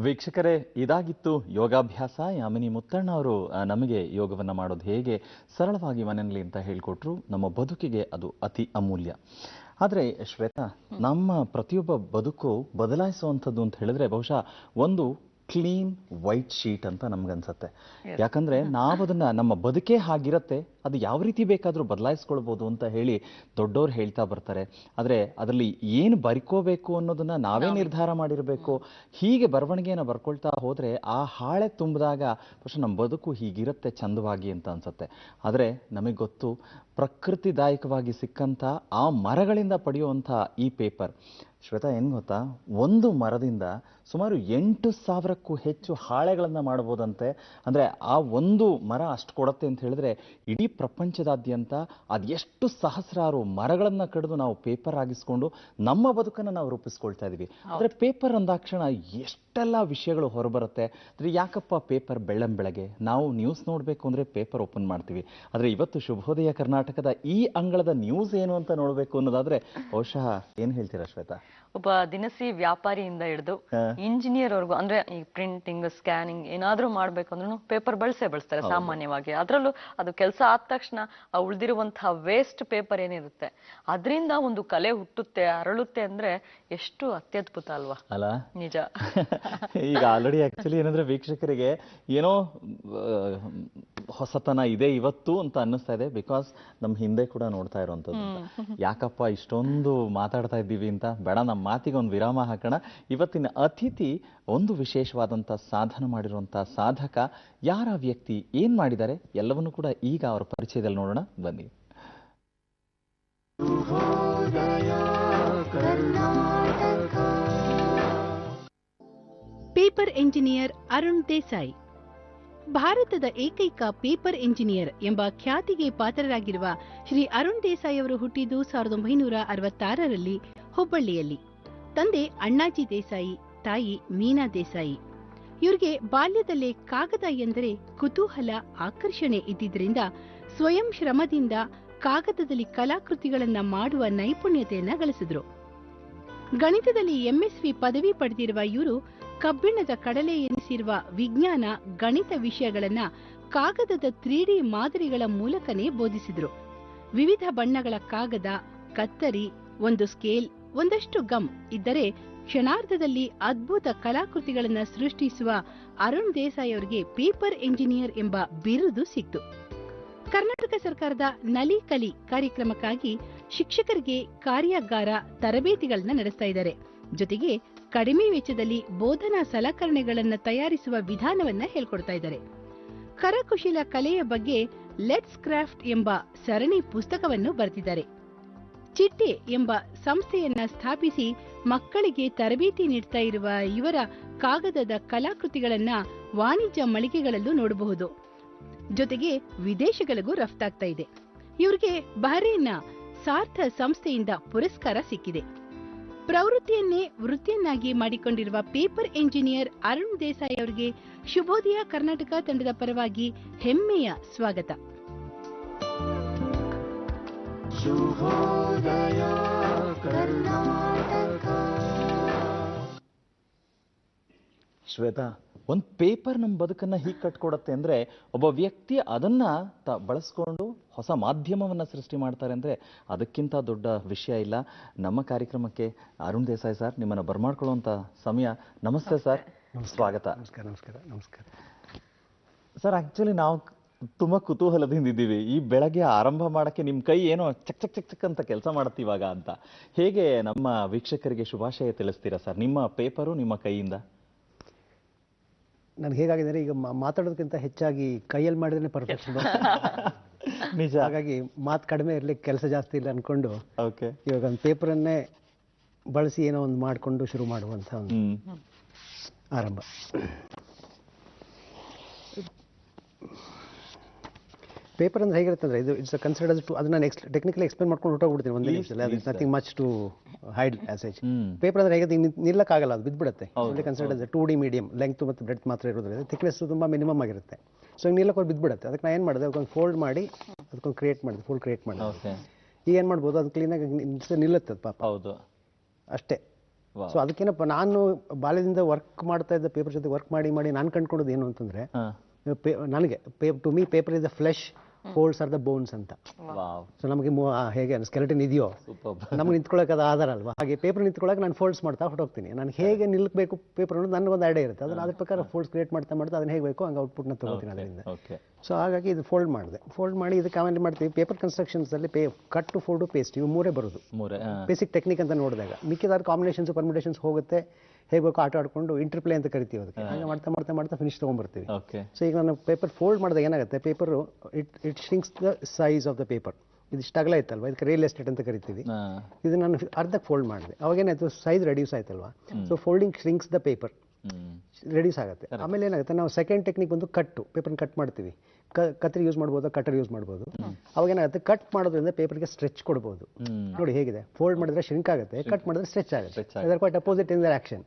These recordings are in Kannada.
ವೀಕ್ಷಕರೇ, ಇದಾಗಿತ್ತು ಯೋಗಾಭ್ಯಾಸ. ಯಾಮಿನಿ ಮುತ್ತಣ್ಣ ಅವರು ನಮಗೆ ಯೋಗವನ್ನು ಮಾಡೋದು ಹೇಗೆ ಸರಳವಾಗಿ ಮನೆಯಲ್ಲಿ ಅಂತ ಹೇಳಿಕೊಟ್ರು. ನಮ್ಮ ಬದುಕಿಗೆ ಅದು ಅತಿ ಅಮೂಲ್ಯ. ಆದರೆ ಶ್ವೇತಾ, ನಮ್ಮ ಪ್ರತಿಯೊಬ್ಬ ಬದುಕು ಬದಲಾಯಿಸುವಂಥದ್ದು ಅಂತ ಹೇಳಿದ್ರೆ ಬಹುಶಃ ಒಂದು ಕ್ಲೀನ್ ವೈಟ್ ಶೀಟ್ ಅಂತ ನಮ್ಗನ್ಸತ್ತೆ. ಯಾಕಂದ್ರೆ ನಾವದನ್ನ ನಮ್ಮ ಬದುಕೇ ಹಾಗಿರತ್ತೆ, ಅದು ಯಾವ ರೀತಿ ಬೇಕಾದರೂ ಬದಲಾಯಿಸ್ಕೊಳ್ಬೋದು ಅಂತ ಹೇಳಿ ದೊಡ್ಡವ್ರು ಹೇಳ್ತಾ ಬರ್ತಾರೆ. ಆದರೆ ಅದರಲ್ಲಿ ಏನು ಬರ್ಕೋಬೇಕು ಅನ್ನೋದನ್ನ ನಾವೇ ನಿರ್ಧಾರ ಮಾಡಿರಬೇಕು. ಹೀಗೆ ಬರವಣಿಗೆಯನ್ನು ಬರ್ಕೊಳ್ತಾ ಹೋದ್ರೆ ಆ ಹಾಳೆ ತುಂಬಿದಾಗ ಬಹುಶಃ ನಮ್ಮ ಬದುಕು ಹೀಗಿರುತ್ತೆ ಚಂದವಾಗಿ ಅಂತ ಅನ್ಸುತ್ತೆ. ಆದರೆ ನಮಗೆ ಗೊತ್ತು, ಪ್ರಕೃತಿದಾಯಕವಾಗಿ ಸಿಕ್ಕಂಥ ಆ ಮರಗಳಿಂದ ಪಡೆಯುವಂಥ ಈ ಪೇಪರ್, ಶ್ವೇತಾ ಏನು ಗೊತ್ತಾ, ಒಂದು ಮರದಿಂದ ಸುಮಾರು 8,000ಕ್ಕೂ ಹೆಚ್ಚು ಹಾಳೆಗಳನ್ನು ಮಾಡ್ಬೋದಂತೆ. ಅಂದರೆ ಆ ಒಂದು ಮರ ಅಷ್ಟು ಕೊಡುತ್ತೆ ಅಂತ ಹೇಳಿದ್ರೆ ಇಡೀ ಪ್ರಪಂಚದಾದ್ಯಂತ ಅದೆಷ್ಟು ಸಹಸ್ರಾರು ಮರಗಳನ್ನು ಕಡಿದು ನಾವು ಪೇಪರ್ ಆಗಿಸ್ಕೊಂಡು ನಮ್ಮ ಬದುಕನ್ನು ನಾವು ರೂಪಿಸ್ಕೊಳ್ತಾ ಇದೀವಿ. ಆದರೆ ಪೇಪರ್ ಅಂದಾಕ್ಷಣ ಎಷ್ಟೆಲ್ಲ ವಿಷಯಗಳು ಹೊರಬರುತ್ತೆ. ಅಂದರೆ ಯಾಕಪ್ಪ ಪೇಪರ್ ಬೆಳ್ಳಂಬೆಳಗ್ಗೆ ನಾವು ನ್ಯೂಸ್ ನೋಡಬೇಕು ಅಂದರೆ ಪೇಪರ್ ಓಪನ್ ಮಾಡ್ತೀವಿ. ಆದರೆ ಇವತ್ತು ಶುಭೋದಯ ಕರ್ನಾಟಕದ ಈ ಅಂಗಳದ ನ್ಯೂಸ್ ಏನು ಅಂತ ನೋಡಬೇಕು ಅನ್ನೋದಾದ್ರೆ ಬಹುಶಃ ಏನು ಹೇಳ್ತೀರಾ ಶ್ವೇತಾ? ಒಬ್ಬ ದಿನಸಿ ವ್ಯಾಪಾರಿಯಿಂದ ಹಿಡಿದು ಇಂಜಿನಿಯರ್ ವರ್ಗು, ಅಂದ್ರೆ ಈ ಪ್ರಿಂಟಿಂಗ್ ಸ್ಕ್ಯಾನಿಂಗ್ ಏನಾದ್ರೂ ಮಾಡ್ಬೇಕು ಅಂದ್ರೂ ಪೇಪರ್ ಬಳಸ್ತಾರೆ ಸಾಮಾನ್ಯವಾಗಿ. ಅದ್ರಲ್ಲೂ ಅದು ಕೆಲಸ ಆದ ತಕ್ಷಣ ಉಳಿದಿರುವಂತಹ ವೇಸ್ಟ್ ಪೇಪರ್ ಏನಿರುತ್ತೆ ಅದರಿಂದ ಒಂದು ಕಲೆ ಹುಟ್ಟುತ್ತೆ, ಅರಳುತ್ತೆ ಅಂದ್ರೆ ಎಷ್ಟು ಅತ್ಯದ್ಭುತ ಅಲ್ವಾ? ಅಲ್ಲ, ನಿಜ. ಈಗ ಆಲ್ರೆಡಿ ಆಕ್ಚುಲಿ ಏನಂದ್ರೆ ವೀಕ್ಷಕರಿಗೆ ಏನೋ ಹೊಸತನ ಇದೆ ಇವತ್ತು ಅಂತ ಅನ್ನಿಸ್ತಾ ಇದೆ. ಬಿಕಾಸ್ ನಮ್ಮ ಹಿಂದೆ ಕೂಡ ನೋಡ್ತಾ ಇರುವಂತದ್ದು, ಯಾಕಪ್ಪ ಇಷ್ಟೊಂದು ಮಾತಾಡ್ತಾ ಇದ್ದೀವಿ ಅಂತ. ಬೇಡ, ನಮ್ಮ ಮಾತಿಗೆ ಒಂದು ವಿರಾಮ ಹಾಕೋಣ. ಇವತ್ತಿನ ಅತಿಥಿ ಒಂದು ವಿಶೇಷವಾದಂಥ ಸಾಧನ ಮಾಡಿರುವಂಥ ಸಾಧಕ. ಯಾರ ವ್ಯಕ್ತಿ, ಏನ್ ಮಾಡಿದ್ದಾರೆ ಎಲ್ಲವನ್ನೂ ಕೂಡ ಈಗ ಅವರ ಪರಿಚಯದಲ್ಲಿ ನೋಡೋಣ, ಬನ್ನಿ. ಪೇಪರ್ ಎಂಜಿನಿಯರ್ ಅರುಣ್ ದೇಸಾಯಿ ಭಾರತದ ಏಕೈಕ ಪೇಪರ್ ಎಂಜಿನಿಯರ್ ಎಂಬ ಖ್ಯಾತಿಗೆ ಪಾತ್ರರಾಗಿರುವ ಶ್ರೀ ಅರುಣ್ ದೇಸಾಯಿ ಅವರು ಹುಟ್ಟಿದ್ದು 1966ರಲ್ಲಿ ಹುಬ್ಬಳ್ಳಿಯಲ್ಲಿ. ತಂದೆ ಅಣ್ಣಾಜಿ ದೇಸಾಯಿ, ತಾಯಿ ಮೀನಾ ದೇಸಾಯಿ. ಇವರಿಗೆ ಬಾಲ್ಯದಲ್ಲೇ ಕಾಗದ ಎಂದರೆ ಕುತೂಹಲ, ಆಕರ್ಷಣೆ ಇದ್ದಿದ್ದರಿಂದ ಸ್ವಯಂ ಶ್ರಮದಿಂದ ಕಾಗದದಲ್ಲಿ ಕಲಾಕೃತಿಗಳನ್ನ ಮಾಡುವ ನೈಪುಣ್ಯತೆಯನ್ನ ಗಳಿಸಿದ್ರು. ಗಣಿತದಲ್ಲಿ ಎಂಎಸ್ವಿ ಪದವಿ ಪಡೆದಿರುವ ಇವರು ಕಬ್ಬಿಣದ ಕಡಲೆ ಎನಿಸಿರುವ ವಿಜ್ಞಾನ, ಗಣಿತ ವಿಷಯಗಳನ್ನ ಕಾಗದದ 3D ಮಾದರಿಗಳ ಮೂಲಕನೇ ಬೋಧಿಸಿದ್ರು. ವಿವಿಧ ಬಣ್ಣಗಳ ಕಾಗದ, ಕತ್ತರಿ, ಒಂದು ಸ್ಕೇಲ್, ಒಂದಷ್ಟು ಗಮ್ ಇದ್ದರೆ ಕ್ಷಣಾರ್ಧದಲ್ಲಿ ಅದ್ಭುತ ಕಲಾಕೃತಿಗಳನ್ನ ಸೃಷ್ಟಿಸುವ ಅರುಣ್ ದೇಸಾಯಿ ಅವರಿಗೆ ಪೇಪರ್ ಎಂಜಿನಿಯರ್ ಎಂಬ ಬಿರುದು ಸಿಕ್ತು. ಕರ್ನಾಟಕ ಸರ್ಕಾರದ ನಲಿ ಕಲಿ ಕಾರ್ಯಕ್ರಮಕ್ಕಾಗಿ ಶಿಕ್ಷಕರಿಗೆ ಕಾರ್ಯಾಗಾರ, ತರಬೇತಿಗಳನ್ನ ನಡೆಸ್ತಾ ಇದ್ದಾರೆ. ಜೊತೆಗೆ ಕಡಿಮೆ ವೆಚ್ಚದಲ್ಲಿ ಬೋಧನಾ ಸಲಕರಣೆಗಳನ್ನು ತಯಾರಿಸುವ ವಿಧಾನವನ್ನ ಹೇಳ್ಕೊಡ್ತಾ ಇದ್ದಾರೆ. ಕರಕುಶಲ ಕಲೆಯ ಬಗ್ಗೆ ಲೆಟ್ಸ್ ಕ್ರಾಫ್ಟ್ ಎಂಬ ಸರಣಿ ಪುಸ್ತಕವನ್ನು ಬರೆದಿದ್ದಾರೆ. ಚಿಟ್ಟೆ ಎಂಬ ಸಂಸ್ಥೆಯನ್ನ ಸ್ಥಾಪಿಸಿ ಮಕ್ಕಳಿಗೆ ತರಬೇತಿ ನೀಡ್ತಾ ಇರುವ ಇವರ ಕಾಗದದ ಕಲಾಕೃತಿಗಳನ್ನ ವಾಣಿಜ್ಯ ಮಳಿಗೆಗಳಲ್ಲೂ ನೋಡಬಹುದು. ಜೊತೆಗೆ ವಿದೇಶಗಳಿಗೂ ರಫ್ತಾಗ್ತಾ ಇದೆ. ಇವರಿಗೆ ಬಹರೇನ್ನ ಸಾರ್ಥ ಸಂಸ್ಥೆಯಿಂದ ಪುರಸ್ಕಾರ ಸಿಕ್ಕಿದೆ. ಪ್ರವೃತ್ತಿಯನ್ನೇ ವೃತ್ತಿಯನ್ನಾಗಿ ಮಾಡಿಕೊಂಡಿರುವ ಪೇಪರ್ ಎಂಜಿನಿಯರ್ ಅರುಣ್ ದೇಸಾಯಿ ಅವರಿಗೆ ಶುಭೋದಯ ಕರ್ನಾಟಕ ತಂಡದ ಪರವಾಗಿ ಹೆಮ್ಮೆಯ ಸ್ವಾಗತ. ಶುಭೋದಯ ಕರ್ನಾಟಕ. ಶ್ವೇತಾ, ಒಂದು ಪೇಪರ್ ನಮ್ಮ ಬದುಕನ್ನ ಹೀಗೆ ಕಟ್ಕೊಡತ್ತೆ ಅಂದ್ರೆ, ಒಬ್ಬ ವ್ಯಕ್ತಿ ಅದನ್ನ ಬಳಸ್ಕೊಂಡು ಹೊಸ ಮಾಧ್ಯಮವನ್ನ ಸೃಷ್ಟಿ ಮಾಡ್ತಾರೆ ಅಂದ್ರೆ ಅದಕ್ಕಿಂತ ದೊಡ್ಡ ವಿಷಯ ಇಲ್ಲ. ನಮ್ಮ ಕಾರ್ಯಕ್ರಮಕ್ಕೆ ಅರುಣ್ ದೇಸಾಯಿ ಸರ್ ನಿಮ್ಮನ್ನ ಬರ್ಮಾಡ್ಕೊಳ್ಳುವಂತ ಸಮಯ. ನಮಸ್ತೆ ಸರ್, ಸ್ವಾಗತ. ನಮಸ್ಕಾರ. ನಮಸ್ಕಾರ. ನಮಸ್ಕಾರ ಸರ್. ಆಕ್ಚುಲಿ ನಾವು ತುಂಬಾ ಕುತೂಹಲದಿಂದ ಇದ್ದೀವಿ. ಈ ಬೆಳಗ್ಗೆ ಆರಂಭ ಮಾಡಕ್ಕೆ ನಿಮ್ ಕೈ ಏನೋ ಚಕ್ ಚಕ್ ಚಕ್ ಚಕ್ ಅಂತ ಕೆಲಸ ಮಾಡುತ್ತೆ ಇವಾಗ ಅಂತ. ಹೇಗೆ ನಮ್ಮ ವೀಕ್ಷಕರಿಗೆ ಶುಭಾಶಯ ತಿಳಿಸ್ತೀರಾ ಸರ್, ನಿಮ್ಮ ಪೇಪರು ನಿಮ್ಮ ಕೈಯಿಂದ? ನನ್ಗೆ ಹೇಗಾಗಿದೆ ಈಗ ಮಾತಾಡೋದಕ್ಕಿಂತ ಹೆಚ್ಚಾಗಿ ಕೈಯಲ್ಲಿ ಮಾಡಿದ್ರೆ ಪರ್ಫೆಕ್ಷನ್. ನಿಜ. ಹಾಗಾಗಿ ಮಾತು ಕಡಿಮೆ ಇರಲಿ, ಕೆಲಸ ಜಾಸ್ತಿ ಇಲ್ಲ ಅನ್ಕೊಂಡು ಓಕೆ, ಇವಾಗ ಒಂದು ಪೇಪರನ್ನೇ ಬಳಸಿ ಏನೋ ಒಂದು ಮಾಡಿಕೊಂಡು ಶುರು ಮಾಡುವಂಥ ಒಂದು ಆರಂಭ. ಪೇಪರ್ ಅಂದ್ರೆ ಹೇಗಿರುತ್ತೆ ಅಂದ್ರೆ, ಇದು ಇಟ್ಸ್ ಕನ್ಸಿಡರ್ಡ್ ಟು, ಅದನ್ನ ನೆಕ್ಸ್ಟ್ ಟೆಕ್ನಿಕಲಿ ಎಕ್ಸ್ಪ್ಲೇನ್ ಮಾಡ್ಕೊಂಡು ಹೊರಟೋಗ್ಬಿಡ್ತೀನಿ ಒಂದು ನಿಮಿಷದಲ್ಲಿ. ಅದು nothing much to hide as such. Paper ಅಂದ್ರೆ ಹೇಗೆ ನಿಲ್ಲಕ್ಕಾಗಲ್ಲ, ಅದು ಬಿದ್ದುಬಿಡುತ್ತೆ. Considered to the medium length ಮತ್ತು ಬ್ರೆಡ್ ಮಾತ್ರ ಇರೋದ್ರಿಂದ ಥಿಕ್ನೆಸ್ ತುಂಬ ಮಿನಿಮಮ್ ಆಗಿರುತ್ತೆ. ಸೊ ನಿಲ್ಲಕ್ಕೆ ಹೋಗಿ ಬಿದ್ದುಬಿಡುತ್ತೆ. ಅದಕ್ಕೆ ನಾನು ಏನು ಮಾಡಿದೆ, ಅದಕ್ಕೊಂದು ಫೋಲ್ಡ್ ಮಾಡಿ ಅದಕ್ಕೊಂದು ಕ್ರಿಯೇಟ್ ಮಾಡಿದೆ, ಫುಲ್ ಕ್ರಿಯೇಟ್ ಮಾಡಿದೆ. ಈಗ ಏನು ಮಾಡ್ಬೋದು, ಅದು ಕ್ಲೀನಾಗಿ ನಿಲ್ಲುತ್ತೆ ಅದು ಪಾಪ. ಹೌದು, ಅಷ್ಟೇ. ಸೊ ಅದಕ್ಕೇನಪ್ಪ, ನಾನು ಬಾಲ್ಯದಿಂದ ವರ್ಕ್ ಮಾಡ್ತಾ ಇದ್ದ ಪೇಪರ್ ಜೊತೆ ವರ್ಕ್ ಮಾಡಿ ಮಾಡಿ ನಾನು ಕಂಡ್ಕೊಂಡದ್ದು ಏನು ಅಂತಂದ್ರೆ, ನನಗೆ to me paper is the flesh, folds are the bones ಅಂತ. ಸೊ ನಮಗೆ ಹೇಗೆ ಸ್ಕೆಲೆಟನ್ ಇದೆಯೋ ನಮ್ಗೆ ನಿಂತ್ಕೊಳ್ಳೋಕೆ ಅದು ಆಧಾರ ಅಲ್ವಾ, ಹಾಗೆ ಪೇಪರ್ ನಿಂತ್ಕೊಳ್ಳೋಕೆ ನಾನು ಫೋಲ್ಡ್ಸ್ ಮಾಡ್ತಾ ಹೊರಟೋಗ್ತೀನಿ. ನಾನು ಹೇಗೆ ನಿಲ್ಬೇಕು ಪೇಪರ್ ಅನ್ನೋದು ನನಗೊಂದು ಐಡಿಯಾ ಇರುತ್ತೆ, ಅದನ್ನ ಅದ್ರ ಪ್ರಕಾರ ಫೋಲ್ಡ್ಸ್ ಕ್ರಿಯೇಟ್ ಮಾಡ್ತಾ ಅದನ್ನ ಹೇಗೆ ಬೇಕು ಹಂಗೆ ಔಟ್ಪುಟ್ನ ತಗೋತೀನಿ ಅದರಿಂದ. ಸೊ ಹಾಗಾಗಿ ಇದು ಫೋಲ್ಡ್ ಮಾಡಿದೆ. ಫೋಲ್ಡ್ ಮಾಡಿ ಇದಕ್ಕೆ ಆಮೇಲೆ ಮಾಡ್ತೀವಿ ಪೇಪರ್ ಕನ್ಸ್ಟ್ರಕ್ಷನ್ಸಲ್ಲಿ ಕಟ್ ಟು ಫೋಲ್ಡ್ ಪೇಸ್ಟ್ ಇವು ಮೂರೇ ಬರೋದು ಬೇಸಿಕ್ ಟೆಕ್ನಿಕ್ ಅಂತ ನೋಡಿದಾಗ. ಮಿಕ್ಕಿದಾದ ಕಾಂಬಿನೇಷನ್ಸ್ ಪರ್ಮಿಟೇಷನ್ಸ್ ಹೋಗುತ್ತೆ, ಹೇಗೆ ಬೇಕೋ ಆಟ ಆಡ್ಕೊಂಡು ಇಂಟರ್ಪ್ಲೇ ಅಂತ ಕರಿತೀವಿ ಅದಕ್ಕೆ. ಹಾಗೆ ಮಾಡ್ತಾ ಮಾಡ್ತಾ ಮಾಡ್ತಾ ಫಿನಿಶ್ ತೊಗೊಂಡ್ಬರ್ತೀವಿ. ಸೊ ಈಗ ನಾನು ಪೇಪರ್ ಫೋಲ್ಡ್ ಮಾಡಿದಾಗ ಏನಾಗುತ್ತೆ, paper it shrinks the size of the paper. ಇದು ಇಷ್ಟಾಗಲ ಇತ್ತಲ್ವಾ, ಇದಕ್ಕೆ ರಿಯಲ್ ಎಸ್ಟೇಟ್ ಅಂತ ಕರಿತೀವಿ. ಇದು ನಾನು ಅರ್ಧಕ್ಕೆ ಫೋಲ್ಡ್ ಮಾಡಿದೆ, ಅವಾಗೇನಾಯ್ತು ಸೈಜ್ ರೆಡ್ಯೂಸ್ ಆಯ್ತಲ್ವಾ. So folding shrinks the paper, reduce ಆಗುತ್ತೆ. ಆಮೇಲೆ ಏನಾಗುತ್ತೆ, ನಾವು ಸೆಕೆಂಡ್ ಟೆಕ್ನಿಕ್ ಬಂದು ಕಟ್ಟು, ಪೇಪರ್ನ ಕಟ್ ಮಾಡ್ತೀವಿ. ಕತ್ರಿ ಯೂಸ್ ಮಾಡ್ಬೋದು, ಕಟರ್ ಯೂಸ್ ಮಾಡ್ಬೋದು. ಅವಾಗ ಏನಾಗುತ್ತೆ, ಕಟ್ ಮಾಡೋದ್ರಿಂದ ಪೇಪರ್ಗೆ ಸ್ಟ್ರೆಚ್ ಕೊಡ್ಬೋದು. ನೋಡಿ ಹೇಗಿದೆ, ಫೋಲ್ಡ್ ಮಾಡಿದ್ರೆ ಶ್ರಿಂಕ್ ಆಗುತ್ತೆ, ಕಟ್ ಮಾಡಿದ್ರೆ ಸ್ಟ್ರೆಚ್ ಆಗುತ್ತೆ. ಅದರ quite opposite in their action.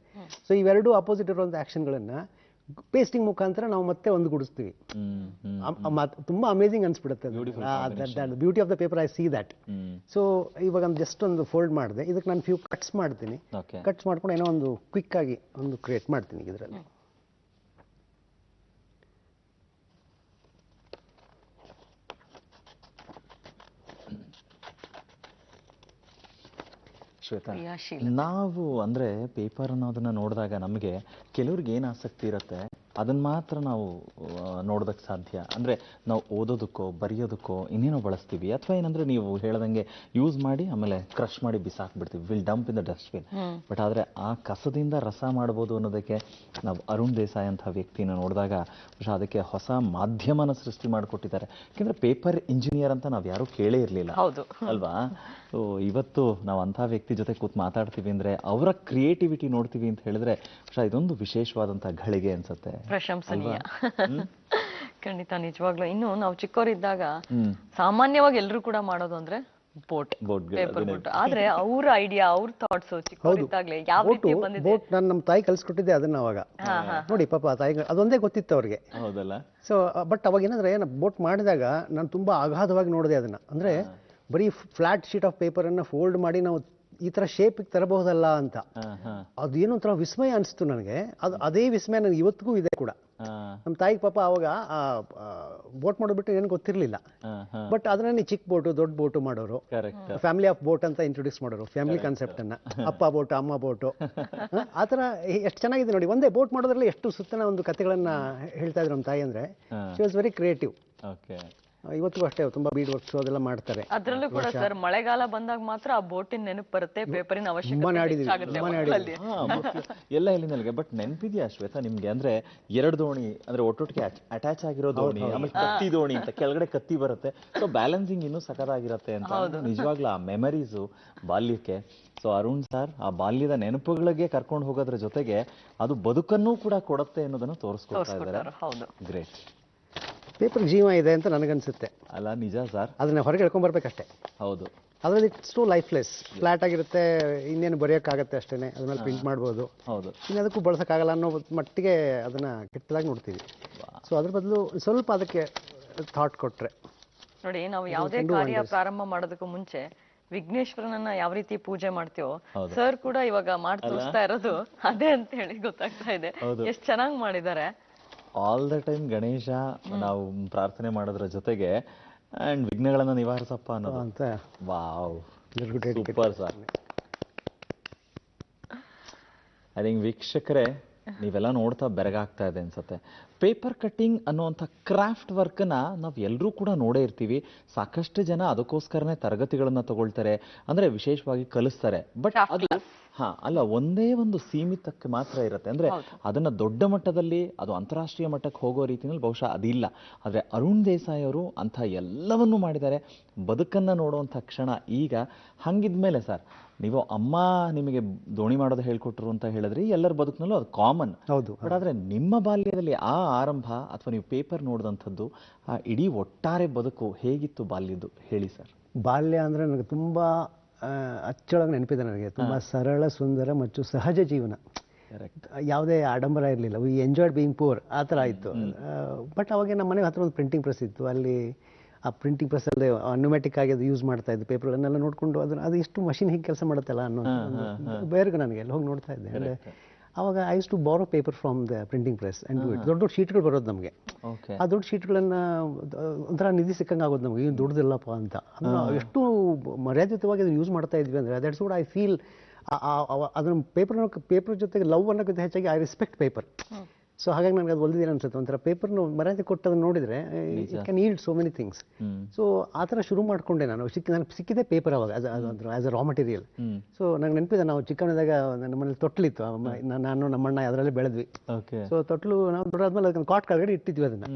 So ಇವೆರಡು ಅಪೋಸಿಟ್ ಇರುವಂಥ ಆಕ್ಷನ್ಗಳನ್ನ ಪೇಸ್ಟಿಂಗ್ ಮುಖಾಂತರ ನಾವು ಮತ್ತೆ ಒಂದುಗೂಡಿಸ್ತೀವಿ. ತುಂಬಾ ಅಮೇಜಿಂಗ್ ಅನ್ಸ್ಬಿಡುತ್ತೆ. Beauty of the paper, I see that. So ಇವಾಗ ಜಸ್ಟ್ ಒಂದು ಫೋಲ್ಡ್ ಮಾಡಿದೆ, ಇದಕ್ಕೆ ನಾನು ಫ್ಯೂ ಕಟ್ಸ್ ಮಾಡ್ತೀನಿ. ಕಟ್ಸ್ ಮಾಡ್ಕೊಂಡು ಏನೋ ಒಂದು ಕ್ವಿಕ್ ಆಗಿ ಒಂದು ಕ್ರಿಯೇಟ್ ಮಾಡ್ತೀನಿ ಇದರಲ್ಲಿ. ಶ್ವೇತಾ, ನಾವು ಅಂದ್ರೆ ಪೇಪರ್ ಅನ್ನೋದನ್ನ ನೋಡಿದಾಗ ನಮಗೆ ಕೆಲವ್ರಿಗೆ ಏನು ಆಸಕ್ತಿ ಇರುತ್ತೆ ಅದನ್ನ ಮಾತ್ರ ನಾವು ನೋಡೋದಕ್ಕೆ ಸಾಧ್ಯ. ಅಂದ್ರೆ ನಾವು ಓದೋದಕ್ಕೋ ಬರೆಯೋದಕ್ಕೋ ಇನ್ನೇನೋ ಬಳಸ್ತೀವಿ, ಅಥವಾ ಏನಂದ್ರೆ ನೀವು ಹೇಳ್ದಂಗೆ ಯೂಸ್ ಮಾಡಿ ಆಮೇಲೆ ಕ್ರಶ್ ಮಾಡಿ ಬಿಸಾಕ್ಬಿಡ್ತೀವಿ, will dump in the dustbin. But ಆದರೆ ಆ ಕಸದಿಂದ ರಸ ಮಾಡ್ಬೋದು ಅನ್ನೋದಕ್ಕೆ ನಾವು ಅರುಣ್ ದೇಸಾಯಿ ಅಂತ ವ್ಯಕ್ತಿನ ನೋಡಿದಾಗ ಬಹುಶಃ ಅದಕ್ಕೆ ಹೊಸ ಮಾಧ್ಯಮನ ಸೃಷ್ಟಿ ಮಾಡಿಕೊಟ್ಟಿದ್ದಾರೆ. ಯಾಕೆಂದ್ರೆ ಪೇಪರ್ ಇಂಜಿನಿಯರ್ ಅಂತ ನಾವು ಯಾರೂ ಕೇಳೇ ಇರಲಿಲ್ಲ ಅಲ್ವಾ. ಸೊ ಇವತ್ತು ನಾವು ಅಂಥ ವ್ಯಕ್ತಿ ಜೊತೆ ಕೂತ್ ಮಾತಾಡ್ತೀವಿ ಅಂದ್ರೆ ಅವರ ಕ್ರಿಯೇಟಿವಿಟಿ ನೋಡ್ತೀವಿ ಅಂತ ಹೇಳಿದ್ರೆ ಬಹುಶಃ ಇದೊಂದು ವಿಶೇಷವಾದಂಥ ಘಳಿಗೆ ಅನ್ಸುತ್ತೆ. ಪ್ರಶಂಸನೀಯ. ಖಂಡಿತ, ನಿಜವಾಗ್ಲೂ. ಇನ್ನು ನಾವು ಚಿಕ್ಕವರಿದ್ದಾಗ ಸಾಮಾನ್ಯವಾಗಿ ಎಲ್ಲರೂ ಕೂಡ ಮಾಡೋದು ಅಂದ್ರೆ ಪೇಪರ್ ಬೋಟ್. ಆದ್ರೆ ಅವ್ರ ಐಡಿಯಾ, ಅವ್ರ ಥಾಟ್ಸ್ ಚಿಕ್ಕವರಿದ್ದಾಗಲೇ ಯಾವ ರೀತಿ ಬಂದಿದೆ. ಬೋಟ್ ನಾನು ನಮ್ಮ ತಾಯಿ ಕಲ್ಸ್ಕೊಟ್ಟಿದ್ದೆ ಅದನ್ನ ಅವಾಗ. ನೋಡಿ ಪಾಪ ತಾಯಿ ಅದೊಂದೇ ಗೊತ್ತಿತ್ತು ಅವ್ರಿಗೆ. ಹೌದಲ್ಲ. ಸೊ ಬಟ್ ಅವಾಗ ಏನಂದ್ರೆ ಬೋಟ್ ಮಾಡಿದಾಗ ನಾನು ತುಂಬಾ ಅಗಾಧವಾಗಿ ನೋಡಿದೆ ಅದನ್ನ. ಅಂದ್ರೆ ಬರೀ ಫ್ಲಾಟ್ ಶೀಟ್ ಆಫ್ ಪೇಪರ್ ಅನ್ನ ಫೋಲ್ಡ್ ಮಾಡಿ ನಾವು ಈ ತರ ಶೇಪ್ ತರಬಹುದಲ್ಲ ಅಂತ. ಅದೇನೋ ಒಂಥರ ವಿಸ್ಮಯ ಅನಿಸ್ತು ನನಗೆ. ಅದೇ ವಿಸ್ಮಯ ನನಗೆ ಇವತ್ತಿಗೂ ಇದೆ ಕೂಡ. ನಮ್ಮ ತಾಯಿಗೆ ಪಾಪ ಅವಾಗ ಬೋಟ್ ಮಾಡೋಬಿಟ್ಟು ಏನು ಗೊತ್ತಿರ್ಲಿಲ್ಲ. ಬಟ್ ಅದನ್ನ ಚಿಕ್ಕ ಬೋಟು ದೊಡ್ಡ ಬೋಟು ಮಾಡೋರು, ಫ್ಯಾಮಿಲಿ ಆಫ್ ಬೋಟ್ ಅಂತ ಇಂಟ್ರೊಡ್ಯೂಸ್ ಮಾಡೋರು, ಫ್ಯಾಮಿಲಿ ಕಾನ್ಸೆಪ್ಟ್ ಅನ್ನ. ಅಪ್ಪ ಬೋಟು, ಅಮ್ಮ ಬೋಟು, ಆತರ ಎಷ್ಟು ಚೆನ್ನಾಗಿದೆ ನೋಡಿ. ಒಂದೇ ಬೋಟ್ ಮಾಡೋದ್ರಲ್ಲಿ ಎಷ್ಟು ಸುತ್ತನ ಒಂದು ಕಥೆಗಳನ್ನ ಹೇಳ್ತಾ ಇದ್ರು ನಮ್ಮ ತಾಯಿ. ಅಂದ್ರೆ ಶಿ ವಾಸ್ ವೆರಿ ಕ್ರಿಯೇಟಿವ್. ಇವತ್ತಿಗೂ ಅಷ್ಟೇ ತುಂಬಾ ಬೀಡ್ ವರ್ಕ್ಸ್ ಅದೆಲ್ಲ ಮಾಡ್ತಾರೆ. ಅದ್ರಲ್ಲೂ ಕೂಡ ಸರ್ ಮಳೆಗಾಲ ಬಂದಾಗ ಮಾತ್ರ ಆ ಬೋಟಿನ ನೆನಪು ಬರುತ್ತೆ, ಪೇಪರಿನ ಅವಶ್ಯಕತೆ ಎಲ್ಲ ಎಲ್ಲಿನಲ್ಲಿಗೆ. ಬಟ್ ನೆನಪಿದ್ಯಾ ಶ್ವೇತಾ ನಿಮ್ಗೆ, ಅಂದ್ರೆ ಎರಡು ದೋಣಿ ಅಂದ್ರೆ ಒಟ್ಟೊಟ್ಟಿಗೆ ಅಟ್ಯಾಚ್ ಆಗಿರೋ ದೋಣಿ, ಆಮೇಲೆ ಕತ್ತಿ ದೋಣಿ ಅಂತ ಕೆಳಗಡೆ ಕತ್ತಿ ಬರುತ್ತೆ. ಸೊ ಬ್ಯಾಲೆನ್ಸಿಂಗ್ ಇನ್ನೂ ಸಖತ್ತಾಗಿರುತ್ತೆ ಅಂತ ನಿಜವಾಗ್ಲೂ ಆ ಮೆಮರೀಸು ಬಾಲ್ಯಕ್ಕೆ. ಸೊ ಅರುಣ್ ಸರ್ ಆ ಬಾಲ್ಯದ ನೆನಪುಗಳಿಗೆ ಕರ್ಕೊಂಡು ಹೋಗೋದ್ರ ಜೊತೆಗೆ ಅದು ಬದುಕನ್ನೂ ಕೂಡ ಕೊಡುತ್ತೆ ಅನ್ನೋದನ್ನು ತೋರಿಸ್ಕೊಡ್ತಾ ಇದ್ದಾರೆ. ಗ್ರೇಟ್. ಪೇಪರ್ ಜೀವ ಇದೆ ಅಂತ ನನಗನ್ಸುತ್ತೆ. ಅಲ್ಲ ನಿಜ ಸರ್, ಅದನ್ನ ಹೊರಗೆ ಎಳ್ಕೊಂಡ್ಬರ್ಬೇಕಷ್ಟೇ. ಹೌದು. ಅದ್ರಲ್ಲಿ ಇಟ್ಸ್ ಟು ಲೈಫ್ಲೆಸ್, ಫ್ಲಾಟ್ ಆಗಿರುತ್ತೆ, ಇನ್ನೇನು ಬರೆಯೋಕ್ಕಾಗತ್ತೆ ಅಷ್ಟೇನೆ, ಅದ್ರಲ್ಲಿ ಪ್ರಿಂಟ್ ಮಾಡ್ಬೋದು. ಹೌದು. ಇನ್ನದಕ್ಕೂ ಬಳಸೋಕ್ಕಾಗಲ್ಲ ಅನ್ನೋ ಮಟ್ಟಿಗೆ ಅದನ್ನ ಕೆಟ್ಟದಾಗಿ ನೋಡ್ತೀವಿ. ಸೊ ಅದ್ರ ಬದಲು ಸ್ವಲ್ಪ ಅದಕ್ಕೆ ಥಾಟ್ ಕೊಟ್ರೆ. ನೋಡಿ, ನಾವು ಯಾವುದೇ ಕಾರ್ಯ ಪ್ರಾರಂಭ ಮಾಡೋದಕ್ಕೂ ಮುಂಚೆ ವಿಘ್ನೇಶ್ವರನನ್ನ ಯಾವ ರೀತಿ ಪೂಜೆ ಮಾಡ್ತೀವೋ ಸರ್ ಕೂಡ ಇವಾಗ ಮಾಡಿ ತೋರಿಸ್ತಾ ಇರೋದು ಅದೇ ಅಂತ ಹೇಳಿ ಗೊತ್ತಾಗ್ತಾ ಇದೆ. ಎಷ್ಟು ಚೆನ್ನಾಗಿ ಮಾಡಿದ್ದಾರೆ. ಆಲ್ ದ ಟೈಮ್ ಗಣೇಶ ನಾವು ಪ್ರಾರ್ಥನೆ ಮಾಡೋದ್ರ ಜೊತೆಗೆ ಅಂಡ್ ವಿಘ್ನಗಳನ್ನ ನಿವಾರಿಸಪ್ಪ ಅನ್ನೋದು ಅಂತ. Wow, super sir. I think ವೀಕ್ಷಕರೇ ನೀವೆಲ್ಲ ನೋಡ್ತಾ ಬೆರಗಾಗ್ತಾ ಇದೆ ಅನ್ಸುತ್ತೆ. ಪೇಪರ್ ಕಟ್ಟಿಂಗ್ ಅನ್ನುವಂಥ ಕ್ರಾಫ್ಟ್ ವರ್ಕ್ನ ನಾವು ಎಲ್ಲರೂ ಕೂಡ ನೋಡೇ ಇರ್ತೀವಿ. ಸಾಕಷ್ಟು ಜನ ಅದಕ್ಕೋಸ್ಕರನೇ ತರಗತಿಗಳನ್ನ ತಗೊಳ್ತಾರೆ, ಅಂದ್ರೆ ವಿಶೇಷವಾಗಿ ಕಲಿಸ್ತಾರೆ. ಬಟ್ ಅದು ಅಲ್ಲ, ಒಂದೇ ಒಂದು ಸೀಮಿತಕ್ಕೆ ಮಾತ್ರ ಇರುತ್ತೆ. ಅಂದ್ರೆ ಅದನ್ನ ದೊಡ್ಡ ಮಟ್ಟದಲ್ಲಿ ಅದು ಅಂತಾರಾಷ್ಟ್ರೀಯ ಮಟ್ಟಕ್ಕೆ ಹೋಗೋ ರೀತಿಯಲ್ಲಿ ಬಹುಶಃ ಅದಿಲ್ಲ. ಆದ್ರೆ ಅರುಣ್ ದೇಸಾಯಿ ಅವರು ಅಂಥ ಎಲ್ಲವನ್ನೂ ಮಾಡಿದ್ದಾರೆ. ಬದುಕನ್ನ ನೋಡುವಂಥ ಕ್ಷಣ ಈಗ. ಹಂಗಿದ್ಮೇಲೆ ಸರ್, ನೀವು ಅಮ್ಮ ನಿಮಗೆ ದೋಣಿ ಮಾಡೋದು ಹೇಳ್ಕೊಟ್ರು ಅಂತ ಹೇಳಿದ್ರಿ, ಎಲ್ಲರ ಬದುಕಿನಲ್ಲೂ ಅದು ಕಾಮನ್. ಹೌದು. ಬಟ್ ಆದ್ರೆ ನಿಮ್ಮ ಬಾಲ್ಯದಲ್ಲಿ ಆ ಆರಂಭ ಅಥವಾ ನೀವು ಪೇಪರ್ ನೋಡಿದಂಥದ್ದು, ಆ ಇಡೀ ಒಟ್ಟಾರೆ ಬದುಕು ಹೇಗಿತ್ತು ಬಾಲ್ಯದ್ದು ಹೇಳಿ ಸರ್. ಬಾಲ್ಯ ಅಂದ್ರೆ ನನಗೆ ತುಂಬಾ ಅಚ್ಚಳಾಗಿ ನೆನಪಿದೆ. ನನಗೆ ತುಂಬಾ ಸರಳ, ಸುಂದರ ಮತ್ತು ಸಹಜ ಜೀವನ. ಯಾವುದೇ ಆಡಂಬರ ಇರಲಿಲ್ಲ. ವಿ ಎಂಜಾಯ್ಡ್ ಬೀಯಿಂಗ್ ಪೂರ್, ಆ ಥರ ಆಯಿತು. ಬಟ್ ಅವಾಗ ನಮ್ಮ ಮನೆ ಹತ್ರ ಒಂದು ಪ್ರಿಂಟಿಂಗ್ ಪ್ರೆಸ್ ಇತ್ತು. ಅಲ್ಲಿ ಆ ಪ್ರಿಂಟಿಂಗ್ ಪ್ರೆಸ್ಸಲ್ಲಿ ನ್ಯೂಮ್ಯಾಟಿಕ್ ಆಗಿ ಅದು ಯೂಸ್ ಮಾಡ್ತಾ ಇದ್ದು ಪೇಪರ್ಗಳನ್ನೆಲ್ಲ ನೋಡಿಕೊಂಡು ಅದು ಎಷ್ಟು ಮಷಿನ್ ಹೀಗೆ ಕೆಲಸ ಮಾಡುತ್ತಲ್ಲ ಅನ್ನೋ ಬೇರೆ ನನಗೆ ಎಲ್ಲ ಹೋಗಿ ನೋಡ್ತಾ ಇದ್ದೆ. ಅಂದರೆ ಆವಾಗ ಐ ಯೂಸ್ ಟು ಬಾರೋ paper from the printing press and do it. ದೊಡ್ಡ ದೊಡ್ಡ ಶೀಟ್ಗಳು ಬರೋದು ನಮಗೆ. ಆ ದೊಡ್ಡ ಶೀಟ್ಗಳನ್ನು ಒಂಥರ ನಿಧಿ ಸಿಕ್ಕಂಗೆ ಆಗೋದು ನಮಗೆ, ಏನು ದೊಡ್ಡದಿಲ್ಲಪ್ಪ ಅಂತ. ಅದನ್ನು ಎಷ್ಟು ಮರ್ಯಾದಿತವಾಗಿ ಅದನ್ನು ಯೂಸ್ ಮಾಡ್ತಾ ಇದ್ವಿ ಅಂದರೆ ದಟ್ಸ್ ವಾಟ್ ಐ ಫೀಲ್. ಅದನ್ನು ಪೇಪರ್ ಜೊತೆಗೆ ಲವ್ ಅನ್ನೋಕ್ಕಿಂತ ಹೆಚ್ಚಾಗಿ ಐ ರೆಸ್ಪೆಕ್ಟ್ ಪೇಪರ್. ಸೊ ಹಾಗಾಗಿ ನನಗೆ ಅದು ಒಳ್ಳೆದೇನು ಅನ್ಸುತ್ತೆ. ಒಂಥರ ಪೇಪರ್ನ ಮರ್ಯಾದೆ ಕೊಟ್ಟು ಅದನ್ನು ನೋಡಿದರೆ it can yield so many things. So ಆ ಥರ ಶುರು ಮಾಡಿಕೊಂಡೆ ನಾನು. ನನಗೆ ಸಿಕ್ಕಿದೆ ಪೇಪರ್ ಅವಾಗ as a raw material. So ನಂಗೆ ನೆನಪಿದೆ, ನಾವು ಚಿಕ್ಕವನಿದ್ದಾಗ ನಮ್ಮ ಮನೇಲಿ ತೊಟ್ಲಿತ್ತು, ನಾನು ನಮ್ಮಣ್ಣ ಅದರಲ್ಲೇ ಬೆಳೆದ್ವಿ. ಸೊ ತೊಟ್ಲು ನಾವು ದೊಡ್ಡಾದ್ಮೇಲೆ ಅದಕ್ಕೆ ಕಾಟ್ ಕೆಳಗಡೆ ಇಟ್ಟಿದ್ವಿ ಅದನ್ನು.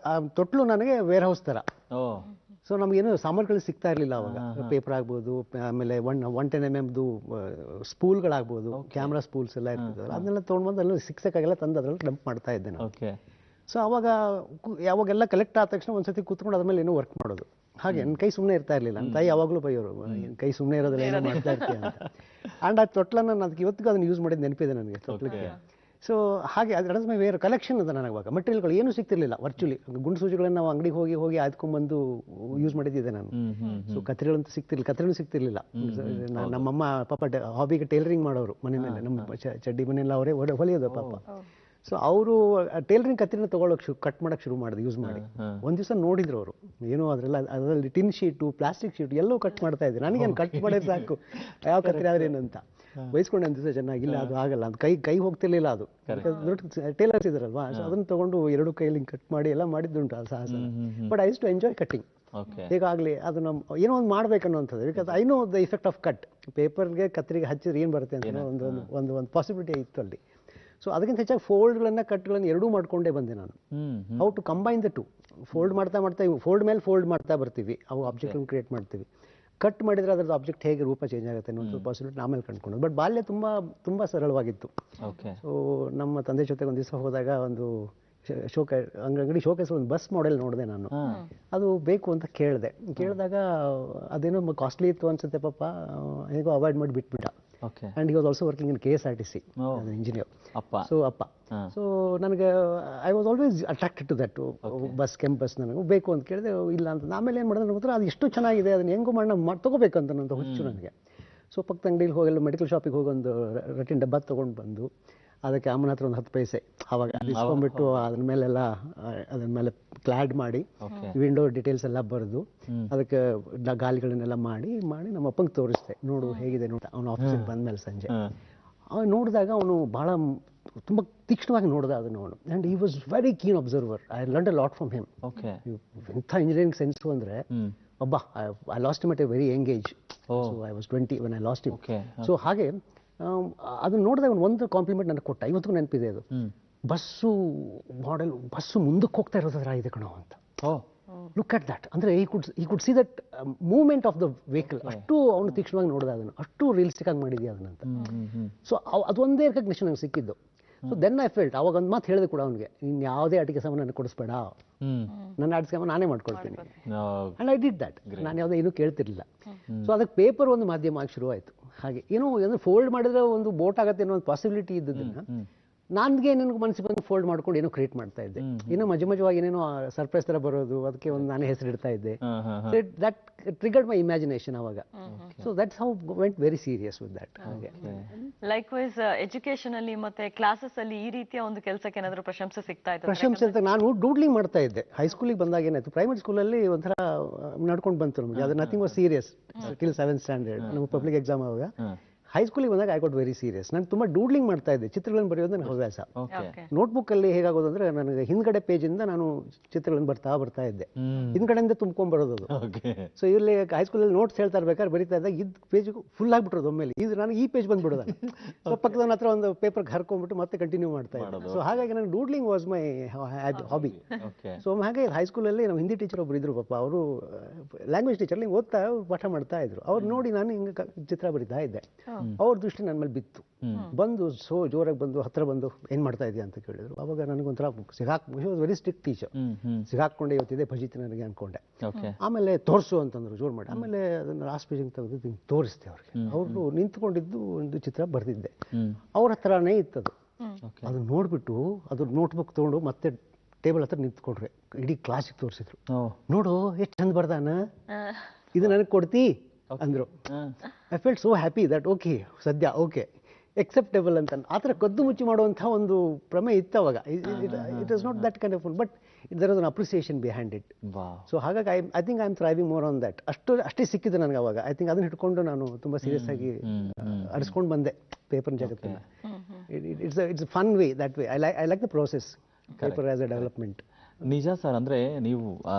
ಆ ತೊಟ್ಲು ನನಗೆ ವೇರ್ ಹೌಸ್ ಥರ. ಸೊ ನಮಗೇನು ಸಾಮಾನುಗಳು ಸಿಗ್ತಾ ಇರಲಿಲ್ಲ ಅವಾಗ. ಪೇಪರ್ ಆಗ್ಬೋದು, ಆಮೇಲೆ 110mm ಸ್ಪೂಲ್ಗಳಾಗ್ಬೋದು, ಕ್ಯಾಮ್ರಾ ಸ್ಪೂಲ್ಸ್ ಎಲ್ಲ ಇರ್ತದಲ್ಲ, ಅದನ್ನೆಲ್ಲ ತೊಗೊಂಡ್ಬಂದು ಅಲ್ಲಿ ಸಿಕ್ಸಕ್ಕಾಗೆಲ್ಲ ತಂದು ಅದರಲ್ಲಿ ಡಂಪ್ ಮಾಡ್ತಾ ಇದ್ದೆ ನಾನು. ಸೊ ಅವಾಗ ಯಾವಾಗೆಲ್ಲ ಕಲೆಕ್ಟ್ ಆದ ತಕ್ಷಣ ಒಂದ್ಸತಿ ಕೂತ್ಕೊಂಡು ಅದ್ರ ಮೇಲೆ ಏನೋ ವರ್ಕ್ ಮಾಡೋದು. ಹಾಗೆ ನನ್ನ ಕೈ ಸುಮ್ಮನೆ ಇರ್ತಾ ಇರಲಿಲ್ಲ. ನನ್ನ ತಾಯಿ ಯಾವಾಗಲೂ ಬೈಯೋರು, ಕೈ ಸುಮ್ಮನೆ ಇರೋದಿಲ್ಲ, ಏನೋ ಮಾಡ್ತಾ ಇರ್ತೀಯ ಅಂತ. ಆ್ಯಂಡ್ ಆ ತೊಟ್ಲನ್ನು ನಾನು ಅದಕ್ಕೆ ಇವತ್ತಿಗೂ ಅದನ್ನು ಯೂಸ್ ಮಾಡಿದ್ದು ನೆನಪಿದೆ ನನಗೆ, ತೊಟ್ಲಿಕ್ಕೆ. ಸೊ ಹಾಗೆ ಅದು ಮೈ ವೇರ್ ಕಲೆಕ್ಷನ್ ಅದ ನನಗೆ. ಅವಾಗ ಮೆಟೀರಿಯಲ್ಗಳು ಏನೂ ಸಿಗ್ತಿರ್ಲಿಲ್ಲ ವರ್ಚುಲಿ. ಗುಂಡು ಸೂಜಿಗಳನ್ನು ನಾವು ಅಂಗಡಿಗೆ ಹೋಗಿ ಆಯ್ದುಕೊಂಡ್ಬಂದು ಯೂಸ್ ಮಾಡಿದ್ದೆ ನಾನು. ಸೊ ಕತ್ರಿಗಳಂತೂ ಕತ್ರಿನೂ ಸಿಗ್ತಿರ್ಲಿಲ್ಲ. ನಮ್ಮಮ್ಮ ಪಾಪ ಹಾಬಿಗೆ ಟೈಲರಿಂಗ್ ಮಾಡೋರು ಮನೆ ಮೇಲೆ, ನಮ್ಮ ಚಡ್ಡಿ ಮನೆಯಲ್ಲ ಅವರೇ ಹೊಲಿಯೋದು ಪಾಪ. ಸೊ ಅವರು ಟೈಲರಿಂಗ್ ಕತ್ರಿನ ತೊಗೊಳಕ್ಕೆ ಕಟ್ ಮಾಡೋಕ್ಕೆ ಶುರು ಮಾಡಿದೆ ಯೂಸ್ ಮಾಡಿ. ಒಂದು ದಿವಸ ನೋಡಿದ್ರು ಅವರು, ಏನೋ ಅದರಲ್ಲಿ ಟಿನ್ ಶೀಟು, ಪ್ಲಾಸ್ಟಿಕ್ ಶೀಟು ಎಲ್ಲೋ ಕಟ್ ಮಾಡ್ತಾ ಇದ್ದೆ. ನನಗೇನು ಕಟ್ ಮಾಡೋದು ಸಾಕು, ಯಾವ ಕತ್ರಿ ಆದ್ರೇನು ಅಂತ ಬಯಸ್ಕೊಂಡೆ. ಒಂದು ದಿವಸ ಚೆನ್ನಾಗಿಲ್ಲ, ಅದು ಆಗಲ್ಲ, ಅದು ಕೈ ಹೋಗ್ತಿರ್ಲಿಲ್ಲ. ಅದು ಟೇಲರ್ಸ್ ಇದ್ರಲ್ವಾ, ಸೊ ಅದನ್ನು ತೊಗೊಂಡು ಎರಡು ಕೈಲಿ ಕಟ್ ಮಾಡಿ ಎಲ್ಲ ಮಾಡಿದ್ದುಂಟು ಆ ಸಾಹಸ. But I used to enjoy cutting. ಹೇಗಾಗಲಿ ಅದು ನಮ್ಮ ಏನೋ ಒಂದು ಮಾಡ್ಬೇಕನ್ನೋಂಥದ್ದು. Because I know the effect of cut. ಪೇಪರ್ಗೆ ಕತ್ರಿಗೆ ಹಚ್ಚಿದ್ರೆ ಏನು ಬರುತ್ತೆ ಅಂತ ಒಂದು ಪಾಸಿಬಿಲಿಟಿ ಇತ್ತು ಅಲ್ಲಿ. ಸೊ ಅದಕ್ಕಿಂತ ಹೆಚ್ಚಾಗಿ ಫೋಲ್ಡ್ಗಳನ್ನು ಕಟ್ಗಳನ್ನು ಎರಡೂ ಮಾಡ್ಕೊಂಡೇ ಬಂದೆ ನಾನು. How to combine the two. Fold ಮಾಡ್ತಾ ಫೋಲ್ಡ್ ಮೇಲೆ ಫೋಲ್ಡ್ ಮಾಡ್ತಾ ಬರ್ತೀವಿ, ಅವು ಆಬ್ಜೆಕ್ಟನ್ನು ಕ್ರಿಯೇಟ್ ಮಾಡ್ತೀವಿ. ಕಟ್ ಮಾಡಿದರೆ ಅದರದ್ದು ಆಬ್ಜೆಕ್ಟ್ ಹೇಗೆ ರೂಪ ಚೇಂಜ್ ಆಗುತ್ತೆ ಅನ್ನೋ ಪಾಸಿಬಿಲಿಟಿ ಆಮೇಲೆ ಕಂಡುಕೊಂಡು. ಬಟ್ ಬಾಲ್ಯ ತುಂಬ ಸರಳವಾಗಿತ್ತು. ಸೊ ನಮ್ಮ ತಂದೆ ಜೊತೆಗೆ ಒಂದು ದಿವಸ ಹೋದಾಗ ಒಂದು ಅಂಗಡಿ ಶೋಕೇಸ್ ಒಂದು ಬಸ್ ಮಾಡೆಲ್ ನೋಡಿದೆ ನಾನು. ಅದು ಬೇಕು ಅಂತ ಕೇಳಿದಾಗ ಅದೇನೋ ಕಾಸ್ಟ್ಲಿ ಇತ್ತು ಅನ್ಸುತ್ತೆ ಪಾಪ, ಹೇಗೋ ಅವಾಯ್ಡ್ ಮಾಡಿ ಬಿಟ್ಬಿಟ್ಟ. And he was also working in KSRTC engineer. So ನನಗೆ I was always attracted to that bus, ಕೆಂಪು ಬಸ್. ನನಗೆ ಬೇಕು ಅಂತ ಕೇಳಿದೆ, ಇಲ್ಲ ಅಂತ. ಆಮೇಲೆ ಏನು ಮಾಡಿದೆ ಗೊತ್ತಾ, ಅದು ಎಷ್ಟು ಚೆನ್ನಾಗಿದೆ, ಅದನ್ನು ಹೆಂಗೋ ತೊಗೋಬೇಕಂತ ಹುಚ್ಚು ನನಗೆ. ಸೊ ಪಕ್ಕದ ಅಂಗಡಿಲಿ ಹೋಗಿ ಮೆಡಿಕಲ್ ಶಾಪಿಗೆ ಹೋಗಿ ಒಂದು ರಟ್ಟಿನ ಡಬ್ಬ ತೊಗೊಂಡು ಬಂದು ಅದಕ್ಕೆ ಅಮ್ಮನ ಹತ್ರ ಒಂದು 10 ಪೈಸೆ ಅವಾಗ ಇಸ್ಕೊಂಡ್ಬಿಟ್ಟು ಅದ್ರ ಮೇಲೆ ಕ್ಲಾಡ್ ಮಾಡಿ ವಿಂಡೋ ಡೀಟೇಲ್ಸ್ ಎಲ್ಲ ಬರೆದು ಅದಕ್ಕೆ ಗಾಲಿಗಳನ್ನೆಲ್ಲ ಮಾಡಿ ನಮ್ಮ ಅಪ್ಪಂಗೆ ತೋರಿಸ್ದೆ. ನೋಡು ಹೇಗಿದೆ ನೋಡ. ಅವನು ಆಫೀಸಿಗೆ ಬಂದಮೇಲೆ ಸಂಜೆ ಅವನು ನೋಡಿದಾಗ ಅವನು ಭಾಳ ತುಂಬ ತೀಕ್ಷ್ಣವಾಗಿ ನೋಡಿದ ಅದನ್ನು ಅವನು. And he was very keen observer. I learned a lot from him. ಇಂಥ ಇಂಜಿನಿಯರಿಂಗ್ ಸೆನ್ಸು ಅಂದರೆ ಒಬ್ಬ I lost him at A very Young age. So I was 20 when I lost him. So ಹಾಗೆ ಅದನ್ನು ನೋಡಿದಾಗ ಒಂದು ಕಾಂಪ್ಲಿಮೆಂಟ್ ನನಗೆ ಕೊಟ್ಟ, ಇವತ್ತಿಗೂ ನೆನಪಿದೆ ಅದು. ಬಸ್ಸು ಮುಂದಕ್ಕೆ ಹೋಗ್ತಾ ಇರೋದ್ರ ಇದೆ ಕಣೋ ಅಂತ. Look at that. ಅಂದರೆ ಈ could see that movement of the vehicle. ಅಷ್ಟು ಅವನು ತೀಕ್ಷ್ಣವಾಗಿ ನೋಡಿದ ಅದನ್ನು, ಅಷ್ಟು ರಿಯಲಿಸ್ಟಿಕ್ ಆಗಿ ಮಾಡಿದ್ಯಾ ಅದನ್ನಂತ. ಸೊ ಅದೊಂದೇ ರೆಕಗ್ನಿಷನ್ ನಂಗೆ ಸಿಕ್ಕಿದ್ದು. ಸೊ ದೆನ್ ಐ ಫೆಲ್ಟ್, ಅವಾಗ ಒಂದು ಮಾತು ಹೇಳಿದೆ ಕೂಡ ಅವನಿಗೆ, ನೀನು ಯಾವುದೇ ಆಟಿಕೆ ಸಾಮಾನು ನನಗೆ ಕೊಡಿಸ್ಬೇಡ, ನನ್ನ ಆಟಿಕೆ ಸಾಮಾನು ನಾನೇ ಮಾಡ್ಕೊಳ್ತೀನಿ. And I did that. ನಾನು ಯಾವುದೇ ಏನೂ ಕೇಳ್ತಿರ್ಲಿಲ್ಲ. ಸೊ ಅದಕ್ಕೆ ಪೇಪರ್ ಒಂದು ಮಾಧ್ಯಮ ಆಗಿ ಶುರುವಾಯಿತು. ಹಾಗೆ ಏನೋ ಫೋಲ್ಡ್ ಮಾಡಿದ್ರೆ ಒಂದು ಬೋಟ್ ಆಗುತ್ತೆ ಅನ್ನೋ ಒಂದು ಪಾಸಿಬಿಲಿಟಿ ಇದ್ದದನ್ನು ನನಗೆ ನನಗೆ ಮನಸ್ಸಿಗೆ ಬಂದು ಫೋಲ್ಡ್ ಮಾಡ್ಕೊಂಡು ಏನೋ ಕ್ರಿಯೇಟ್ ಮಾಡ್ತಾ ಇದ್ದೆ. ಏನೋ ಮಜವಾಗಿ ಏನೇನೋ ಸರ್ಪ್ರೈಸ್ ಥರ ಬರೋದು, ಅದಕ್ಕೆ ಒಂದು ನಾನೇ ಹೆಸರು ಇಡ್ತಾ ಇದ್ದೆ. ದಟ್ ಟ್ರಿಗರ್ಡ್ ಮೈ ಇಮ್ಯಾಜಿನೇಷನ್ ಅವಾಗ. So that's how vent very serious with that. ಹಾಗೆ ಲೈಕ್ ವೈಸ್ ಎಜುಕೇಶನ್ ಅಲ್ಲಿ ಮತ್ತೆ ಕ್ಲಾಸಸ್ ಅಲ್ಲಿ ಈ ರೀತಿಯ ಒಂದು ಕೆಲಸಕ್ಕೆ ಏನಾದರೂ ಪ್ರಶಂಸೆ ಸಿಗ್ತಾ ಇತ್ತು? ಪ್ರಶಂಸೆ ಅಂತ ನಾನು ಡೂಡ್ಲಿಂಗ್ ಮಾಡ್ತಾ ಇದ್ದೆ. ಹೈಸ್ಕೂಲಿಗೆ ಬಂದಾಗ ಏನಾಯ್ತು, ಪ್ರೈವೇಟ್ ಸ್ಕೂಲಲ್ಲಿ ಒಂಥರ ನಡ್ಕೊಂಡು ಬಂತು ನಮಗೆ. ಅದು nothing was serious till 7th standard. ನಮಗೆ ಪಬ್ಲಿಕ್ ಎಕ್ಸಾಮ್ ಆವಾಗ. ಹೈಸ್ಕೂಲಿಗೆ ಬಂದಾಗ ಐ ಗಾಟ್ ವೆರಿ ಸೀರಿಯಸ್. ನಾನು ತುಂಬ ಡೂಡ್ಲಿಂಗ್ ಮಾಡ್ತಾ ಇದ್ದೆ. ಚಿತ್ರಗಳನ್ನು ಬರೆಯೋದು ನನಗೆ ಹವ್ಯಾಸ. ನೋಟ್ಬುಕ್ಕಲ್ಲಿ ಹೇಗಾಗೋದು ಅಂದರೆ, ನನಗೆ ಹಿಂದ್ಗಡೆ ಪೇಜಿಂದ ನಾನು ಚಿತ್ರಗಳನ್ನು ಬರ್ತಾ ಇದ್ದೆ. ಹಿಂದ್ಗಡೆಯಿಂದ ತುಂಬ್ಕೊಂಡ್ಬರೋದು ಅದು. ಸೊ ಇಲ್ಲಿ ಹೈಸ್ಕೂಲಲ್ಲಿ ನೋಟ್ಸ್ ಹೇಳ್ತಾ ಇರ್ಬೇಕಾದ್ರೆ ಬರೀತಾ ಇದ್ದಾಗ ಇದ್ ಪೇಜ್ ಫುಲ್ ಆಗಿಬಿಟ್ರೋದು ಒಮ್ಮೆಲೆ. ಇದು ನನಗೆ ಈ ಪೇಜ್ ಬಂದ್ಬಿಡೋದು. ಸೊ ಪಕ್ಕದ ಹತ್ರ ಒಂದು ಪೇಪರ್ಗೆ ಹರ್ಕೊಂಡ್ಬಿಟ್ಟು ಮತ್ತೆ ಕಂಟಿನ್ಯೂ ಮಾಡ್ತಾ ಇದ್ದೆ. ಸೊ ಹಾಗಾಗಿ ನನಗೆ ಡೂಡ್ಲಿಂಗ್ ವಾಸ್ ಮೈ ಹಾಬಿ. ಸೊ ಹಾಗೆ ಹೈಸ್ಕೂಲಲ್ಲಿ ನಮ್ಮ ಹಿಂದಿ ಟೀಚರ್ ಒಬ್ರು ಇದ್ರು ಪಾಪ. ಅವರು ಲ್ಯಾಂಗ್ವೇಜ್ ಟೀಚರ್ ಓದ್ತಾ ಪಾಠ ಮಾಡ್ತಾ ಇದ್ರು. ಅವ್ರು ನೋಡಿ ನಾನು ಹಿಂಗೆ ಚಿತ್ರ ಬರಿತಾ ಇದ್ದೆ. ಅವ್ರ ದೃಷ್ಟಿ ನನ್ನ ಮೇಲೆ ಬಿತ್ತು. ಬಂದು ಜೋರಾಗಿ ಬಂದು ಹತ್ರ ಬಂದು ಏನ್ ಮಾಡ್ತಾ ಇದೆಯಾ ಅಂತ ಕೇಳಿದ್ರು. ಅವಾಗ ನನಗೊಂಥರ ವೆರಿ ಸ್ಟ್ರಿಕ್ಟ್ ಟೀಚರ್. ಸಿಗಾಕೊಂಡೆ ಇವತ್ತಿದೆ ಭಜಿತಿ ನನಗೆ ಅನ್ಕೊಂಡೆ. ಆಮೇಲೆ ತೋರಿಸು ಅಂತಂದ್ರು ಜೋರ್ ಮಾಡಿ. ಆಮೇಲೆ ಅದನ್ನ ಲಾಸ್ಟ್ ಪೇಜಿಂಗ್ ತೆಗೆದು ತೋರಿಸ್ದೆ ಅವ್ರಿಗೆ. ಅವರು ನಿಂತ್ಕೊಂಡಿದ್ದು ಒಂದು ಚಿತ್ರ ಬರ್ದಿದ್ದೆ. ಅವ್ರ ಹತ್ರನೇ ಇತ್ತದು. ಅದನ್ನ ನೋಡ್ಬಿಟ್ಟು ಅದ್ರ ನೋಟ್ಬುಕ್ ತಗೊಂಡು ಮತ್ತೆ ಟೇಬಲ್ ಹತ್ರ ನಿಂತ್ಕೊಂಡ್ರೆ ಇಡೀ ಕ್ಲಾಸಿಗೆ ತೋರಿಸಿದ್ರು. ಓ ನೋಡು ಎಷ್ಟು ಚಂದ ಬರ್ದಾನ, ಇದು ನನಗೆ ಕೊಡ್ತಿ ಅಂದರು. I felt so happy that okay ಸದ್ಯ ಓಕೆ ಎಕ್ಸೆಪ್ಟೇಬಲ್ ಅಂತ. ಆ ಥರ ಕದ್ದು ಮುಚ್ಚಿ ಮಾಡುವಂಥ ಒಂದು ಪ್ರಮೇಯ ಇತ್ತು ಅವಾಗ. It is not that kind of full, but there is an appreciation behind it. So ಹಾಗಾಗಿ I think I am thriving more on that. ಅಷ್ಟೇ ಸಿಕ್ಕಿದೆ ನನಗೆ ಅವಾಗ. ಐ ಥಿಂಕ್ ಅದನ್ನ ಹಿಡ್ಕೊಂಡು ನಾನು ತುಂಬ ಸೀರಿಯಸ್ ಆಗಿ ಅಡಿಸ್ಕೊಂಡು ಬಂದೆ ಪೇಪರ್ ಜಗತ್ತನ್ನು. It's fun way, that way I like the process paper as a development. ನಿಜ ಸರ್. ಅಂದರೆ ನೀವು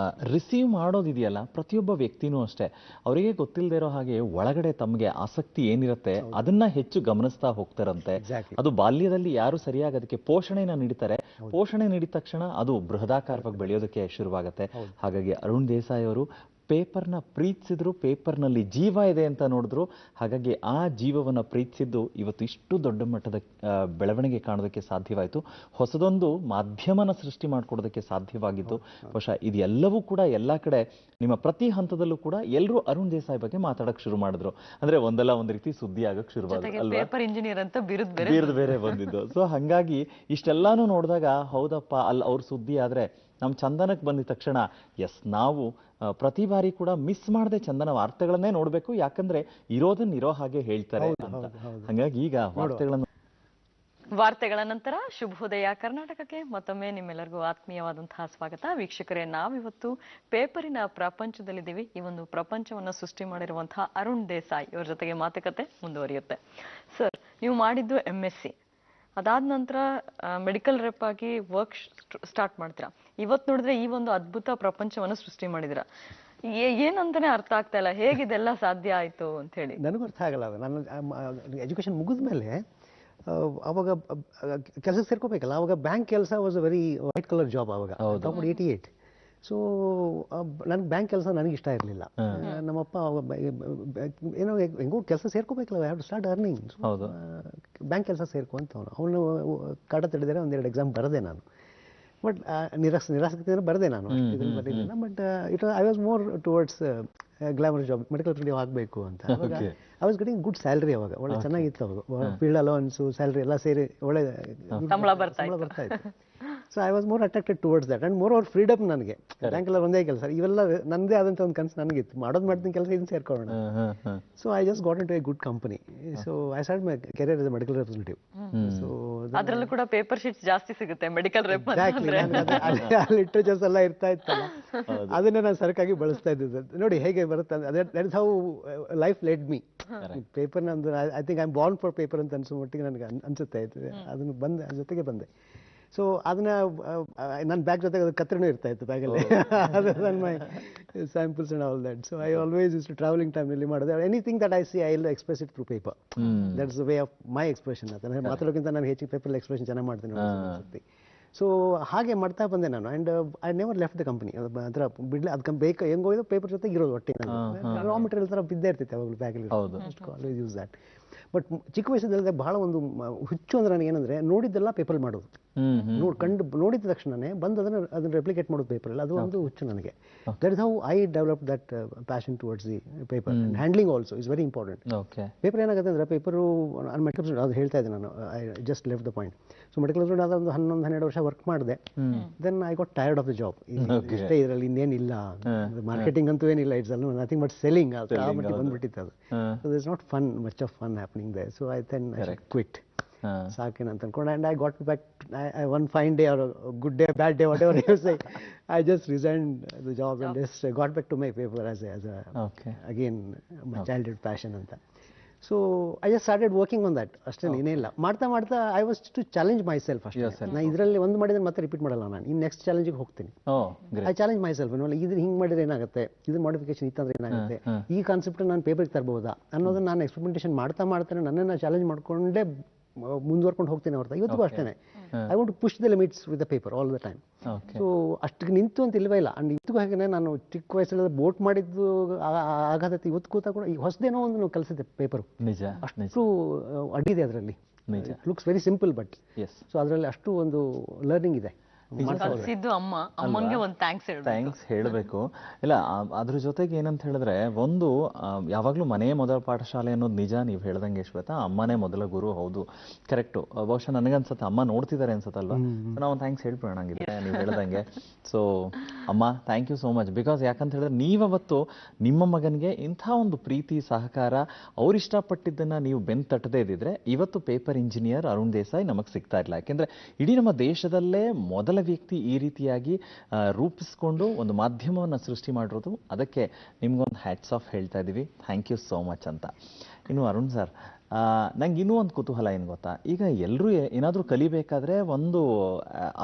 ರಿಸೀವ್ ಮಾಡೋದಿದೆಯಲ್ಲ, ಪ್ರತಿಯೊಬ್ಬ ವ್ಯಕ್ತಿನೂ ಅಷ್ಟೇ ಅವರಿಗೆ ಗೊತ್ತಿಲ್ಲದೆ ಇರೋ ಹಾಗೆ ಒಳಗಡೆ ತಮಗೆ ಆಸಕ್ತಿ ಏನಿರುತ್ತೆ ಅದನ್ನ ಹೆಚ್ಚು ಗಮನಿಸ್ತಾ ಹೋಗ್ತಾರಂತೆ. ಅದು ಬಾಲ್ಯದಲ್ಲಿ ಯಾರು ಸರಿಯಾಗಿ ಅದಕ್ಕೆ ಪೋಷಣೆನ ನೀಡ್ತಾರೆ, ಪೋಷಣೆ ನೀಡಿದ ತಕ್ಷಣ ಅದು ಬೃಹದಾಕಾರವಾಗಿ ಬೆಳೆಯೋದಕ್ಕೆ ಶುರುವಾಗುತ್ತೆ. ಹಾಗಾಗಿ ಅರುಣ್ ದೇಸಾಯಿ ಅವರು ಪೇಪರ್ನ ಪ್ರೀತಿಸಿದ್ರು, ಪೇಪರ್ನಲ್ಲಿ ಜೀವ ಇದೆ ಅಂತ ನೋಡಿದ್ರು. ಹಾಗಾಗಿ ಆ ಜೀವವನ್ನು ಪ್ರೀತಿಸಿದ್ದು ಇವತ್ತು ಇಷ್ಟು ದೊಡ್ಡ ಮಟ್ಟದ ಬೆಳವಣಿಗೆ ಕಾಣೋದಕ್ಕೆ ಸಾಧ್ಯವಾಯಿತು. ಹೊಸದೊಂದು ಮಾಧ್ಯಮನ ಸೃಷ್ಟಿ ಮಾಡಿಕೊಡೋದಕ್ಕೆ ಸಾಧ್ಯವಾಗಿದ್ದು. ಬಹುಶಃ ಇದೆಲ್ಲವೂ ಕೂಡ ಎಲ್ಲ ಕಡೆ ನಿಮ್ಮ ಪ್ರತಿ ಹಂತದಲ್ಲೂ ಕೂಡ ಎಲ್ಲರೂ ಅರುಣ್ ದೇಸಾಯಿ ಬಗ್ಗೆ ಮಾತಾಡಕ್ಕೆ ಶುರು ಮಾಡಿದ್ರು. ಅಂದ್ರೆ ಒಂದಲ್ಲ ಒಂದು ರೀತಿ ಸುದ್ದಿ ಆಗಕ್ಕೆ ಶುರುವಾದ್ರು ಅಲ್ವಾ? ಪೇಪರ್ ಇಂಜಿನಿಯರ್ ಅಂತ ಬಿರುದು ಬೇರೆ ಬಂದಿದ್ದು. ಸೊ ಹಾಗಾಗಿ ಇಷ್ಟೆಲ್ಲಾನು ನೋಡಿದಾಗ ಹೌದಪ್ಪ, ಅಲ್ಲಿ ಅವ್ರ ಸುದ್ದಿ ಆದ್ರೆ ನಮ್ಮ ಚಂದನಕ್ಕೆ ಬಂದಿದ ತಕ್ಷಣ ಎಸ್ ನಾವು ಪ್ರತಿ ಬಾರಿ ಕೂಡ ಮಿಸ್ ಮಾಡದೆ ಚಂದನ ವಾರ್ತೆಗಳನ್ನೇ ನೋಡ್ಬೇಕು, ಯಾಕಂದ್ರೆ ಇರೋದನ್ನ ಇರೋ ಹಾಗೆ ಹೇಳ್ತಾರೆ ಅಂತ. ಹಾಗಾಗಿ ಈಗ ವಾರ್ತೆಗಳ ನಂತರ ಶುಭೋದಯ ಕರ್ನಾಟಕಕ್ಕೆ ಮತ್ತೊಮ್ಮೆ ನಿಮ್ಮೆಲ್ಲರಿಗೂ ಆತ್ಮೀಯವಾದಂತಹ ಸ್ವಾಗತ. ವೀಕ್ಷಕರೇ, ನಾವಿವತ್ತು ಪೇಪರಿನ ಪ್ರಪಂಚದಲ್ಲಿದ್ದೀವಿ. ಈ ಒಂದು ಪ್ರಪಂಚವನ್ನ ಸೃಷ್ಟಿ ಮಾಡಿರುವಂತಹ ಅರುಣ್ ದೇಸಾಯಿ ಇವ್ರ ಜೊತೆಗೆ ಮಾತುಕತೆ ಮುಂದುವರಿಯುತ್ತೆ. ಸರ್, ನೀವು ಮಾಡಿದ್ದು MSc, ಅದಾದ ನಂತರ ಮೆಡಿಕಲ್ ರೆಪ್ ಆಗಿ ವರ್ಕ್ ಸ್ಟಾರ್ಟ್ ಮಾಡ್ತೀರಾ. ಇವತ್ತು ನೋಡಿದ್ರೆ ಈ ಒಂದು ಅದ್ಭುತ ಪ್ರಪಂಚವನ್ನು ಸೃಷ್ಟಿ ಮಾಡಿದಿರ. ಏನಂತಾನೆ ಅರ್ಥ ಆಗ್ತಾ ಇಲ್ಲ, ಹೇಗಿದೆಲ್ಲ ಸಾಧ್ಯ ಆಯ್ತು ಅಂತ ಹೇಳಿ. ನನಗೂ ಅರ್ಥ ಆಗಲ್ಲ. ನಾನು ಎಜುಕೇಶನ್ ಮುಗಿದ ಮೇಲೆ ಅವಾಗ ಕೆಲಸಕ್ಕೆ ಸೇರ್ಕೋಬೇಕಲ್ಲ. ಅವಾಗ ಬ್ಯಾಂಕ್ ಕೆಲಸ was a very white colour job ಅವಾಗ, 88. ಸೊ ನನಗೆ ಬ್ಯಾಂಕ್ ಕೆಲಸ ನನಗೆ ಇಷ್ಟ ಇರಲಿಲ್ಲ. ನಮ್ಮಪ್ಪ ಏನೋ ಹೆಂಗೋ ಕೆಲಸ ಸೇರ್ಕೋಬೇಕಲ್ಲ, I have to start earning. Bank ಕೆಲಸ ಸೇರ್ಕೊ ಅಂತ ಅವನು ಕಾಟ ತಡೆದರೆ ಒಂದೆರಡು ಎಕ್ಸಾಮ್ ಬರದೆ ನಾನು. ಬಟ್ ನಿರಾಸಕ್ತಿಯಿಂದ ಬರದೆ ನಾನು, ಇದನ್ನು ಬರಲಿಲ್ಲ. But I was more towards glamour job, medical field ಆಗಬೇಕು ಅಂತ. ಅವಾಗ I was getting good salary. ಅವಾಗ ಒಳ್ಳೆ ಚೆನ್ನಾಗಿತ್ತು. ಅವಾಗ ಫೀಲ್ಡ್ ಅಲೋನ್ಸು ಸ್ಯಾಲ್ರಿ ಎಲ್ಲ ಸೇರಿ ಒಳ್ಳೆ ಸಂಬಳ ಬರ್ತಾ ಇತ್ತು. So I was more attracted towards that and more over freedom. ನನಗೆ ಬ್ಯಾಂಕೆಲ್ಲ ಒಂದೇ ಕೆಲಸ, ಇವೆಲ್ಲ ನನ್ನದೇ ಆದಂಥ ಒಂದು ಕನಸು ನನಗಿತ್ತು. ಮಾಡೋದು ಮಾಡ್ತೀನಿ ಕೆಲಸ, ಇದನ್ನು ಸೇರ್ಕೊಳ್ಳೋಣ. So I just got into a good company. So I start my career as a medical representative. So ಅದರಲ್ಲೂ ಕೂಡ ಪೇಪರ್ ಶೀಟ್ಸ್ ಜಾಸ್ತಿ ಸಿಗುತ್ತೆ ಮೆಡಿಕಲ್ ರೆಪ್. ಲಿಟ್ರೇಚರ್ಸ್ ಎಲ್ಲ ಇರ್ತಾ ಇತ್ತಲ್ಲ, ಅದನ್ನೇ ನಾನು ಸರಕಾಗಿ ಬಳಸ್ತಾ ಇದ್ದಿದ್ದು. ನೋಡಿ ಹೇಗೆ ಬರುತ್ತೆ. That is how life led me. Paper ನಂದು I think I am born for paper ಅಂತ ಅನ್ಸೋ ಮಟ್ಟಿಗೆ ನನಗೆ ಅನ್ಸುತ್ತೆ. ಅದನ್ನು ಬಂದೆ, ಅದ್ರ ಜೊತೆಗೆ ಬಂದೆ. ಸೊ ಅದನ್ನ ನನ್ನ ಬ್ಯಾಗ್ ಜೊತೆಗೆ ಅದು ಕತ್ರಿನೂ ಇರ್ತಾ ಇತ್ತು ಬ್ಯಾಗಲ್ಲಿ. ಅದು ನನ್ನ my samples and all that. So I always is travelling ಟೈಮ್ನಲ್ಲಿ ಮಾಡೋದು. Anything that I see I will express it through paper. That's the way of my expression. ಅಂತ ಮಾತಾಡೋಕ್ಕಿಂತ ನಾನು ಹೆಚ್ಚಿಗೆ ಪೇಪರ್ ಎಕ್ಸ್ಪ್ರೆಷನ್ ಚೆನ್ನಾಗಿ ಮಾಡ್ತೀನಿ ಅನ್ಸುತ್ತೆ. ಸೊ ಹಾಗೆ ಮಾಡ್ತಾ ಬಂದೆ ನಾನು. And I never left the company. ಅದರ ಬಿಡ್ಲಿ ಅದಕ್ಕೆ ಬೇಕು ಹೆಂಗೋಯ್ತು ಪೇಪರ್ ಜೊತೆಗೆ ಇರೋದು ಒಟ್ಟೆ. ರಾ ಮೆಟೀರಿಯಲ್ ಥರ ಬಿದ್ದೇ ಇರ್ತಿತ್ತು ಯಾವಾಗಲೂ ಬ್ಯಾಗಲ್ಲಿ. Always use that. ಬಟ್ ಚಿಕ್ಕ ವಯಸ್ಸಲ್ಲಿ ಬಹಳ ಒಂದು ಹುಚ್ಚು ಅಂದ್ರೆ ನನಗೇನಂದ್ರೆ ನೋಡಿದ್ದೆಲ್ಲ ಪೇಪರ್ ಮಾಡೋದು. ನೋಡಿದ ತಕ್ಷಣನೇ ಬಂದು ಅದನ್ನು ರೆಪ್ಲಿಕೇಟ್ ಮಾಡೋದು ಪೇಪರಲ್ಲಿ. ಅದು ಒಂದು ಹುಚ್ಚು ನನಗೆ. That is how I develop that passion towards the paper. And handling also is very important. Paper ಏನಾಗುತ್ತೆ ಅಂದರೆ ಪೇಪರು ನಾನು ಮೆಡಿಕಲ್ ಅದು ಹೇಳ್ತಾ ಇದ್ದೆ ನಾನು. I just left the point. So medical student ಆದ ಒಂದು 11-12 ವರ್ಷ ವರ್ಕ್ ಮಾಡಿದೆ. Then I got tired of the job. ಇಷ್ಟೇ ಇದರಲ್ಲಿ ಇನ್ನೇನಿಲ್ಲ, ಮಾರ್ಕೆಟಿಂಗ್ ಅಂತೂ ಏನಿಲ್ಲ. It's all nothing but selling. ಆ ಮಟ್ಟಿಗೆ ಬಂದ್ಬಿಟ್ಟಿತ್ತು ಅದು. So this not fun, much of fun happening there. So I then I should quit. ಸಾಕೇನಂತ ಅನ್ಕೊಂಡು. And I got back one fine day or good day bad day whatever you say, I just resign the job and just got back to my paper as again my childhood passion ಅಂತ. So I just started working on that. ಅಷ್ಟೇ, ಏನಿಲ್ಲ. ಮಾಡ್ತಾ ಮಾಡ್ತಾ I was to challenge myself ಅಷ್ಟೇ. ನಾನು ಇದರಲ್ಲಿ ಒಂದು ಮಾಡಿದ್ರೆ ಮತ್ತೆ ರಿಪೀಟ್ ಮಾಡಲ್ಲ. ನಾನು ಇನ್ನು ನೆಕ್ಸ್ಟ್ ಚಾಲೆಂಜಿಗೆ ಹೋಗ್ತೀನಿ. I challenge my self. ಇದ್ರ ಹಿಂಗೆ ಮಾಡಿದ್ರೆ ಏನಾಗುತ್ತೆ, ಇದು ಮಾಡಿಫಿಕೇಶನ್ ಇತ್ತಂದ್ರೆ ಏನಾಗುತ್ತೆ, ಈ ಕಾನ್ಸೆಪ್ಟ್ ನಾನು ಪೇಪರ್ಗೆ ತರಬಹುದಾ ಅನ್ನೋದನ್ನ ನಾನು ಎಕ್ಸ್ಪೆರಿಮೆಂಟೇಷನ್ ಮಾಡ್ತಾ ಮಾಡ್ತಾನೆ ನನ್ನನ್ನು ಚಾಲೆಂಜ್ ಮಾಡ್ಕೊಂಡೇ ಮುಂದುವರ್ಕೊಂಡು ಹೋಗ್ತೀನಿ ಹೊರತು. ಇವತ್ತಿಗೂ ಅಷ್ಟೇ. I want to push the limits with the paper all the time. So ಅಷ್ಟಿಗೆ ನಿಂತು ಅಂತ ಇಲ್ವೇ ಇಲ್ಲ. ಅಂಡ್ ಇವತ್ತಿಗೂ ಹಾಗೆ ನಾನು ಚಿಕ್ಕ ವಯಸ್ಸಲ್ಲಿ ಬೋಟ್ ಮಾಡಿದ್ದು ಆಘಾತತೆ ಇವತ್ತು ಕೂತ ಕೂಡ ಹೊಸದೇನೋ ಒಂದು ನಾವು ಕಲಿಸಿದೆ ಪೇಪರು. ಅಷ್ಟು ಅಡ್ಡಿದೆ ಅದರಲ್ಲಿ. It looks very simple but so ಅದರಲ್ಲಿ ಅಷ್ಟು ಒಂದು ಲರ್ನಿಂಗ್ ಇದೆ. ಕಲ್ಸಿದ್ದು ಅಮ್ಮ, ಅಮ್ಮಂಗೆ ಒಂದು ಥ್ಯಾಂಕ್ಸ್ ಹೇಳ್ಬೇಕು. ಥ್ಯಾಂಕ್ಸ್ ಹೇಳಬೇಕು. ಇಲ್ಲ ಅದ್ರ ಜೊತೆಗೆ ಏನಂತ ಹೇಳಿದ್ರೆ ಒಂದು ಯಾವಾಗಲೂ ಮನೆಯೇ ಮೊದಲ ಪಾಠಶಾಲೆ ಅನ್ನೋದು ನಿಜ. ನೀವು ಹೇಳ್ದಂಗೆ ಶ್ವೇತಾ, ಅಮ್ಮನೇ ಮೊದಲ ಗುರು. ಹೌದು, ಕರೆಕ್ಟು. ಬಹುಶಃ ನನಗನ್ಸುತ್ತೆ ಅಮ್ಮ ನೋಡ್ತಿದ್ದಾರೆ ಅನ್ಸುತ್ತಲ್ವಾ. ನಾವು ಥ್ಯಾಂಕ್ಸ್ ಹೇಳ್ಬಿಡೋಣಾಗಿದೆ ನೀವು ಹೇಳ್ದಂಗೆ. ಸೊ ಅಮ್ಮ, thank you so much. Because ಯಾಕಂತ ಹೇಳಿದ್ರೆ ನೀವವತ್ತು ನಿಮ್ಮ ಮಗನಿಗೆ ಇಂಥ ಒಂದು ಪ್ರೀತಿ ಸಹಕಾರ, ಅವ್ರು ಇಷ್ಟಪಟ್ಟಿದ್ದನ್ನ ನೀವು ಬೆನ್ ತಟ್ಟದೇ ಇದ್ದಿದ್ರೆ ಇವತ್ತು ಪೇಪರ್ ಇಂಜಿನಿಯರ್ ಅರುಣ್ ದೇಸಾಯಿ ನಮಗೆ ಸಿಗ್ತಾ ಇಲ್ಲ. ಯಾಕೆಂದ್ರೆ ಇಡೀ ನಮ್ಮ ದೇಶದಲ್ಲೇ ಮೊದಲ ವ್ಯಕ್ತಿ ಈ ರೀತಿಯಾಗಿ ರೂಪಿಸ್ಕೊಂಡು ಒಂದು ಮಾಧ್ಯಮವನ್ನು ಸೃಷ್ಟಿ ಮಾಡಿರೋದು. ಅದಕ್ಕೆ ನಿಮ್ಗೊಂದು ಹ್ಯಾಟ್ಸ್ ಆಫ್ ಹೇಳ್ತಾ ಇದ್ದೀವಿ. ಥ್ಯಾಂಕ್ ಯು ಸೋ ಮಚ್ ಅಂತ. ಇನ್ನು ಅರುಣ್ ಸರ್, ನಂಗೆ ಇನ್ನೂ ಒಂದು ಕುತೂಹಲ ಏನು ಗೊತ್ತಾ, ಈಗ ಎಲ್ಲರೂ ಏನಾದರೂ ಕಲಿಬೇಕಾದ್ರೆ ಒಂದು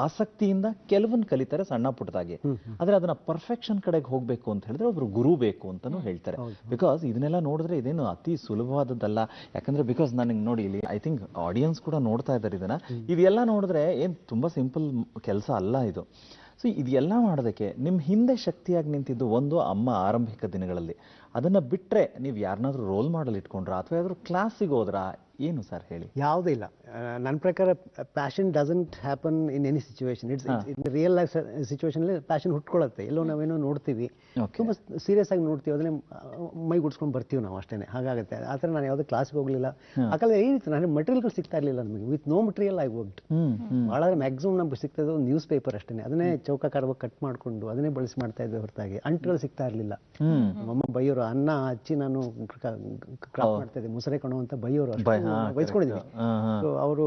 ಆಸಕ್ತಿಯಿಂದ ಕೆಲವೊಂದು ಕಲಿತಾರೆ ಸಣ್ಣ ಪುಟ್ಟದಾಗಿ. ಆದರೆ ಅದನ್ನ ಪರ್ಫೆಕ್ಷನ್ ಕಡೆಗೆ ಹೋಗಬೇಕು ಅಂತ ಹೇಳಿದ್ರೆ ಒಬ್ರು ಗುರು ಬೇಕು ಅಂತಲೂ ಹೇಳ್ತಾರೆ. ಬಿಕಾಸ್ ಇದನ್ನೆಲ್ಲ ನೋಡಿದ್ರೆ ಇದೇನು ಅತಿ ಸುಲಭವಾದದ್ದಲ್ಲ. ಯಾಕಂದ್ರೆ ಬಿಕಾಸ್ ನನಗೆ ನೋಡಿ, ಇಲ್ಲಿ ಐ ಥಿಂಕ್ ಆಡಿಯನ್ಸ್ ಕೂಡ ನೋಡ್ತಾ ಇದ್ದಾರೆ ಇದನ್ನ. ಇದೆಲ್ಲ ನೋಡಿದ್ರೆ ಏನು ತುಂಬ ಸಿಂಪಲ್ ಕೆಲಸ ಅಲ್ಲ ಇದು. ಸೊ ಇದೆಲ್ಲ ಮಾಡೋದಕ್ಕೆ ನಿಮ್ಮ ಹಿಂದೆ ಶಕ್ತಿಯಾಗಿ ನಿಂತಿದ್ದು ಒಂದು ಅಮ್ಮ ಆರಂಭಿಕ ದಿನಗಳಲ್ಲಿ. ಅದನ್ನ ಬಿಟ್ಟರೆ ನೀವು ಯಾರನ್ನಾದ್ರೂ ರೋಲ್ ಮಾಡಲ್ ಇಟ್ಕೊಂಡ್ರಾ ಅಥವಾ ಯಾವ್ದಾದ್ರು ಕ್ಲಾಸಿಗೆ ಹೋದ್ರಾ, ಏನು ಸರ್ ಹೇಳಿ? ಯಾವುದೇ ಇಲ್ಲ. ನನ್ನ ಪ್ರಕಾರ passion doesn't happen in any situation. In real life situation passion ಹುಟ್ಕೊಳ್ಳುತ್ತೆ. ಎಲ್ಲೋ ನಾವೇನೋ ನೋಡ್ತೀವಿ, ತುಂಬ ಸೀರಿಯಸ್ ಆಗಿ ನೋಡ್ತೀವಿ, ಅದನ್ನೇ ಮೈ ಗುಡ್ಸ್ಕೊಂಡು ಬರ್ತೀವಿ ನಾವು, ಅಷ್ಟೇ. ಹಾಗಾಗುತ್ತೆ. ಆ ಥರ ನಾನು ಯಾವುದೇ ಕ್ಲಾಸ್ಗೆ ಹೋಗಲಿಲ್ಲ. ಆ ಕಾಲ ಏನಿತ್ತು, ನನಗೆ ಮಟೀರಿಯಲ್ಗಳು ಸಿಗ್ತಾ ಇರಲಿಲ್ಲ ನಮಗೆ. With no material I worked. ಭಾಳ ಮ್ಯಾಕ್ಸಿಮಮ್ ನಮ್ಗೆ ಸಿಗ್ತದೆ ಒಂದು ನ್ಯೂಸ್ ಪೇಪರ್ ಅಷ್ಟೇ. ಅದನ್ನೇ ಚೌಕಾಕಾರವಾಗಿ ಕಟ್ ಮಾಡಿಕೊಂಡು ಅದನ್ನೇ ಬಳಸಿ ಮಾಡ್ತಾ ಇದ್ದೆ ಹೊರತಾಗಿ ಅಂಟುಗಳು ಸಿಗ್ತಾ ಇರಲಿಲ್ಲ. ನಮ್ಮಮ್ಮ ಬೈಯೋರು, ಅನ್ನ ಹಚ್ಚಿ ನಾನು ಕ್ರಾಪ್ ಮಾಡ್ತಾ ಇದ್ದೆ, ಮುಸರೆ ಕಣೋ ಅಂತ ಬೈಯೋರು, ಬೈಸ್ಕೊಂಡಿದ್ವಿ. ಸೊ ಅವರು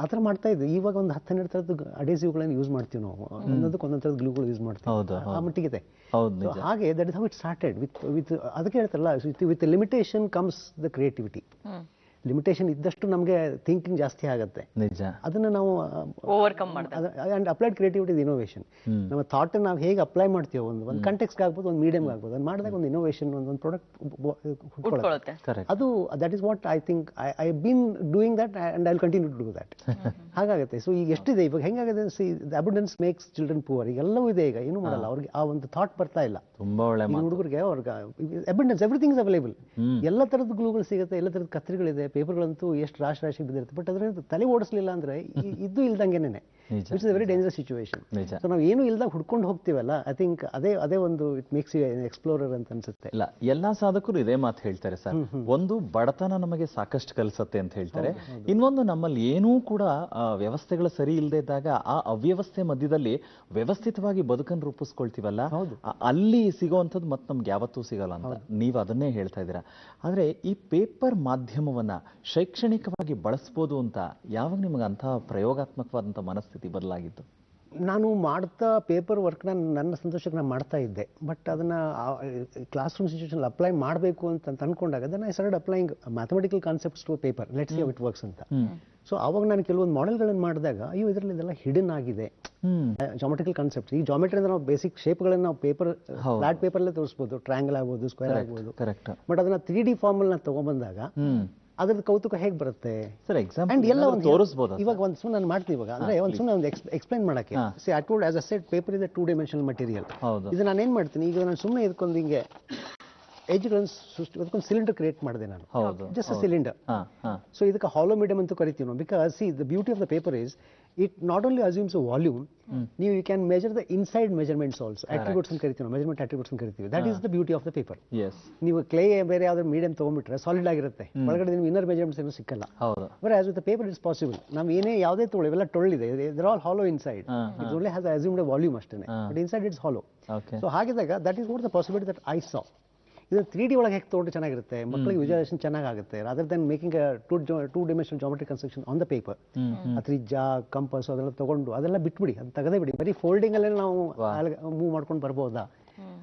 ಆ ಥರ ಮಾಡ್ತಾ ಇದ್ವಿ. ಇವಾಗ ಒಂದು 10-12 ಥರದ್ದು ಅಡೇಸಿವ್ಗಳನ್ನು ಯೂಸ್ ಮಾಡ್ತೀವಿ ನಾವು. ಒಂದೊಂದಕ್ಕೆ ಒಂದೊಂದು ಥರದ ಗ್ಲೂಗಳು ಯೂಸ್ ಮಾಡ್ತೀವಿ. ಆ ಮಟ್ಟಿಗಿದೆ. ಹಾಗೆ that is how it started. With ಅದಕ್ಕೆ ಹೇಳ್ತಾರಲ್ಲ, with limitation comes the creativity. Limitation ಇದ್ದಷ್ಟು ನಮಗೆ ಥಿಂಕಿಂಗ್ ಜಾಸ್ತಿ ಆಗುತ್ತೆ. ನಿಜ. ಅದನ್ನ ನಾವು ಓವರ್ಕಮ್ ಮಾಡ್ತೀವಿ. And applied creativity is innovation. ನಮ್ಮ ಥಾಟ್ ನಾವು ಹೇಗೆ ಅಪ್ಲೈ ಮಾಡ್ತೀವಿ, ಒಂದು ಕಂಟೆಕ್ಸ್ಗೆ ಆಗ್ಬೋದು, ಒಂದು ಮೀಡಿಯಮ್ಗೆ ಆಗ್ಬೋದು, ಅದು ಮಾಡಿದಾಗ ಒಂದು ಇನೋವೇಷನ್, ಒಂದು ಪ್ರಾಡಕ್ಟ್ ಹುಟ್ಕೊಳ್ಳುತ್ತೆ. ಅದು that is what I think I been doing that and I will continue to do that. ಹಾಗಾಗುತ್ತೆ. ಸೊ ಈಗ ಎಷ್ಟಿದೆ, ಇವಾಗ ಹೆಂಗಾಗಿದೆ, ಅಬಂಡೆನ್ಸ್ ಮೇಕ್ಸ್ ಚಿಲ್ಡ್ರನ್ ಪೂವರ್. ಈಗ ಎಲ್ಲವೂ ಇದೆ, ಈಗ ಏನೂ ಮಾಡಲ್ಲ, ಅವ್ರಿಗೆ ಆ ಒಂದು ಥಾಟ್ ಬರ್ತಾ ಇಲ್ಲ. ತುಂಬಾ ಒಳ್ಳೆ ಹುಡುಗರಿಗೆ ಅವ್ರಿಗೆ ಅಬಂಡೆನ್ಸ್, ಎವ್ರಿಥಿಂಗ್ ಇಸ್ ಅವೈಲೇಬಲ್. ಎಲ್ಲ ಥರದ ಗ್ಲೂಗಳು ಸಿಗುತ್ತೆ, ಎಲ್ಲ ಥರದ ಕತ್ರಿಗಳಿದೆ, ಪೇಪರ್ಗಳಂತೂ ಎಷ್ಟು ರಾಶಿ ಬಿದ್ದಿರುತ್ತೆ. ಬಟ್ ಅದರಿಂದ ತಲೆ ಓಡಿಸ್ಲಿಲ್ಲ ಅಂದ್ರೆ ಇದು ಇಲ್ದಂಗೆನೆ. It's is very dangerous situation. So ನಾವು ಏನು ಇಲ್ದಾಗ ಹುಡ್ಕೊಂಡು ಹೋಗ್ತೀವಲ್ಲ, ಐ ಥಿಂಕ್ ಅದೇ ಒಂದು ಇಟ್ ಮೇಕ್ಸ್ ಯು ಎಕ್ಸ್ಪ್ಲೋರರ್ ಅಂತ ಅನ್ಸುತ್ತೆ. ಇಲ್ಲ, ಎಲ್ಲಾ ಸಾಧಕರು ಇದೇ ಮಾತು ಹೇಳ್ತಾರೆ ಸರ್. ಒಂದು, ಬಡತನ ನಮಗೆ ಸಾಕಷ್ಟು ಕಲಿಸತ್ತೆ ಅಂತ ಹೇಳ್ತಾರೆ. ಇನ್ನೊಂದು, ನಮ್ಮಲ್ಲಿ ಏನೂ ಕೂಡ ವ್ಯವಸ್ಥೆಗಳು ಸರಿ ಇಲ್ಲದೆ ಇದ್ದಾಗ ಆ ಅವ್ಯವಸ್ಥೆ ಮಧ್ಯದಲ್ಲಿ ವ್ಯವಸ್ಥಿತವಾಗಿ ಬದುಕನ್ನು ರೂಪಿಸ್ಕೊಳ್ತೀವಲ್ಲ, ಅಲ್ಲಿ ಸಿಗೋವಂಥದ್ದು ಮತ್ತೆ ನಮ್ಗೆ ಯಾವತ್ತೂ ಸಿಗಲ್ಲ ಅಂತ ನೀವು ಅದನ್ನೇ ಹೇಳ್ತಾ ಇದ್ದೀರಾ. ಆದ್ರೆ ಈ ಪೇಪರ್ ಮಾಧ್ಯಮವನ್ನ ಶೈಕ್ಷಣಿಕವಾಗಿ ಬಳಸ್ಬೋದು ಅಂತ ಯಾವಾಗ ನಿಮಗೆ ಅಂತಹ ಪ್ರಯೋಗಾತ್ಮಕವಾದಂಥ ಮನಸ್ಥಿತಿ ಬದಲಾಗಿತ್ತು? ನಾನು ಮಾಡ್ತಾ ಪೇಪರ್ ವರ್ಕ್ನ ನನ್ನ ಸಂತೋಷಕ್ಕೆ ನಾನು ಮಾಡ್ತಾ ಇದ್ದೆ. ಬಟ್ ಅದನ್ನು ಕ್ಲಾಸ್ ರೂಮ್ ಸಿಚುವೇಷನ್ ಅಪ್ಲೈ ಮಾಡಬೇಕು ಅಂತ ಅನ್ಕೊಂಡಾಗ ಅದನ್ನು I started applying mathematical concepts to paper. Let's see how it works ಅಂತ. ಸೊ ಆವಾಗ ನಾನು ಕೆಲವೊಂದು ಮಾಡೆಲ್ಗಳನ್ನು ಮಾಡಿದಾಗ ಅಯ್ಯೋ ಇದರಲ್ಲಿ ಇದೆಲ್ಲ ಹಿಡನ್ ಆಗಿದೆ, ಜಾಮೆಟ್ರಿಕಲ್ ಕಾನ್ಸೆಪ್ಟ್ಸ್. ಈ ಜಾಮೆಟ್ರಿ ಅಂದ್ರೆ ನಾವು ಬೇಸಿಕ್ ಶೇಪ್ಗಳನ್ನು ನಾವು ಪೇಪರ್, ಫ್ಲಾಟ್ ಪೇಪರ್ಲ್ಲೇ ತೋರಿಸ್ಬೋದು, ಟ್ರಯಾಂಗಲ್ ಆಗ್ಬೋದು, ಸ್ಕ್ವೇರ್ ಆಗ್ಬೋದು. ಬಟ್ ಅದನ್ನ 3D ಫಾರ್ಮಲ್ಲಿ ನಾನು ತೊಗೊಂಡ್ಬಂದಾಗ ಅದ್ರದ್ದು ಕೌತುಕ ಹೇಗೆ ಬರುತ್ತೆ ಸರ್? ಎಕ್ಸಾಂಪಲ್ ಎಲ್ಲ ತೋರಿಸಬಹುದು. ಇವಾಗ ಒಂದು ಸುಮ್ಮನೆ ನಾನು ಮಾಡ್ತೀನಿ ಇವಾಗ, ಅಂದ್ರೆ ಒಂದು ಸುಮ್ಮನೆ ಒಂದು ಎಕ್ಸ್ಪ್ಲೈನ್ ಮಾಡಕ್ಕೆ. C I told as a set paper is a 2-dimensional material. ಇದು ನಾನು ಏನು ಮಾಡ್ತೀನಿ, ಈಗ ನಾನು ಸುಮ್ಮನೆ ಇದಕ್ಕೊಂದು ಹಿಂಗೆ ಅದಕ್ಕೊಂದು ಸಿಲಿಂಡರ್ ಕ್ರಿಯೇಟ್ ಮಾಡಿದೆ ನಾನು, ಜಸ್ಟ್ ಅ ಸಿಲಿಂಡರ್. ಸೊ ಇದಕ್ಕೆ ಹಾಲೋ ಮೀಡಿಯಂ ಅಂತ ಕರಿತೀವಿ ನಾವು. Because see the beauty of the paper is it not only assumes a volume, ನೀವು you can measure the inside measurements also. Attributes ಅಂತ ಕರಿತೀವಿ ನಾವು, ಮೆಜರ್ಮೆಂಟ್ ಅಟ್ರಿಬ್ಯೂಟ್ಸ್ ಅಂತ ಕರಿತೀವಿ. That is the beauty of the paper. ನೀವು ಕ್ಲೇ ಬೇರೆ ಯಾವ್ದಾದ್ರು ಮೀಡಿಯಂ ತಗೊಂಡ್ಬಿಟ್ರೆ ಸಾಲಿಡ್ ಆಗಿರುತ್ತೆ, ಒಳಗಡೆ ನೀವು ಇನ್ನರ್ ಮೆಜರ್ಮೆಂಟ್ಸ್ ಏನು ಸಿಕ್ಕಲ್ಲ. But as with the paper it's possible. ನಾವು ಏನೇ ಯಾವುದೇ ತೊಗೊಳ್ಳಿ, ಇವೆಲ್ಲ ಟೊಳ್ಳಿದೆ, there all hollow inside. It only has assumed volume ಅಷ್ಟೇ, but inside it's hollow. So ಹಾಗಿದ್ದಾಗ that is what the possibility that I saw. ಇದು 3D ಒಳಗೆ ಹೇಗೆ ತೊಗೊಂಡ್ರೆ ಚೆನ್ನಾಗಿರುತ್ತೆ, ಮಕ್ಕಳಿಗೆ ವಿಜುವಲೈಸೇಷನ್ ಚೆನ್ನಾಗುತ್ತೆ, rather than making a 2-dimensional geometric construction on the paper. ತ್ರಿಜ್ಯ, ಕಂಪಸ್ ಅದೆಲ್ಲ ತಗೊಂಡು ಅದೆಲ್ಲ ಬಿಟ್ಬಿಡಿ, ಅದು ತೆಗೆದೇ ಬಿಡಿ, ಬರೀ ಫೋಲ್ಡಿಂಗ್ ಅಲ್ಲೇ ನಾವು ಮೂವ್ ಮಾಡ್ಕೊಂಡು ಬರ್ಬೋದಾ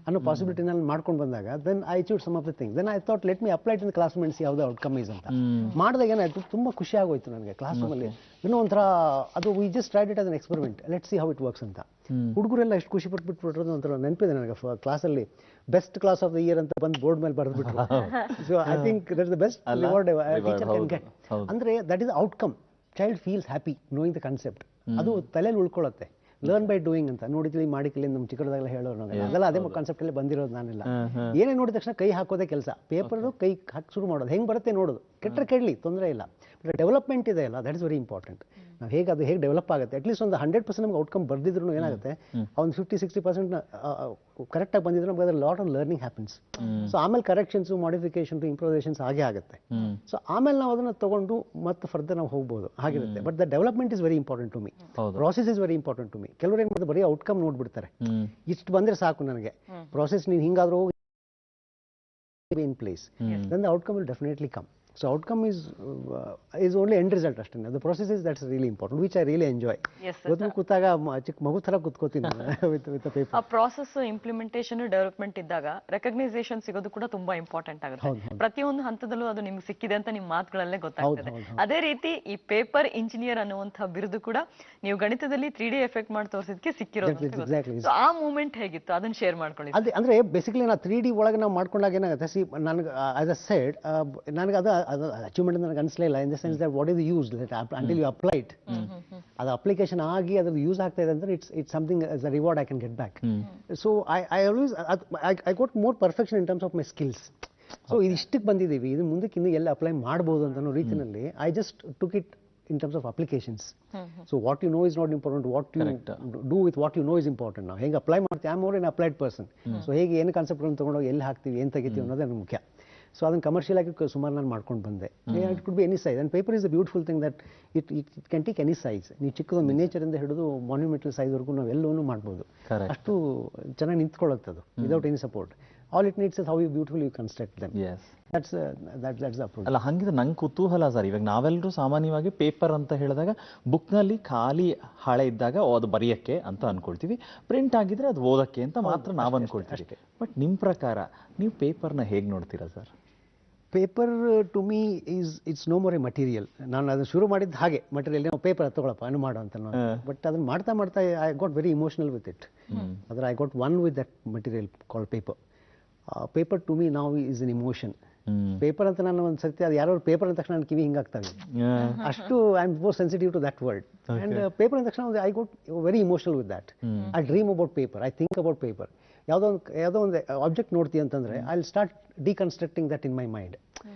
ಅನ್ನೋ ಪಾಸಿಬಿಲಿಟಿನಲ್ಲಿ ಮಾಡ್ಕೊಂಡು ಬಂದಾಗ then I choose some of the things. Then I thought let me apply to the classroom and see how the outcome is ಅಂತ ಮಾಡಿದಾಗ ಏನಾಯ್ತು, ತುಂಬ ಖುಷಿ ಆಗೋಯ್ತು ನನಗೆ. ಕ್ಲಾಸ್ ರೂಮಲ್ಲಿ ಇನ್ನೂ ಒಂಥರ ಅದು we just tried it as an experiment, let see how it works ಅಂತ. ಹುಡುಗರೆಲ್ಲ ಎಷ್ಟು ಖುಷಿ ಪಟ್ಬಿಟ್ಬಿಟ್ರು ಒಂಥರ ನೆನಪಿದೆ ನನಗೆ. ಕ್ಲಾಸಲ್ಲಿ best class of the year ಅಂತ ಬಂದು ಬೋರ್ಡ್ ಮೇಲೆ ಬರೆದ್ಬಿಟ್ರು. So I think that is the best reward teacher can get. ಅಂದ್ರೆ that is outcome. Child feels happy knowing the concept. ಅದು ತಲೆಯಲ್ಲಿ ಉಳ್ಕೊಳ್ಳುತ್ತೆ. ಲರ್ನ್ ಬೈ ಡೂಯಿಂಗ್ ಅಂತ ನೋಡಿದ್ವಿ ಮಾಡಿಕಲಿ ನಮ್ಮ ಚಿಕ್ಕದಾಗೆಲ್ಲ ಹೇಳೋರು ಅದೆಲ್ಲ ಅದೇ ಕಾನ್ಸೆಪ್ಟ್ ಅಲ್ಲಿ ಬಂದಿರೋದು. ನಾನೆಲ್ಲ ಏನೇ ನೋಡಿದ ತಕ್ಷಣ ಕೈ ಹಾಕೋದೇ ಕೆಲಸ. ಪೇಪರ್ ಕೈ ಹಾಕಿ ಶುರು ಮಾಡೋದು, ಹೆಂಗೆ ಬರುತ್ತೆ ನೋಡೋದು, ಕೆಟ್ಟರೆ ಕೆಡಲಿ ತೊಂದರೆ ಇಲ್ಲ. ಬಟ್ ಡೆವಲಪ್ಮೆಂಟ್ ಇದೆ ಅಲ್ಲ, ದಟ್ ಇಸ್ ವೆರಿ ಇಂಪಾರ್ಟೆಂಟ್. ನಾವು ಹೇಗೆ ಅದು ಹೇಗೆ ಡೆವಲಪ್ ಆಗುತ್ತೆ ಅಟ್ಲೀಸ್ಟ್ ಒಂದು 100% ನಮ್ಗೆ ಔಟ್ಕಮ್ ಬರ್ದಿದ್ರು ಏನಾಗುತ್ತೆ ಒಂದು 50-60% ಕರೆಕ್ಟಾಗಿ ಬಂದಿದ್ರು ನಮ್ಗೆ ಅದ್ರ lot of learning happens. So ಆಮೇಲೆ ಕರೆಕ್ಷನ್ಸ್ ಮಾಡಿಫಿಕೇಶನ್ ಇಂಪ್ರೂವೈಸೇಷನ್ಸ್ ಆಗೇ ಆಗುತ್ತೆ. ಸೊ ಆಮೇಲೆ ನಾವು ಅದನ್ನ ತಗೊಂಡು ಮತ್ತೆ ಫರ್ದರ್ ನಾವು ಹೋಗ್ಬೋದು ಹಾಗಿರುತ್ತೆ. But the development is very important to me, process is very important to me. ಕೆಲವರು ಏನು ಮಾಡ್ತಾರೆ ಬರೀ ಔಟ್ಕಮ್ ನೋಡ್ಬಿಡ್ತಾರೆ, ಇಷ್ಟು ಬಂದ್ರೆ ಸಾಕು ನನಗೆ, ಪ್ರಾಸೆಸ್ ನೀವು ಹಿಂಗಾದ್ರೂ in place, then the outcome will definitely come. So outcome is only end result ಅಷ್ಟೇ. The process is that's really important, which I really enjoy. ಇವತ್ತು ಕೂತಾಗ ಚಿಕ್ಕ ಮಗು ತರ ಕೂತ್ಕೋತೀನಿ with the paper. ಆ ಪ್ರಾಸೆಸ್ ಇಂಪ್ಲಿಮೆಂಟೇಷನ್ ಡೆವಲಪ್ಮೆಂಟ್ ಇದ್ದಾಗ ರೆಕಗ್ನೈಸೇಷನ್ ಸಿಗೋದು ಕೂಡ ತುಂಬಾ ಇಂಪಾರ್ಟೆಂಟ್ ಆಗುತ್ತೆ. ಪ್ರತಿಯೊಂದು ಹಂತದಲ್ಲೂ ಅದು ನಿಮ್ಗೆ ಸಿಕ್ಕಿದೆ ಅಂತ ನಿಮ್ಮ ಮಾತುಗಳಲ್ಲೇ ಗೊತ್ತಾಗ್ತದೆ. ಅದೇ ರೀತಿ ಈ ಪೇಪರ್ ಇಂಜಿನಿಯರ್ ಅನ್ನುವಂತಹ ಬಿರುದು ಕೂಡ ನೀವು ಗಣಿತದಲ್ಲಿ 3D ಎಫೆಕ್ಟ್ ಮಾಡಿ ತೋರಿಸಿದಕ್ಕೆ ಸಿಕ್ಕಿರೋದು. ಆ ಮೂಮೆಂಟ್ ಹೇಗಿತ್ತು ಅದನ್ನ ಶೇರ್ ಮಾಡ್ಕೊಳ್ಳಿ. ಅದೇ ಅಂದ್ರೆ ಬೇಸಿಕಲಿ ನಾವು 3D ಒಳಗೆ ನಾವು ಮಾಡ್ಕೊಂಡಾಗ ಏನಾಗುತ್ತೆ, ಸಿ ನನಗೆ ಆಸ್ ಅ ಸೈಡ್ ನನಗೆ ಅದು ಅಚೀವ್ಮೆಂಟ್ ನನಗೆ ಅನಿಸ್ಲಿಲ್ಲ. In the sense that what is use until you applied, ಅದು ಅಪ್ಲಿಕೇಶನ್ ಆಗಿ ಅದ್ರದ್ದು ಯೂಸ್ ಆಗ್ತಾ ಇದೆ ಅಂದ್ರೆ it's something as a reward I can get back. So I always I got more perfection in terms of my skills. So ಇದಿಷ್ಟಕ್ಕೆ ಬಂದಿದ್ದೀವಿ, ಇದು ಮುಂದಕ್ಕೆ ಇನ್ನೂ ಎಲ್ಲ ಅಪ್ಲೈ ಮಾಡ್ಬೋದು ಅನ್ನೋ ರೀತಿಯಲ್ಲಿ I just took it in terms of applications. So what you know is not important, what you do with what you know is important. Now ಹೇಗೆ ಅಪ್ಲೈ ಮಾಡ್ತೀವಿ, I am more N applied person. So ಹೇಗೆ ಏನು ಕಾನ್ಸೆಪ್ಟ್ಗಳನ್ನು ತೊಗೊಂಡೋಗಿ ಎಲ್ಲಿ ಹಾಕ್ತೀವಿ, ಏನು ತೆಗಿತೀವಿ ಅನ್ನೋದೇ ಮುಖ್ಯ. ಸೊ ಅದನ್ನು ಕಮರ್ಷಿಯಲ್ ಆಗಿ ಸುಮಾರು ನಾನು ಮಾಡ್ಕೊಂಡು ಬಂದೆ. It could be any size, and paper is a beautiful thing that it can take any size. ನೀವು ಚಿಕ್ಕದು ಮಿನೇಚರಿಂದ ಹಿಡಿದು ಮಾನ್ಯುಮೆಂಟಲ್ ಸೈಜ್ವರೆಗೂ ನಾವು ಎಲ್ಲವೂ ಮಾಡ್ಬೋದು. ಅಷ್ಟು ಚೆನ್ನಾಗಿ ನಿಂತ್ಕೊಳ್ಳುತ್ತೆ ಅದು without any support. All it needs is how you beautifully you construct them. Yes. That's the approach. ಅಲ್ಲ ಹಂಗಿದ್ರೆ ನಂಗೆ ಕುತೂಹಲ ಸರ್, ಇವಾಗ ನಾವೆಲ್ಲರೂ ಸಾಮಾನ್ಯವಾಗಿ ಪೇಪರ್ ಅಂತ ಹೇಳಿದಾಗ ಬುಕ್ನಲ್ಲಿ ಖಾಲಿ ಹಾಳೆ ಇದ್ದಾಗ ಅದು ಬರೆಯಕ್ಕೆ ಅಂತ ಅನ್ಕೊಳ್ತೀವಿ, ಪ್ರಿಂಟ್ ಆಗಿದ್ರೆ ಅದು ಓದಕ್ಕೆ ಅಂತ ಮಾತ್ರ ನಾವು ಅನ್ಕೊಳ್ತೀವಿ. ಬಟ್ ನಿಮ್ಮ ಪ್ರಕಾರ ನೀವು ಪೇಪರ್ನ ಹೇಗೆ ನೋಡ್ತೀರಾ sir? Paper to me it's no more a material. ನಾನು ಅದನ್ನು ಶುರು ಮಾಡಿದ್ದು ಹಾಗೆ ಮಟೀರಿಯಲ್, ನಾವು ಪೇಪರ್ ತಗೊಳಪ್ಪ ಅನ್ನು ಮಾಡೋ ಅಂತ. ಬಟ್ ಅದನ್ನು ಮಾಡ್ತಾ ಮಾಡ್ತಾ I got very emotional with it. ಅದರ I got one with that material called paper. Paper to me ನಾವು ಈಸ್ ಎನ್ ಇಮೋಷನ್. ಪೇಪರ್ ಅಂತ ನಾನು ಒಂದು ಸರ್ತಿ ಅದು ಯಾರೋ ಪೇಪರ್ ಅಂದ ತಕ್ಷಣ ನನ್ನ ಕಿವಿ ಹಿಂಗಾಗ್ತವೆ, ಅಷ್ಟು I am more sensitive to that word. And paper ಅಂದ ತಕ್ಷಣ I got very emotional with that. I dream about paper, I think about paper. ಯಾವುದೋ ಒಂದು ಆಬ್ಜೆಕ್ಟ್ ನೋಡ್ತೀವಿ ಅಂತಂದ್ರೆ I will start deconstructing that in my mind.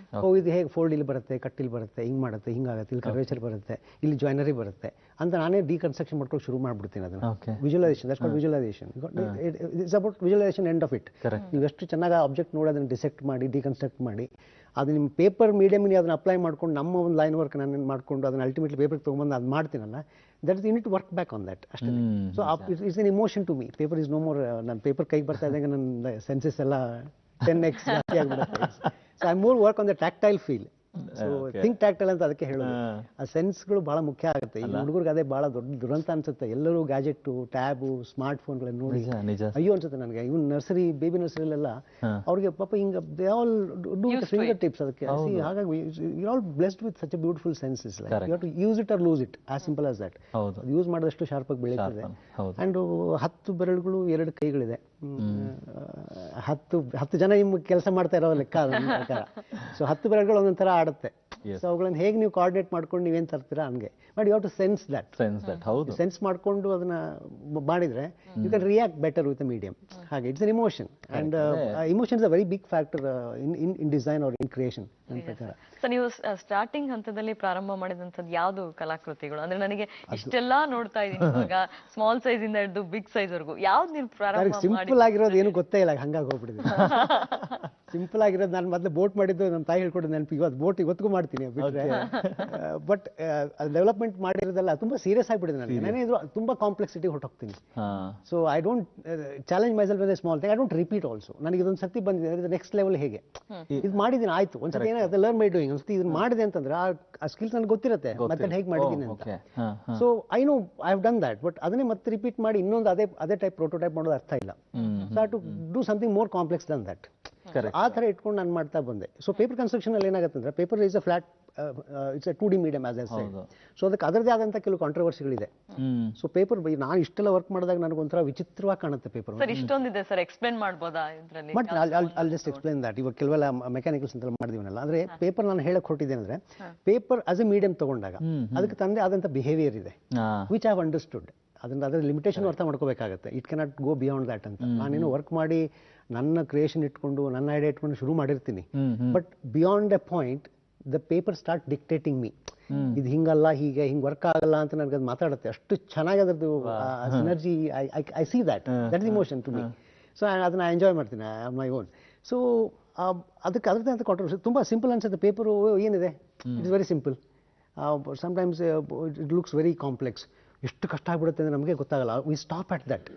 ಇದು ಹೇಗೆ ಫೋಲ್ಡ್ ಇಲ್ಲಿ ಬರುತ್ತೆ, ಕಟ್ ಇಲ್ಲಿ ಬರುತ್ತೆ, ಹಿಂಗೆ ಮಾಡುತ್ತೆ, ಹಿಂಗಾಗುತ್ತೆ, ಇಲ್ಲಿ ಕರ್ವೇಚರ್ ಬರುತ್ತೆ, ಇಲ್ಲಿ ಜಾಯ್ನರಿ ಬರುತ್ತೆ ಅಂತ ನಾನೇ ಡಿಕನ್ಸ್ಟ್ರಕ್ಷನ್ ಮಾಡ್ಕೊಂಡು ಶುರು ಮಾಡ್ಬಿಡ್ತೀನಿ ಅದನ್ನು. Visualisation, that's called visualisation. It's about visualisation, end of it. ನೀವು ಎಷ್ಟು ಚೆನ್ನಾಗಿ ಆಬ್ಜೆಕ್ಟ್ ನೋಡಿ ಅದನ್ನು ಡಿಸೆಕ್ಟ್ ಮಾಡಿ ಡಿಕನ್ಸ್ಟ್ರಕ್ಟ್ ಮಾಡಿ ಅದು ನಿಮ್ಮ ಪೇಪರ್ ಮೀಡಿಯಮ್ಗೆ ಅದನ್ನು ಅಪ್ಲೈ ಮಾಡ್ಕೊಂಡು ನಮ್ಮ ಒಂದು ಲೈನ್ ವರ್ಕ್ ನಾನು ಮಾಡ್ಕೊಂಡು ಅದನ್ನು ಅಲ್ಟಿಮೇಟ್ಲಿ ಪೇಪರ್ಗೆ ತೊಗೊಂಬಂದು ಅದು ಮಾಡ್ತೀನಲ್ಲ, that is you need to work back on that ಅಷ್ಟೇ. So it's an emotion to me. Paper is no more. ನನ್ನ ಪೇಪರ್ ಕೈಗೆ ಬರ್ತಾ ಇದ್ದಂಗೆ ನನ್ನ ಸೆನ್ಸಸ್ ಎಲ್ಲ 10x ಜಾಸ್ತಿ ಆಗಿಬಿಡುತ್ತೆ. So I more work on the tactile feel. So think tactile ಅಂತ ಅದಕ್ಕೆ ಹೇಳೋದು. ಆ ಸೆನ್ಸ್ಗಳು ಬಹಳ ಮುಖ್ಯ ಆಗುತ್ತೆ. ಈ ಹುಡುಗರಿಗೆ ಅದೇ ಬಹಳ ದೊಡ್ಡ ದುರಂತ ಅನ್ಸುತ್ತೆ. ಎಲ್ಲರೂ ಗ್ಯಾಜೆಟ್, ಟ್ಯಾಬು, ಸ್ಮಾರ್ಟ್ ಫೋನ್ಗಳನ್ನ ನೋಡಿ ಅಯ್ಯೋ ಅನ್ಸುತ್ತೆ ನನಗೆ. ಇವನ್ ನರ್ಸರಿ, ಬೇಬಿ ನರ್ಸರಿಲೆಲ್ಲ ಅವ್ರಿಗೆ ಪಾಪ ಹಿಂಗ they all do with fingertips. ಅದಕ್ಕೆ ಹಾಗಾಗಿ you all blessed with such a beautiful senses. You have to use it or lose it, as simple as that. Use ಮಾಡಿದಷ್ಟು ಶಾರ್ಪ್ ಆಗಿ ಬೆಳೀತದೆ. ಅಂಡ್ 10 ಬೆರಳುಗಳು 2 ಕೈಗಳಿದೆ. 10 ಜನ ನಿಮ್ಗೆ ಕೆಲಸ ಮಾಡ್ತಾ ಇರೋ ಲೆಕ್ಕ ಪ್ರಕಾರ. ಸೊ 10 ಬೆರಳುಗಳು ಒಂದೊಂಥರ ಆಡುತ್ತೆ. ಸೊ ಅವುಗಳನ್ನ ಹೇಗೆ ನೀವು ಕೋಆರ್ಡಿನೇಟ್ ಮಾಡ್ಕೊಂಡು ನೀವೇನ್ ತರ್ತೀರಾ ಹಂಗೆ. But you have to sense that. Sense ಮಾಡ್ಕೊಂಡು ಅದನ್ನ ಮಾಡಿದ್ರೆ you can react better with medium. ಹಾಗೆ it's an emotion, and emotion is a very big factor in design or in creation ನನ್ನ ಪ್ರಕಾರ. ಸೊ ನೀವು ಸ್ಟಾರ್ಟಿಂಗ್ ಹಂತದಲ್ಲಿ ಪ್ರಾರಂಭ ಮಾಡಿದಂಥದ್ದು ಯಾವ್ದು ಕಲಾಕೃತಿಗಳು? ಅಂದ್ರೆ ನನಗೆ ಇಷ್ಟೆಲ್ಲ ನೋಡ್ತಾ ಇದ್ದೀನಿ ಇವಾಗ, ಸ್ಮಾಲ್ ಸೈಜ್ ಇಂದ ಹಿಡಿದು ಬಿಗ್ ಸೈಜ್ ವರೆಗೂ ಯಾವ್ದು ನೀವು ಪ್ರಾರಂಭ ಮಾಡಿ? ಸಿಂಪಲ್ ಆಗಿರೋದು ಏನು ಗೊತ್ತೇ ಇಲ್ಲ, ಹಂಗಾಗಿ ಹೋಗ್ಬಿಟ್ಟಿದೆ. ಸಿಂಪಲ್ ಆಗಿರೋದು ನಾನು ಮೊದಲು ಬೋಟ್ ಮಾಡಿದ್ದು ನಮ್ಮ ತಾಯಿ ಹೇಳ್ಕೊಟ್ಟಿದ್ದು ನೆನಪು. ಇವತ್ತು ಬೋಟ್ ಇವತ್ತಿಗೂ ಮಾಡ್ತೀನಿ ಬಿಟ್ಟರೆ. ಬಟ್ ಡೆವಲಪ್ಮೆಂಟ್ ಮಾಡಿರೋದೆಲ್ಲ ತುಂಬಾ ಸೀರಿಯಸ್ ಆಗಿಬಿಟ್ಟಿದೆ ನನಗೆ. ನಾನೇ ಇದು ತುಂಬಾ ಕಾಂಪ್ಲೆಕ್ಸಿಟಿ ಹೊರಟೋಗ್ತೀನಿ. So I don't challenge myself with a small thing. I don't repeat also. ನನಗೆ ಇದೊಂದು ಸರ್ತಿ ಬಂದಿದೆ, ನೆಕ್ಸ್ಟ್ ಲೆವೆಲ್ ಹೇಗೆ ಇದು ಮಾಡಿದ್ದೀನಿ ಆಯ್ತು. ಒಂದ್ಸತಿ ಏನಾಗುತ್ತೆ, ಲರ್ನ್ ಬೈ ಡೂಯಿಂಗ್. ಒಂದ್ಸತಿ ಇದನ್ನ ಮಾಡಿದೆ ಅಂತಂದ್ರೆ ಆ ಸ್ಕಿಲ್ಸ್ ನನಗೆ ಗೊತ್ತಿರುತ್ತೆ ಮತ್ತೆ ಹೇಗೆ ಮಾಡಿದ್ದೀನಿ ಅಂತ. So I know I have done that. But ಅದನ್ನೇ ಮತ್ತೆ ರಿಪೀಟ್ ಮಾಡಿ ಇನ್ನೊಂದು ಅದೇ ಟೈಪ್ ಪ್ರೋಟೋಟೈಪ್ ಮಾಡೋದು ಅರ್ಥ ಇಲ್ಲ. So I to do something more complex than that. ಆ ಥರ ಇಟ್ಕೊಂಡು ನಾನು ಮಾಡ್ತಾ ಬಂದೆ. ಸೊ ಪೇಪರ್ ಕನ್ಸ್ಟ್ರಕ್ಷನ್ ಅಲ್ಲಿ ಏನಾಗುತ್ತೆ ಅಂದ್ರೆ, paper is a flat, it's a 2D medium as I said. So ಅದಕ್ಕೆ ಅದರದೇ ಆದಂಥ ಕೆಲವು ಕಾಂಟ್ರವರ್ಸಿಗಳಿದೆ. ಸೊ ಪೇಪರ್ ನಾನು ಇಷ್ಟೆಲ್ಲ ವರ್ಕ್ ಮಾಡಿದಾಗ ನನಗೊಂಥರ ವಿಚಿತ್ರವಾಗಿ ಕಾಣುತ್ತೆ ಪೇಪರ್. ಸರ್ ಇಷ್ಟೊಂದಿದೆ ಸರ್, ಎಕ್ಸ್ಪ್ಲೇನ್ ಮಾಡ್ಬೋದಾ ಇದರಲ್ಲಿ? But I'll just explain that. ಇವಾಗ ಕೆಲವೆಲ್ಲ ಮೆಕ್ಯಾನಿಕಲ್ಸ್ ಅಂತೆಲ್ಲ ಮಾಡಿದೀವಲ್ಲ, ಅಂದ್ರೆ ಪೇಪರ್ ನಾನು ಹೇಳಕ್ ಹೊರಟಿದ್ದೇನೆ ಅಂದ್ರೆ, ಪೇಪರ್ ಆಸ್ ಎ ಮೀಡಿಯಂ ತಗೊಂಡಾಗ ಅದಕ್ಕೆ ತಂದೆ ಆದಂಥ ಬಿಹೇವಿಯರ್ ಇದೆ, ವಿಚ್ ಐ ಹ್ಯಾವ್ ಅಂಡರ್ಸ್ಟುಡ್. ಅದರ ಲಿಮಿಟೇಷನ್ ಅರ್ಥ ಮಾಡ್ಕೋಬೇಕಾಗುತ್ತೆ. It cannot go beyond that ಅಂತ. ನಾನೇನು ವರ್ಕ್ ಮಾಡಿ ನನ್ನ ಕ್ರಿಯೇಷನ್ ಇಟ್ಕೊಂಡು ನನ್ನ ಐಡಿಯಾ ಇಟ್ಕೊಂಡು ಶುರು ಮಾಡಿರ್ತೀನಿ. But beyond A point the paper start dictating me. ಇದು ಹಿಂಗಲ್ಲ ಹೀಗೆ ಹಿಂಗೆ ವರ್ಕ್ ಆಗಲ್ಲ ಅಂತ ನನಗೆ ಅದು ಮಾತಾಡುತ್ತೆ. ಅಷ್ಟು ಚೆನ್ನಾಗಿ ಅದರದ್ದು synergy, I see that is emotion to me. So ಅದನ್ನ ಎಂಜಾಯ್ ಮಾಡ್ತೀನಿ ಮೈ ಓನ್. ಸೊ ಅದಕ್ಕೆ ಅದರದ್ದೇ ಅಂತ ಕಾಂಟ್ರವರ್ಸಿ. ತುಂಬ ಸಿಂಪಲ್ ಅನ್ಸುತ್ತೆ ಪೇಪರು, ಏನಿದೆ it's very simple. Sometimes it looks very complex. ಎಷ್ಟು ಕಷ್ಟ ಆಗ್ಬಿಡುತ್ತೆ ಅಂದರೆ ನಮಗೆ ಗೊತ್ತಾಗಲ್ಲ. V stop at that.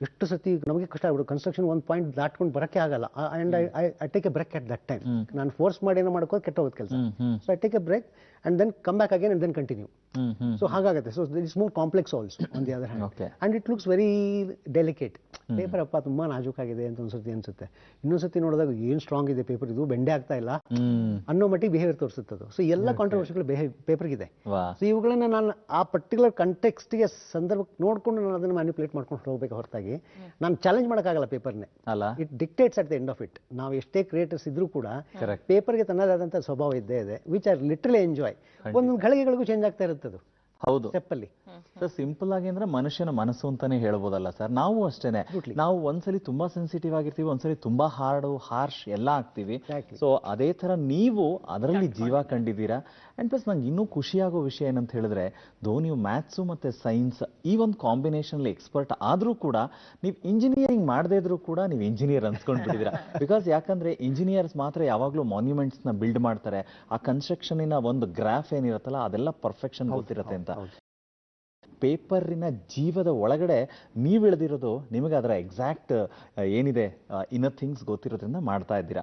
ಎಷ್ಟು ಸತಿ ನಮಗೆ ಕಷ್ಟ ಆಗ್ಬಿಡುತ್ತೆ. ಕನ್ಸ್ಟ್ರಕ್ಷನ್ ಒಂದು ಪಾಯಿಂಟ್ ದಾಟ್ಕೊಂಡು ಬರೋಕ್ಕೆ ಆಗಲ್ಲ. And I take a break at that time. ನಾನು ಫೋರ್ಸ್ ಮಾಡಿ ಏನೋ ಮಾಡ್ಕೋದು ಕೆಟ್ಟ ಹೋಗುತ್ತೆ ಕೆಲಸ. So I take a break and then come back again and then continue. So ಹಾಗಾಗುತ್ತೆ. So it's more complex also on the other hand. And it looks very delicate. Paper ಅಪ್ಪ ತುಂಬ ನಾಜೂಕಾಗಿದೆ ಅಂತ ಒಂದ್ಸತಿ ಅನ್ಸುತ್ತೆ. ಇನ್ನೊಂದ್ಸತಿ ನೋಡಿದಾಗ ಏನು ಸ್ಟ್ರಾಂಗ್ ಇದೆ ಪೇಪರ್, ಇದು ಬೆಂಡೆ ಆಗ್ತಾ ಇಲ್ಲ ಅನ್ನೋ ಮಟ್ಟಿಗೆ ಬಿಹೇವಿಯರ್ ತೋರಿಸುತ್ತೆ ಅದು. ಸೊ ಎಲ್ಲ ಕಾಂಟ್ರವರ್ಸಿಗಳು ಪೇಪರ್ಗಿದೆ. ಸೊ ಇವುಗಳನ್ನ ನಾನು ಆ ಪರ್ಟಿಕ್ಯುಲರ್ ಕಂಟೆಕ್ಸ್ಟ್ಗೆ ಸಂದರ್ಭಕ್ಕೆ ನೋಡ್ಕೊಂಡು ನಾನು ಅದನ್ನು ಮ್ಯಾನಿಪುಲೇಟ್ ಮಾಡ್ಕೊಂಡು ಹೋಗ್ಬೇಕು ಹೊರತಾಗಿ ನಾನು ಚಾಲೆಂಜ್ ಮಾಡೋಕ್ಕಾಗಲ್ಲ ಪೇಪರ್ನೇ. It dictates at the end of it. ನಾವು ಎಷ್ಟೇ ಕ್ರಿಯೇಟರ್ಸ್ ಇದ್ರೂ ಕೂಡ ಪೇಪರ್ಗೆ ತನ್ನದಾದಂಥ ಸ್ವಭಾವ ಇದ್ದೇ ಇದೆ, ವಿಚ್ ಆರ್ ಲಿಟ್ರಲಿ ಎಂಜಾಯ್. ಒಂದೊಂದು ಗಳಿಗೆಗಳಿಗೂ ಚೇಂಜ್ ಆಗ್ತಾ ಇರುತ್ತೆ ಅದು. ಹೌದು ಸ್ಟೆಪ್ಪಲ್ಲಿ. ಸರ್ ಸಿಂಪಲ್ ಆಗಿ ಅಂದ್ರೆ ಮನುಷ್ಯನ ಮನಸ್ಸು ಅಂತಾನೆ ಹೇಳ್ಬೋದಲ್ಲ ಸರ್. ನಾವು ಅಷ್ಟೇನೆ, ನಾವು ಒಂದ್ಸಲಿ ತುಂಬಾ ಸೆನ್ಸಿಟಿವ್ ಆಗಿರ್ತೀವಿ, ಒಂದ್ಸಲಿ ತುಂಬಾ ಹಾರ್ಶ್ ಎಲ್ಲ ಆಗ್ತೀವಿ. ಸೊ ಅದೇ ತರ ನೀವು ಅದರಲ್ಲಿ ಜೀವ ಕಂಡಿದ್ದೀರಾ. ಅಂಡ್ ಪ್ಲಸ್ ನಂಗೆ ಇನ್ನೂ ಖುಷಿಯಾಗೋ ವಿಷಯ ಏನಂತ ಹೇಳಿದ್ರೆ, ನೀವು ಮ್ಯಾಥ್ಸು ಮತ್ತೆ ಸೈನ್ಸ್ ಈ ಒಂದು ಕಾಂಬಿನೇಷನ್ ಎಕ್ಸ್ಪರ್ಟ್ ಆದ್ರೂ ಕೂಡ ನೀವು ಇಂಜಿನಿಯರಿಂಗ್ ಮಾಡದೇ ಇದ್ರೂ ಕೂಡ ನೀವು ಇಂಜಿನಿಯರ್ ಅನ್ಸ್ಕೊಂಡ್ಬಿಟ್ಟಿದ್ದೀರಾ. ಬಿಕಾಸ್ ಯಾಕಂದ್ರೆ ಇಂಜಿನಿಯರ್ಸ್ ಮಾತ್ರ ಯಾವಾಗ್ಲೂ ಮಾನ್ಯುಮೆಂಟ್ಸ್ ನ ಬಿಲ್ಡ್ ಮಾಡ್ತಾರೆ. ಆ ಕನ್ಸ್ಟ್ರಕ್ಷನಿನ ಒಂದು ಗ್ರಾಫ್ ಏನಿರುತ್ತಲ್ಲ ಅದೆಲ್ಲ ಪರ್ಫೆಕ್ಷನ್ ಗೊತ್ತಿರುತ್ತೆ ಅಂತ. ಪೇಪರಿನ ಜೀವದ ಒಳಗಡೆ ನೀವು ಇಳಿದಿರೋದು, ನಿಮಗೆ ಅದರ ಎಕ್ಸಾಕ್ಟ್ ಏನಿದೆ ಇನ್ನರ್ ಥಿಂಗ್ಸ್ ಗೊತ್ತಿರೋದ್ರಿಂದ ಮಾಡ್ತಾ ಇದ್ದೀರಾ.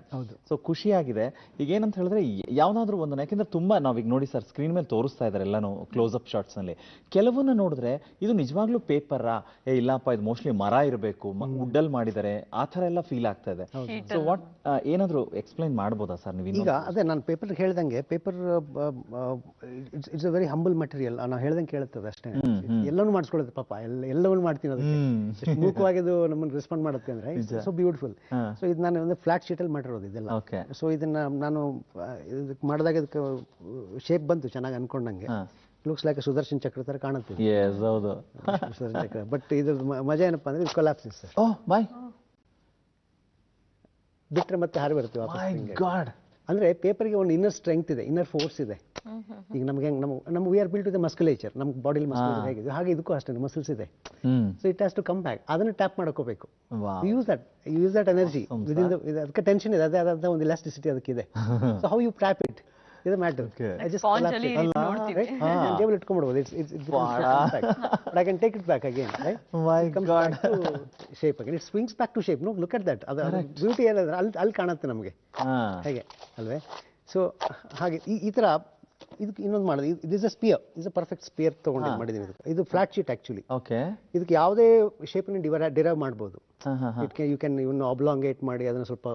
ಸೊ ಖುಷಿಯಾಗಿದೆ. ಈಗ ಏನಂತ ಹೇಳಿದ್ರೆ ಯಾವ್ದಾದ್ರು ಒಂದು, ಯಾಕೆಂದ್ರೆ ತುಂಬಾ ನಾವೀಗ ನೋಡಿ ಸರ್ ಸ್ಕ್ರೀನ್ ಮೇಲೆ ತೋರಿಸ್ತಾ ಇದ್ದಾರೆ ಎಲ್ಲಾನು ಕ್ಲೋಸ್ ಅಪ್ ಶಾಟ್ಸ್ ನಲ್ಲಿ. ಕೆಲವನ್ನ ನೋಡಿದ್ರೆ ಇದು ನಿಜವಾಗ್ಲೂ ಪೇಪರಾ, ಇಲ್ಲಪ್ಪ ಇದು ಮೋಸ್ಟ್ಲಿ ಮರ ಇರಬೇಕು, ವುಡ್ಡಲ್ಲಿ ಮಾಡಿದ್ದಾರೆ, ಆ ಥರ ಎಲ್ಲ ಫೀಲ್ ಆಗ್ತಾ ಇದೆ. ಸೊ ವಾಟ್ ಏನಾದ್ರು ಎಕ್ಸ್ಪ್ಲೈನ್ ಮಾಡ್ಬೋದಾ ಸರ್ ನೀವು? ಈಗ ಅದೇ ನಾನು ಪೇಪರ್ ಹೇಳ್ದಂಗೆ, paper it's a very humble material. ನಾವು ಹೇಳ್ದಂಗೆ ಕೇಳುತ್ತದೆ ಅಷ್ಟೇ. ಎಲ್ಲವೂ ಮಾಡಿಸ್ಕೊಳ್ಳುತ್ತೆ ಪಾಪ, ಎಲ್ಲವನ್ನೂ ಮಾಡ್ತೀನಿ ಅದಕ್ಕೆ. ಮೂಕವಾಗಿದ್ದು ನಮ್ಮನ್ನು ರೆಸ್ಪಾಂಡ್ ಮಾಡುತ್ತೆ ಅಂದ್ರೆ ಸೊ ಬ್ಯೂಟಿಫುಲ್. ಸೊ ಇದು ನಾನು ಒಂದು ಫ್ಲಾಟ್ ಶೀಟಲ್ಲಿ ಮಾಡಿರೋದು ಇದೆಲ್ಲ. ಸೊ ಇದನ್ನ ನಾನು ಇದಕ್ಕೆ ಮಾಡಿದಾಗ ಇದಕ್ಕೆ ಶೇಪ್ ಬಂತು ಚೆನ್ನಾಗಿ ಅನ್ಕೊಂಡಂಗೆ. ಲುಕ್ಸ್ ಲೈಕ್ ಸುದರ್ಶನ್ ಚಕ್ರ ತರ ಕಾಣುತ್ತೆ. ಸುದರ್ಶನ್ ಚಕ್ರ. ಬಟ್ ಇದ್ರ ಮಜಾ ಏನಪ್ಪಾ ಅಂದ್ರೆ ಇದು ಕೊಲಾಪ್ಸಿಸ್ ಸರ್. ಬಿಟ್ರೆ ಮತ್ತೆ ಹಾರಿ ಬರುತ್ತೆ ವಾಪಸ್. ಅಂದ್ರೆ ಪೇಪರ್ಗೆ ಒಂದು ಇನ್ನರ್ ಸ್ಟ್ರೆಂತ್ ಇದೆ, ಇನ್ನರ್ ಫೋರ್ಸ್ ಇದೆ. ಈಗ ನಮ್ಗೆ ನಮ್ಮ we are built with musculature. ನಮ್ಮ ಬಾಡಿಲಿ ಮಸ್ಕುಲೇಚರ್ ಹೇಗಿದೆ ಹಾಗೆ ಇದಕ್ಕೂ ಅಷ್ಟೇ ಮಸಲ್ಸ್ ಇದೆ. So it has to come back. ಅದನ್ನ ಟ್ಯಾಪ್ ಮಾಡ್ಕೋಬೇಕು. Use that energy within the. ಅದಕ್ಕೆ ಟೆನ್ಷನ್ ಇದೆ, ಅದೇ ಆದಂತ ಒಂದು ಎಲಾಸ್ಟಿಸಿಟಿ ಅದಕ್ಕಿದೆ. So how you tap it ಇದು ಮ್ಯಾಟರ್. ಟೇಬಲ್ ಇಟ್ಕೊಂಡ್ಬಿಡ್ಬೋದು. I can take it back again. Shape again it swings back to shape. No look at that. ಅದು ಬ್ಯೂಟಿ ಏನಾದ್ರೆ ಅಲ್ಲಿ ಕಾಣುತ್ತೆ ನಮಗೆ ಹೇಗೆ ಅಲ್ವೇ. ಸೊ ಹಾಗೆ ಈ ತರ ಇದಕ್ಕೆ ಇನ್ನೊಂದು ಮಾಡೋದು. Is a sphere, is a perfect sphere ತಗೊಂಡು ಮಾಡಿದ್ದೀನಿ. ಇದು ಫ್ಲಾಟ್ ಶೀಟ್ ಆಕ್ಚುಲಿ. ಇದಕ್ಕೆ ಯಾವುದೇ ಶೇಪ್ ಡಿರೈವ್ ಮಾಡ್ಬೋದು. ಯು ಕ್ಯಾನ್ ಇವನ್ನ ಆಬ್ಲಾಂಗೇಟ್ ಮಾಡಿ ಅದನ್ನ ಸ್ವಲ್ಪ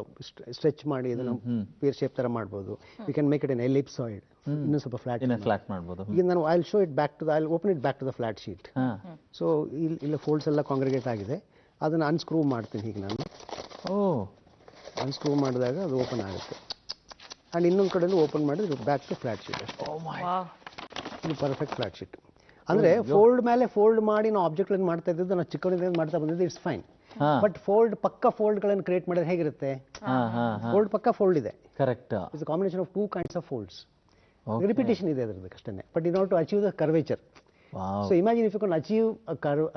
ಸ್ಟ್ರೆಚ್ ಮಾಡಿ ಅದನ್ನ ಸ್ಪಿಯರ್ ಶೇಪ್ ತರ ಮಾಡ್ಬೋದು. You can make it an ellipsoid. ಇನ್ನೂ ಸ್ವಲ್ಪ ಫ್ಲಾಟ್ ಮಾಡ್ಬೋದು. ಈಗ ನಾನು I will show it back to the, I will open it back to the flat sheet. So ಇಲ್ಲಿ ಫೋಲ್ಡ್ಸ್ ಎಲ್ಲ ಕಾಂಗ್ರಿಗೇಟ್ ಆಗಿದೆ. ಅದನ್ನ ಅನ್ಸ್ಕ್ರೂ ಮಾಡ್ತೀನಿ ಹೀಗೆ ನಾನು. ಅನ್ಸ್ಕ್ರೂ ಮಾಡಿದಾಗ ಅದು ಓಪನ್ ಆಗುತ್ತೆ. ಆ್ಯಂಡ್ ಇನ್ನೊಂದು ಕಡೆಯಲ್ಲೂ ಓಪನ್ ಮಾಡಿದ್ರೆ ಬ್ಯಾಕ್ ಟು ಫ್ಲಾಟ್ ಶೀಟ್ ಅಷ್ಟೇ. ಇದು ಪರ್ಫೆಕ್ಟ್ ಫ್ಲಾಟ್ ಶೀಟ್. ಅಂದರೆ ಫೋಲ್ಡ್ ಮೇಲೆ ಫೋಲ್ಡ್ ಮಾಡಿ ನಾವು ಆಬ್ಜೆಕ್ಟ್ಗಳನ್ನು ಮಾಡ್ತಾ ಇದ್ದು ನಾವು ಚಿಕ್ಕವರಿಂದ ಮಾಡ್ತಾ ಬಂದಿದ್ದು ಇಟ್ಸ್ ಫೈನ್. ಬಟ್ ಫೋಲ್ಡ್ ಪಕ್ಕ ಫೋಲ್ಡ್ಗಳನ್ನು ಕ್ರಿಯೇಟ್ ಮಾಡಿದ್ರೆ ಹೇಗಿರುತ್ತೆ? ಫೋಲ್ಡ್ ಪಕ್ಕ ಫೋಲ್ಡ್ ಇದೆ. Correct. It's a combination of two kinds of folds. Repetition ಇದೆ ಅದರದ್ದು ಅಷ್ಟೇ. But in order to achieve the curvature. So imagine if you can achieve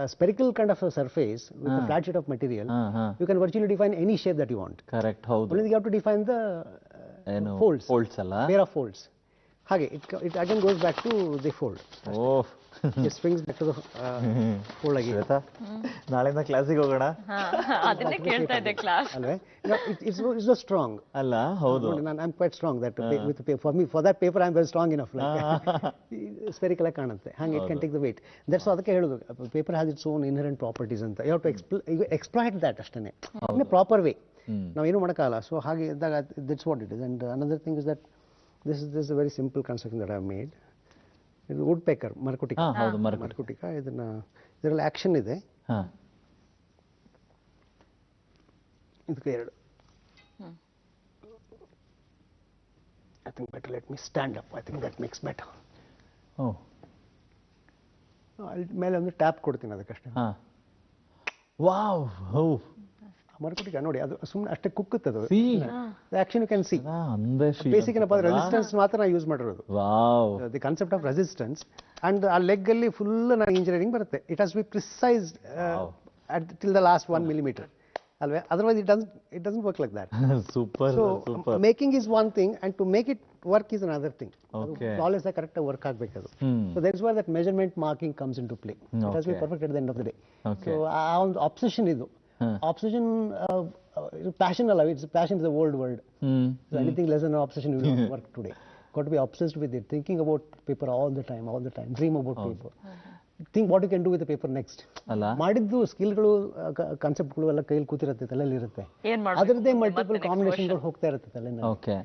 a spherical kind of a surface with a flat sheet of material, you can virtually define any shape that you want. Correct. Only you have to define the folds. Pair of folds. ಹಾಗೆ it again goes back to the fold. It swings back to the fold again. ನಾಳೆಯಿಂದ ಕ್ಲಾಸಿಗೆ ಹೋಗೋಣ. ಅದನ್ನೇ ಕೇಳ್ತಾ ಇದ್ದೆ ಕ್ಲಾಸ್. ಅಲ್ವೇ? It's so strong. ಅಲ್ಲ ಹೌದು. I'm quite strong that with for that paper I'm very strong enough. Spherical ಆಗಿ ಕಾಣುತ್ತೆ. ಹಾಗೆ it can take the weight. That's why ಅದಕ್ಕೆ ಹೇಳೋದು paper has its own inherent properties ಅಂತ. You have to exploit that ಅಷ್ಟೇ in a proper way. ನಾವೇನು ಮಾಡೋಕ್ಕಾಗಲ್ಲ. ಸೊ ಹಾಗೆ ಇದ್ದಾಗ that's what it is. And another thing is that this is a very simple construction that I have made. ಇದು ವುಡ್ ಪೇಕರ್, ಮರಕುಟಿಕ. ಮರಕುಟಿಕ. ಇದರಲ್ಲಿ ಆಕ್ಷನ್ ಇದೆ. ಇದಕ್ಕೆ ಎರಡು. I think better let me stand up. I think that makes better. ಅಲ್ಲಿ ಮೇಲೆ ಒಂದು ಟ್ಯಾಪ್ ಕೊಡ್ತೀನಿ ಅದಕ್ಕಷ್ಟೇ. ವಾವ್. ಮರಕುಟಿಕ ನೋಡಿ ಅದು ಸುಮ್ಮನೆ ಅಷ್ಟೇ ಕುಕ್ಕುತ್ತದು See? Action you can see ಅಂದೇ ಬೇಸಿಕ್ ಏನಪ್ಪ ರೆಸಿಸ್ಟೆನ್ಸ್ ಮಾತ್ರ ನಾವು ಯೂಸ್ ಮಾಡಿರೋದು. Wow. The concept of resistance and ಆ ಲೆಗ್ ಅಲ್ಲಿ ಫುಲ್ ನನಗೆ ಇಂಜಿನಿಯರಿಂಗ್ ಬರುತ್ತೆ. It has be precise till the last 1 millimeter ಅಲ್ವೇ, otherwise it doesn't work like that. Super so super. Making is one thing and to make it work is another thing. Okay. Flawless ಆಗಿ ಕರೆಕ್ಟ್ ಆಗಿ ವರ್ಕ್ ಆಗಬೇಕು ಅದು. So that is why that measurement marking comes into play. It has be perfect at the end of the day. So ಆ ಒಂದು ಆಬ್ಸೆಷನ್ ಇದು ಆಬ್ಸೆಷನ್ ಪ್ಯಾಷನ್ ಅಲ್ಲ, it's passion is the old word. So anything less than an obsession will not work today. Got to be obsessed with it, thinking about paper all the time, dream about paper. Think what you can do with the paper next. ಅಲ್ಲ ಮಾಡಿದ್ದು ಸ್ಕಿಲ್ಗಳು ಕಾನ್ಸೆಪ್ಟ್ಗಳು ಎಲ್ಲ ಕೈಯಲ್ಲಿ ಕೂತಿರುತ್ತೆ, ತಲೆಯಲ್ಲಿ ಇರುತ್ತೆ. ಏನ್ ಮಾಡ್ಬೇಕು ಅದರದ್ದೇ ಮಲ್ಟಿಪಲ್ ಕಾಂಬಿನೇಷನ್ಗಳು ಹೋಗ್ತಾ ಇರುತ್ತೆ ತಲೆಯಲ್ಲಿ. Okay.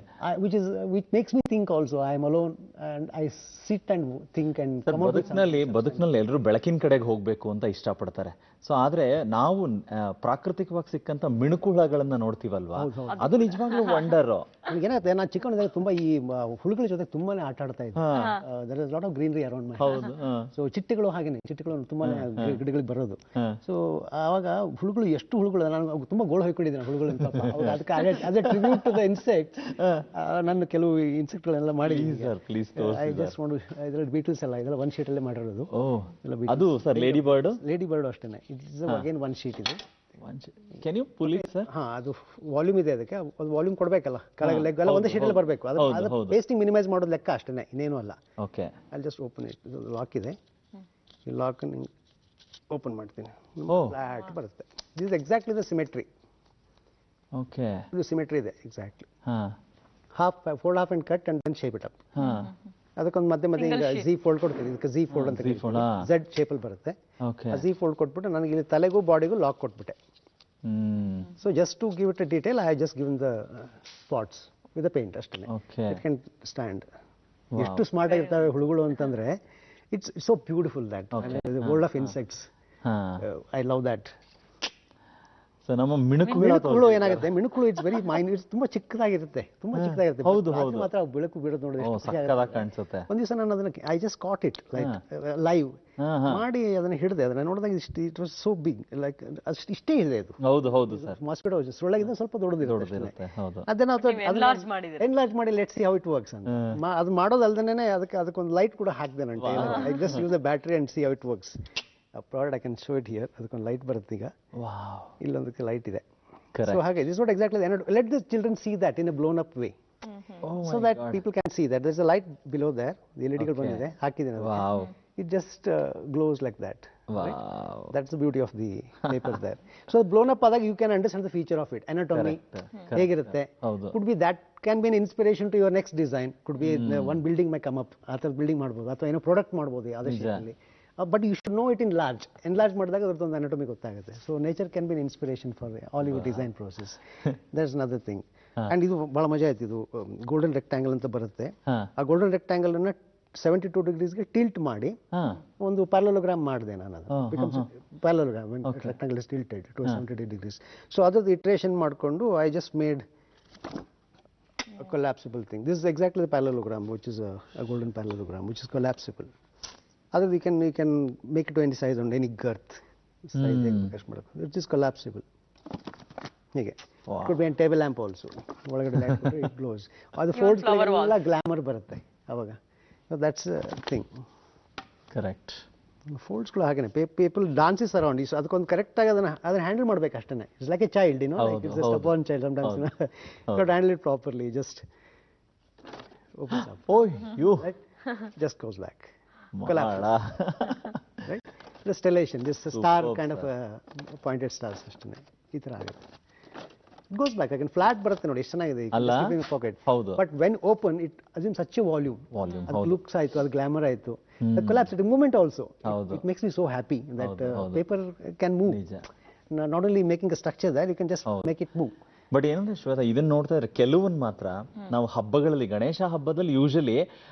Which makes me think also. I am alone and I sit and think and come up with ಬದುಕಿನಲ್ಲಿ ಎಲ್ಲರೂ ಬೆಳಕಿನ ಕಡೆಗೆ ಹೋಗ್ಬೇಕು ಅಂತ ಇಷ್ಟಪಡ್ತಾರೆ. ಸೊ ಆದ್ರೆ ನಾವು ಪ್ರಾಕೃತಿಕವಾಗಿ ಸಿಕ್ಕಂತ ಮಿಣುಕುಳಗಳನ್ನ ನೋಡ್ತೀವಲ್ವಾ, ಅದು ನಿಜವಾಗ್ಲೂ ವಂಡರ್. ಏನಾಗುತ್ತೆ, ನಾನು ಚಿಕ್ಕವನಿದ್ದಾಗ ತುಂಬಾ ಈ ಹುಳುಗಳ ಜೊತೆ ತುಂಬಾನೇ ಆಟ ಆಡ್ತಾ ಇದ್ದೆ. There is lot of greenery around my. ಹೌದು. ಸೊ ಚಿಟ್ಟೆಗಳು ಹಾಗೇನೆ, ಚಿಟ್ಟೆಗಳು ತುಂಬಾನೇ ಗಿಡಗಳಿಗೆ ಬರೋದು. ಸೊ ಆವಾಗ ಹುಳುಗಳು, ಎಷ್ಟು ಹುಳುಗಳು, ನಾನು ತುಂಬಾ ಗೋಳು ಹೊಯ್ಕೊಂಡಿದ್ದೀನಿ ಹುಳುಗಳು ಅಂತ. ಅದಕ್ಕೆ as a tribute to the insect ನಾನು ಕೆಲವು ಇನ್ಸೆಕ್ಟ್ಗಳೆಲ್ಲ ಮಾಡಿದ್ದೀನಿ. ಐ ಜಸ್ಟ್ ವಾಂಟ್ ಇದರಲ್ಲಿ ಬೀಟಲ್ಸ್ ಎಲ್ಲ ಇದೆಲ್ಲ ಒನ್ ಶೀಟ್ ಅಲ್ಲೇ ಮಾಡಿರೋದು. ಅದು ಸರ್ ಲೇಡಿ ಬರ್ಡ್ ಅಷ್ಟೇನೆ. It is again one sheet ಇದೆ. Can you pull it sir? ಹಾ, ಅದು ವಾಲ್ಯೂಮ್ ಇದೆ, ಅದಕ್ಕೆ ಅದು ವಾಲ್ಯೂಮ್ ಕೊಡಬೇಕಲ್ಲ, ಕೆಳಗೆ ಲೆಗ್ ಎಲ್ಲ ಒಂದೇ ಶೀಟಲ್ಲಿ ಬರಬೇಕು. ಅದು ಪೇಸ್ಟಿಂಗ್ ಮಿನಿಮೈಸ್ ಮಾಡೋದು ಲೆಕ್ಕ ಅಷ್ಟೇ, ಇನ್ನೇನು ಅಲ್ಲ. ಓಕೆ. ಅಲ್ಲಿ ಜಸ್ಟ್ ಓಪನ್ ಇಟ್. ಇದು ಲಾಕ್ ಇದೆ, ಈ ಲಾಕ್ ಓಪನ್ ಮಾಡ್ತೀನಿ, ಫ್ಲಾಟ್ ಬರುತ್ತೆ. This is exactly the symmetry. Okay. ಇದು ಸಿಮೆಟ್ರಿ ಇದೆ exactly. Fold half and cut and then shape it up. ಅದಕ್ಕೊಂದು ಮಧ್ಯೆ ಈಗ ಜಿ ಫೋಲ್ಡ್ ಕೊಡ್ತೀವಿ, ಇದಕ್ಕೆ ಜಿ ಫೋಲ್ಡ್ ಅಂತ ಝೆಡ್ ಶೇಪಲ್ಲಿ ಬರುತ್ತೆ. ಜಿ ಫೋಲ್ಡ್ ಕೊಟ್ಬಿಟ್ಟು ನನಗೆ ಇಲ್ಲಿ ತಲೆಗೂ ಬಾಡಿಗೂ ಲಾಕ್ ಕೊಟ್ಬಿಟ್ಟೆ. So just to give it a detail, I just given the spots with the paint ಅಷ್ಟೇ. It can stand. ಎಷ್ಟು ಸ್ಮಾರ್ಟ್ ಆಗಿರ್ತವೆ ಹುಳುಗಳು ಅಂತಂದ್ರೆ, it's so beautiful that world of insects. I love that. ನಮ್ಮ ಮಿಣುಕುಳು ಏನಾಗುತ್ತೆ, ಮಿಣುಕುಳು ಇಟ್ಸ್ ವೆರಿ ಮೈನ್ಯೂಟ್, ತುಂಬಾ ಚಿಕ್ಕದಾಗಿರುತ್ತೆ. ಹೌದು ಮಾತ್ರ ಬೆಳಕು ಬೀಳೋದು ನೋಡಿದ್ರೆ ಕಾಣಿಸುತ್ತೆ. ಒಂದ್ ದಿವಸ ನಾನು ಅದನ್ನ I just caught it like live ಮಾಡಿ ಅದನ್ನ ಹಿಡಿದೆ. ಅದನ್ನ ನೋಡಿದಾಗ it was so big, like ಅಷ್ಟು ಇಷ್ಟೇ ಇದೆ ಅದು. ಹೌದು ಸರ್. ಮಾಸ್ಕಿಟೋ ಸೊಳ್ಳೆಗಿಂತ ಸ್ವಲ್ಪ ದೊಡ್ಡದಿರುತ್ತೆ. ಅದನ್ನ ಎನ್ಲಾರ್ಜ್ ಮಾಡಿ let's see how it works ಅಂತ. ಅದು ಮಾಡೋದಲ್ದೇನೆ ಅದಕ್ಕೊಂದು ಲೈಟ್ ಕೂಡ ಹಾಕಿದೆ ನಾನು. I just use the battery and see how it works. Product I can show it here. ಅದಕ್ಕೊಂದು ಲೈಟ್ ಬರುತ್ತೆ ಈಗ. ಇಲ್ಲೊಂದಕ್ಕೆ ಲೈಟ್ ಇದೆ. ಸೊ ಹಾಗೆ this what exactly let the children see that in a blown up way, so that people can see that there is a light below there. ಎಲ್ಇಡಿಗಳು ಬಂದಿದೆ, ಹಾಕಿದ್ದೀನಿ. It just glows like that. That's the beauty of the paper there. So blown up ಆದಾಗ you can understand the feature of it, anatomy ಹೇಗಿರುತ್ತೆ. Could be that can be an inspiration to your next design. Could be one building may come up, ಆ ಥರ ಬಿಲ್ಡಿಂಗ್ ಮಾಡ್ಬೋದು, ಅಥವಾ ಏನೋ ಪ್ರಾಡಕ್ಟ್ ಮಾಡ್ಬೋದು ಅದೇ ಶೇಪಲ್ಲಿ. But you should know it in large. Enlarge ಮಾಡಿದಾಗ ಅದರದೊಂದು anatomy ಗೊತ್ತಾಗುತ್ತೆ. So nature can be an inspiration for all your design process. There's another thing. And ಇದು ಬಹಳ ಮಜಾ ಆಯ್ತು. ಇದು ಗೋಲ್ಡನ್ ರೆಕ್ಟಾಂಗಲ್ ಅಂತ ಬರುತ್ತೆ. ಆ ಗೋಲ್ಡನ್ ರೆಕ್ಟಾಂಗಲ್ ಅನ್ನ 72 ಡಿಗ್ರೀಸ್ಗೆ ಟಿಲ್ಟ್ ಮಾಡಿ ಒಂದು ಪ್ಯಾರಲೋಗ್ರಾಮ್ ಮಾಡಿದೆ ನಾನು. ಅದು becomes parallelogram rectangle is tilted to 72 degrees. So ಅದ್ರದ್ದು ಇಟ್ರೇಷನ್ ಮಾಡಿಕೊಂಡು I just made a collapsible thing. This is exactly the parallelogram, which is a golden parallelogram, which is collapsible. Other we can make it to any size on any girth size. It is collapsible. Okay. It could be a table lamp also. ಒಳಗಡೆ ಲೈಟ್ ಕೊಟ್ಟು it glows. ಅದು ಫೋಲ್ಡ್ಸ್ ಎಲ್ಲ ಗ್ಲಾಮರ್ ಬರುತ್ತೆ ಅವಾಗ. So that's a thing. Correct. ಫೋಲ್ಡ್ಸ್ಗಳು ಹಾಗೇನೆ ಪೀಪಲ್ ಡಾನ್ಸಸ್ ಅರೌಂಡ್. ಅದಕ್ಕೊಂದು ಕರೆಕ್ಟ್ ಆಗಿ ಅದನ್ನ ಹ್ಯಾಂಡಲ್ ಮಾಡ್ಬೇಕು ಅಷ್ಟೇ. It's like a child, you know, like it's just a child sometimes. You have handle it properly. Just opens up. Oh, you just goes back. Right? The stellation, this star kind of pointed stars ಅಷ್ಟೇ ಈ ತರ ಆಗುತ್ತೆ. It goes back again. Flat ಬರುತ್ತೆ ನೋಡಿ, ಎಷ್ಟು ಚೆನ್ನಾಗಿದೆ ಈ packet. But when open it assumes such a volume. ಅದು looks ಆಯ್ತು, ಅದು ಗ್ಲಾಮರ್ ಆಯ್ತು. The collapse, the movement also. It makes me so happy that paper can move. Not only making a structure there, you can just make it move. But ಏನಂದ್ರೆ ಶ್ವೇತಾ, ಇದನ್ನ ನೋಡ್ತಾ ಇದ್ರೆ ಕೆಲವೊಂದು ಮಾತ್ರ ನಾವು ಹಬ್ಬಗಳಲ್ಲಿ, ಗಣೇಶ ಹಬ್ಬದಲ್ಲಿ ಯೂಶಲಿ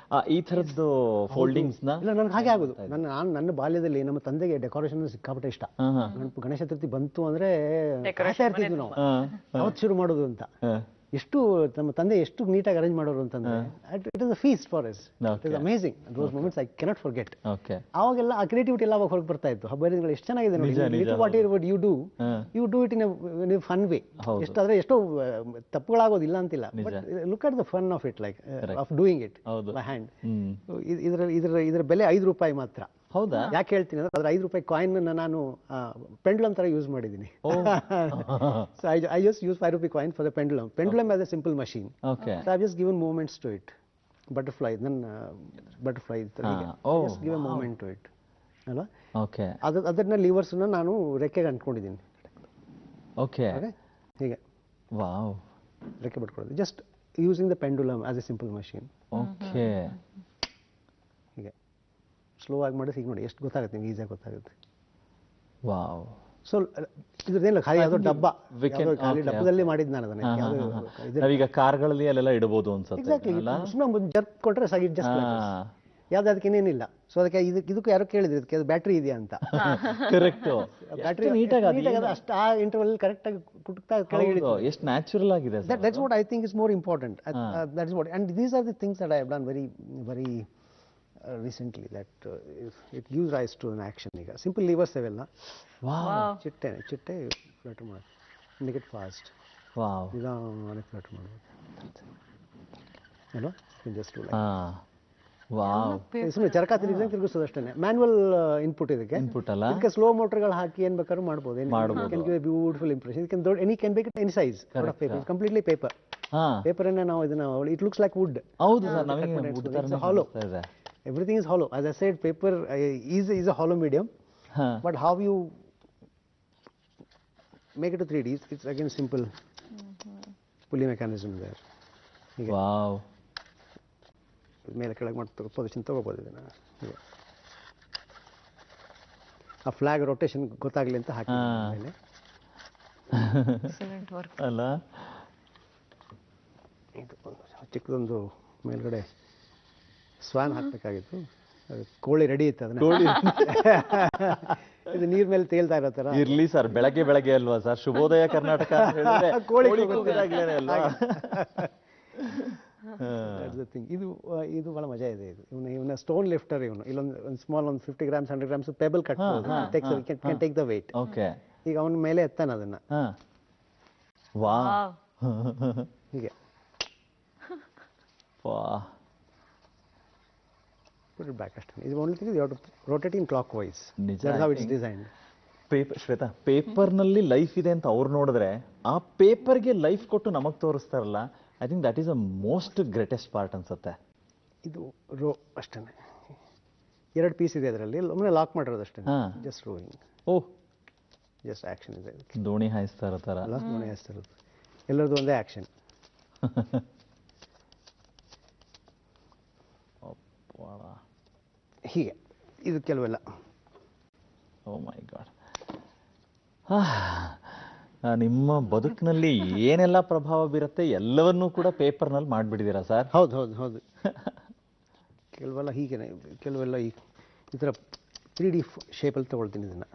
ಈ ತರದ್ದು ಫೋಲ್ಡಿಂಗ್ಸ್ ನ. ಇಲ್ಲ, ನನಗೆ ಹಾಗೆ ಆಗುದು. ನನ್ನ ಬಾಲ್ಯದಲ್ಲಿ ನಮ್ಮ ತಂದೆಗೆ ಡೆಕೋರೇಷನ್ ಸಿಕ್ಕಾಪಟ್ಟೆ ಇಷ್ಟ. ಗಣೇಶ ಚತುರ್ಥಿ ಬಂತು ಅಂದ್ರೆ ಇರ್ತಿದ್ವಿ ನಾವು, ಯಾವತ್ತು ಶುರು ಮಾಡೋದು ಅಂತ. ಎಷ್ಟು ನಮ್ಮ ತಂದೆ ಎಷ್ಟು ನೀಟಾಗಿ ಅರೇಂಜ್ ಮಾಡೋರು ಅಂತಂದ್ರೆ it is a feast for us. It is amazing. Those moments I cannot forget. ಅವಾಗೆಲ್ಲ ಆ ಕ್ರಿಯೇಟಿವಿಟಿ ಎಲ್ಲ ಅವಾಗ ಹೊರಗೆ ಬರ್ತಾ ಇತ್ತು. ಹಬ್ಬಗಳು ಎಷ್ಟು ಚೆನ್ನಾಗಿದೆ ನೋಡಿ. What you do it in a fun way. ಎಷ್ಟಾದ್ರೆ ಎಷ್ಟೋ ತಪ್ಪುಗಳಾಗೋದಿಲ್ಲ ಅಂತಿಲ್ಲ, but look at the fun of it, like of doing it by hand. ಇದರ ಬೆಲೆ ₹5 ಮಾತ್ರ. ಹೌದಾ? ಯಾಕೆ ಹೇಳ್ತೀನಿ ಅಂದ್ರೆ ಅದ್ರ ₹5 ಕಾಯಿನ್ ನಾನು ಪೆಂಡುಲಮ್ ತರ ಯೂಸ್ ಮಾಡಿದ್ದೀನಿ. So I just use ₹5 coin for the pendulum. Pendulum as a simple machine. Okay. So I've just given movements to it. Butterfly, then butterfly. Just give a movement to it. ಅಲ್ವಾ? Okay. ಅದನ್ನ ಲಿವರ್ಸ್ ನಾನು ರೆಕ್ಕೆಗೆ ಅಂಟ್ಕೊಂಡಿದ್ದೀನಿ. Okay. ಹೀಗೆ. Wow. ರೆಕ್ಕೆ ಬಿಟ್ಕೊಳ್ಳೋದು. Just using the pendulum as a simple machine. Okay. ಹೀಗೆ ಸ್ಲೋ ಆಗಿ ಮಾಡಿ ಹೀಗೆ ನೋಡಿ ಎಷ್ಟು ಗೊತ್ತಾಗುತ್ತೆ ನಿಮ್ಗೆ, ಈಸಿಯಾಗಿ ಗೊತ್ತಾಗುತ್ತೆ. ವಾವ್. ಸೊ ಇದ್ರದ್ದೇನಿಲ್ಲ, ಖಾಲಿ ಯಾವುದೋ ಖಾಲಿ ಡಬ್ಬದಲ್ಲಿ ಮಾಡಿದ್ದು ನಾನು ಅದನ್ನ. ನಾವೀಗ ಕಾರ್ಗಳಲ್ಲಿ ಅಲ್ಲೆಲ್ಲ ಇಡಬಹುದು ಅನ್ಸುತ್ತೆ. ಎಕ್ಸಾಕ್ಟ್ಲಿ. ಸುಮ್ಮನೆ ಜರ್ಕ್ ಕೊಟ್ರೆ ಸಾಗಿ ಜಸ್ಟ್ ಯಾವ್ದು ಅದಕ್ಕೆ ಇನ್ನೇನಿಲ್ಲ. ಸೊ ಅದಕ್ಕೆ ಇದಕ್ಕೂ ಯಾರೋ ಕೇಳಿದ್ರು ಇದಕ್ಕೆ ಬ್ಯಾಟ್ರಿ ಇದೆಯಾ ಅಂತ. ಕರೆಕ್ಟ್. ಬ್ಯಾಟ್ರಿ ನೀಟಾಗಿ ಅಷ್ಟು ಆ ಇಂಟರ್ವಲ್ ಕರೆಕ್ಟ್ ಆಗಿ ಕುಟುಕ್ತಾ ಕೆಳಗೆ ಇಳಿತು. ಎಷ್ಟು ನ್ಯಾಚುರಲ್ ಆಗಿದೆ. That's what I think is more important. That is what, and these are the things that I have done very recently, that it gives rise to an action. ಈಗ ಸಿಂಪಲ್ ಲಿವರ್ಸ್ ಅವೆಲ್ಲ. ಚಿಟ್ಟೆ ಫ್ಲಟ್ ಮಾಡಿ ಮೇಕ್ ಇಟ್ ಫಾಸ್ಟ್. ನಿಧಾನವಾಗಿ ಫ್ಲಟ್ ಮಾಡ್ಬೋದು ಅಲ್ವಾ? ಜಸ್ಟ್ ಸುಮ್ಮನೆ ಚರಕ ತಿರುಗಿಸೋದು ಅಷ್ಟೇ. ಮ್ಯಾನ್ಯಲ್ ಇನ್ಪುಟ್ ಇದಕ್ಕೆ. ಇದಕ್ಕೆ ಸ್ಲೋ ಮೋಟರ್ಗಳು ಹಾಕಿ ಏನ್ ಬೇಕಾದ್ರೂ ಮಾಡ್ಬೋದು. Beautiful impression. Can make it any size. Completely paper. Paper ನಾವು ಇದನ್ನ it looks like wood. Hollow. Everything is hollow. As I said, paper is a hollow medium. But how you make it to 3D, it's again simple pulley mechanism there. Wow. ಮೇಲೆ ಕೆಳಗೆ ಮಾಡಿ ಪೊಸಿಷನ್ ತಗೋಬೋದು ಇದನ್ನ. ಆ ಫ್ಲಾಗ್ ರೊಟೇಷನ್ ಗೊತ್ತಾಗ್ಲಿ ಅಂತ ಹಾಕಿ ಮೇಲೆ. ಅಲ್ಲ, ಚಿಕ್ಕದೊಂದು ಮೇಲ್ಗಡೆ ಸ್ವಾನ್ ಹಾಕ್ಬೇಕಾಗಿತ್ತು. ಕೋಳಿ ರೆಡಿ ಇತ್ತು. ಅದನ್ನ ಇದು ನೀರ್ ಮೇಲೆ ತೇಲ್ತಾ ಇರೋ ತರ ಇರ್ಲಿ ಸರ್. ಬೆಳಗ್ಗೆ ಅಲ್ವಾ ಸರ್? ಶುಭೋದಯ ಕರ್ನಾಟಕ ಕೋಳಿ ಇದು ಬಹಳ ಮಜಾ ಇದೆ. ಇವನ ಸ್ಟೋನ್ ಲಿಫ್ಟರ್. ಇಲ್ಲೊಂದು ಸ್ಮಾಲ್ ಒಂದು 50 grams 100 grams pebble can take the weight. ಈಗ ಅವನ ಮೇಲೆ ಎತ್ತಾನ ಅದನ್ನ. ಹೀಗೆ put it back ಅಷ್ಟೇ. ಇದು only thing is you have to rotate in clockwise. That's how it's designed. Shweta, ಪೇಪರ್ನಲ್ಲಿ ಲೈಫ್ ಇದೆ ಅಂತ ಅವ್ರು ನೋಡಿದ್ರೆ ಆ ಪೇಪರ್ಗೆ ಲೈಫ್ ಕೊಟ್ಟು ನಮಗ್ ತೋರಿಸ್ತಾರಲ್ಲ, I think that is a most greatest part ಅನ್ಸುತ್ತೆ. ಇದು ರೋ ಅಷ್ಟೇ. 2 ಪೀಸ್ ಇದೆ ಅದರಲ್ಲಿ. ಒಮ್ಮೆ ಲಾಕ್ ಮಾಡಿರೋದು ಅಷ್ಟೇ. Just rowing. ಜಸ್ಟ್ ಆಕ್ಷನ್ ಇದೆ. ದೋಣಿ ಹಾಯಿಸ್ತಾ ಇರೋ ಥರ. ದೋಣಿ ಹಾಯಿಸ್ತಾ ಇರೋದು. ಎಲ್ಲರದು ಒಂದೇ ಆಕ್ಷನ್. ಹೀಗೆ ಇದು ಕೆಲವೆಲ್ಲ. ಓ ಮೈ ಗಾಡ್. ನಿಮ್ಮ ಬದುಕಿನಲ್ಲಿ ಏನೆಲ್ಲ ಪ್ರಭಾವ ಬೀರುತ್ತೆ ಎಲ್ಲವನ್ನೂ ಕೂಡ ಪೇಪರ್ನಲ್ಲಿ ಮಾಡಿಬಿಟ್ಟಿದ್ದೀರಾ ಸರ್? ಹೌದು. ಕೆಲವೆಲ್ಲ ಹೀಗೇನೆ, ಕೆಲವೆಲ್ಲ ಈ ಥರ 3D ಶೇಪಲ್ಲಿ ತಗೊಳ್ತೀನಿ ಇದನ್ನ.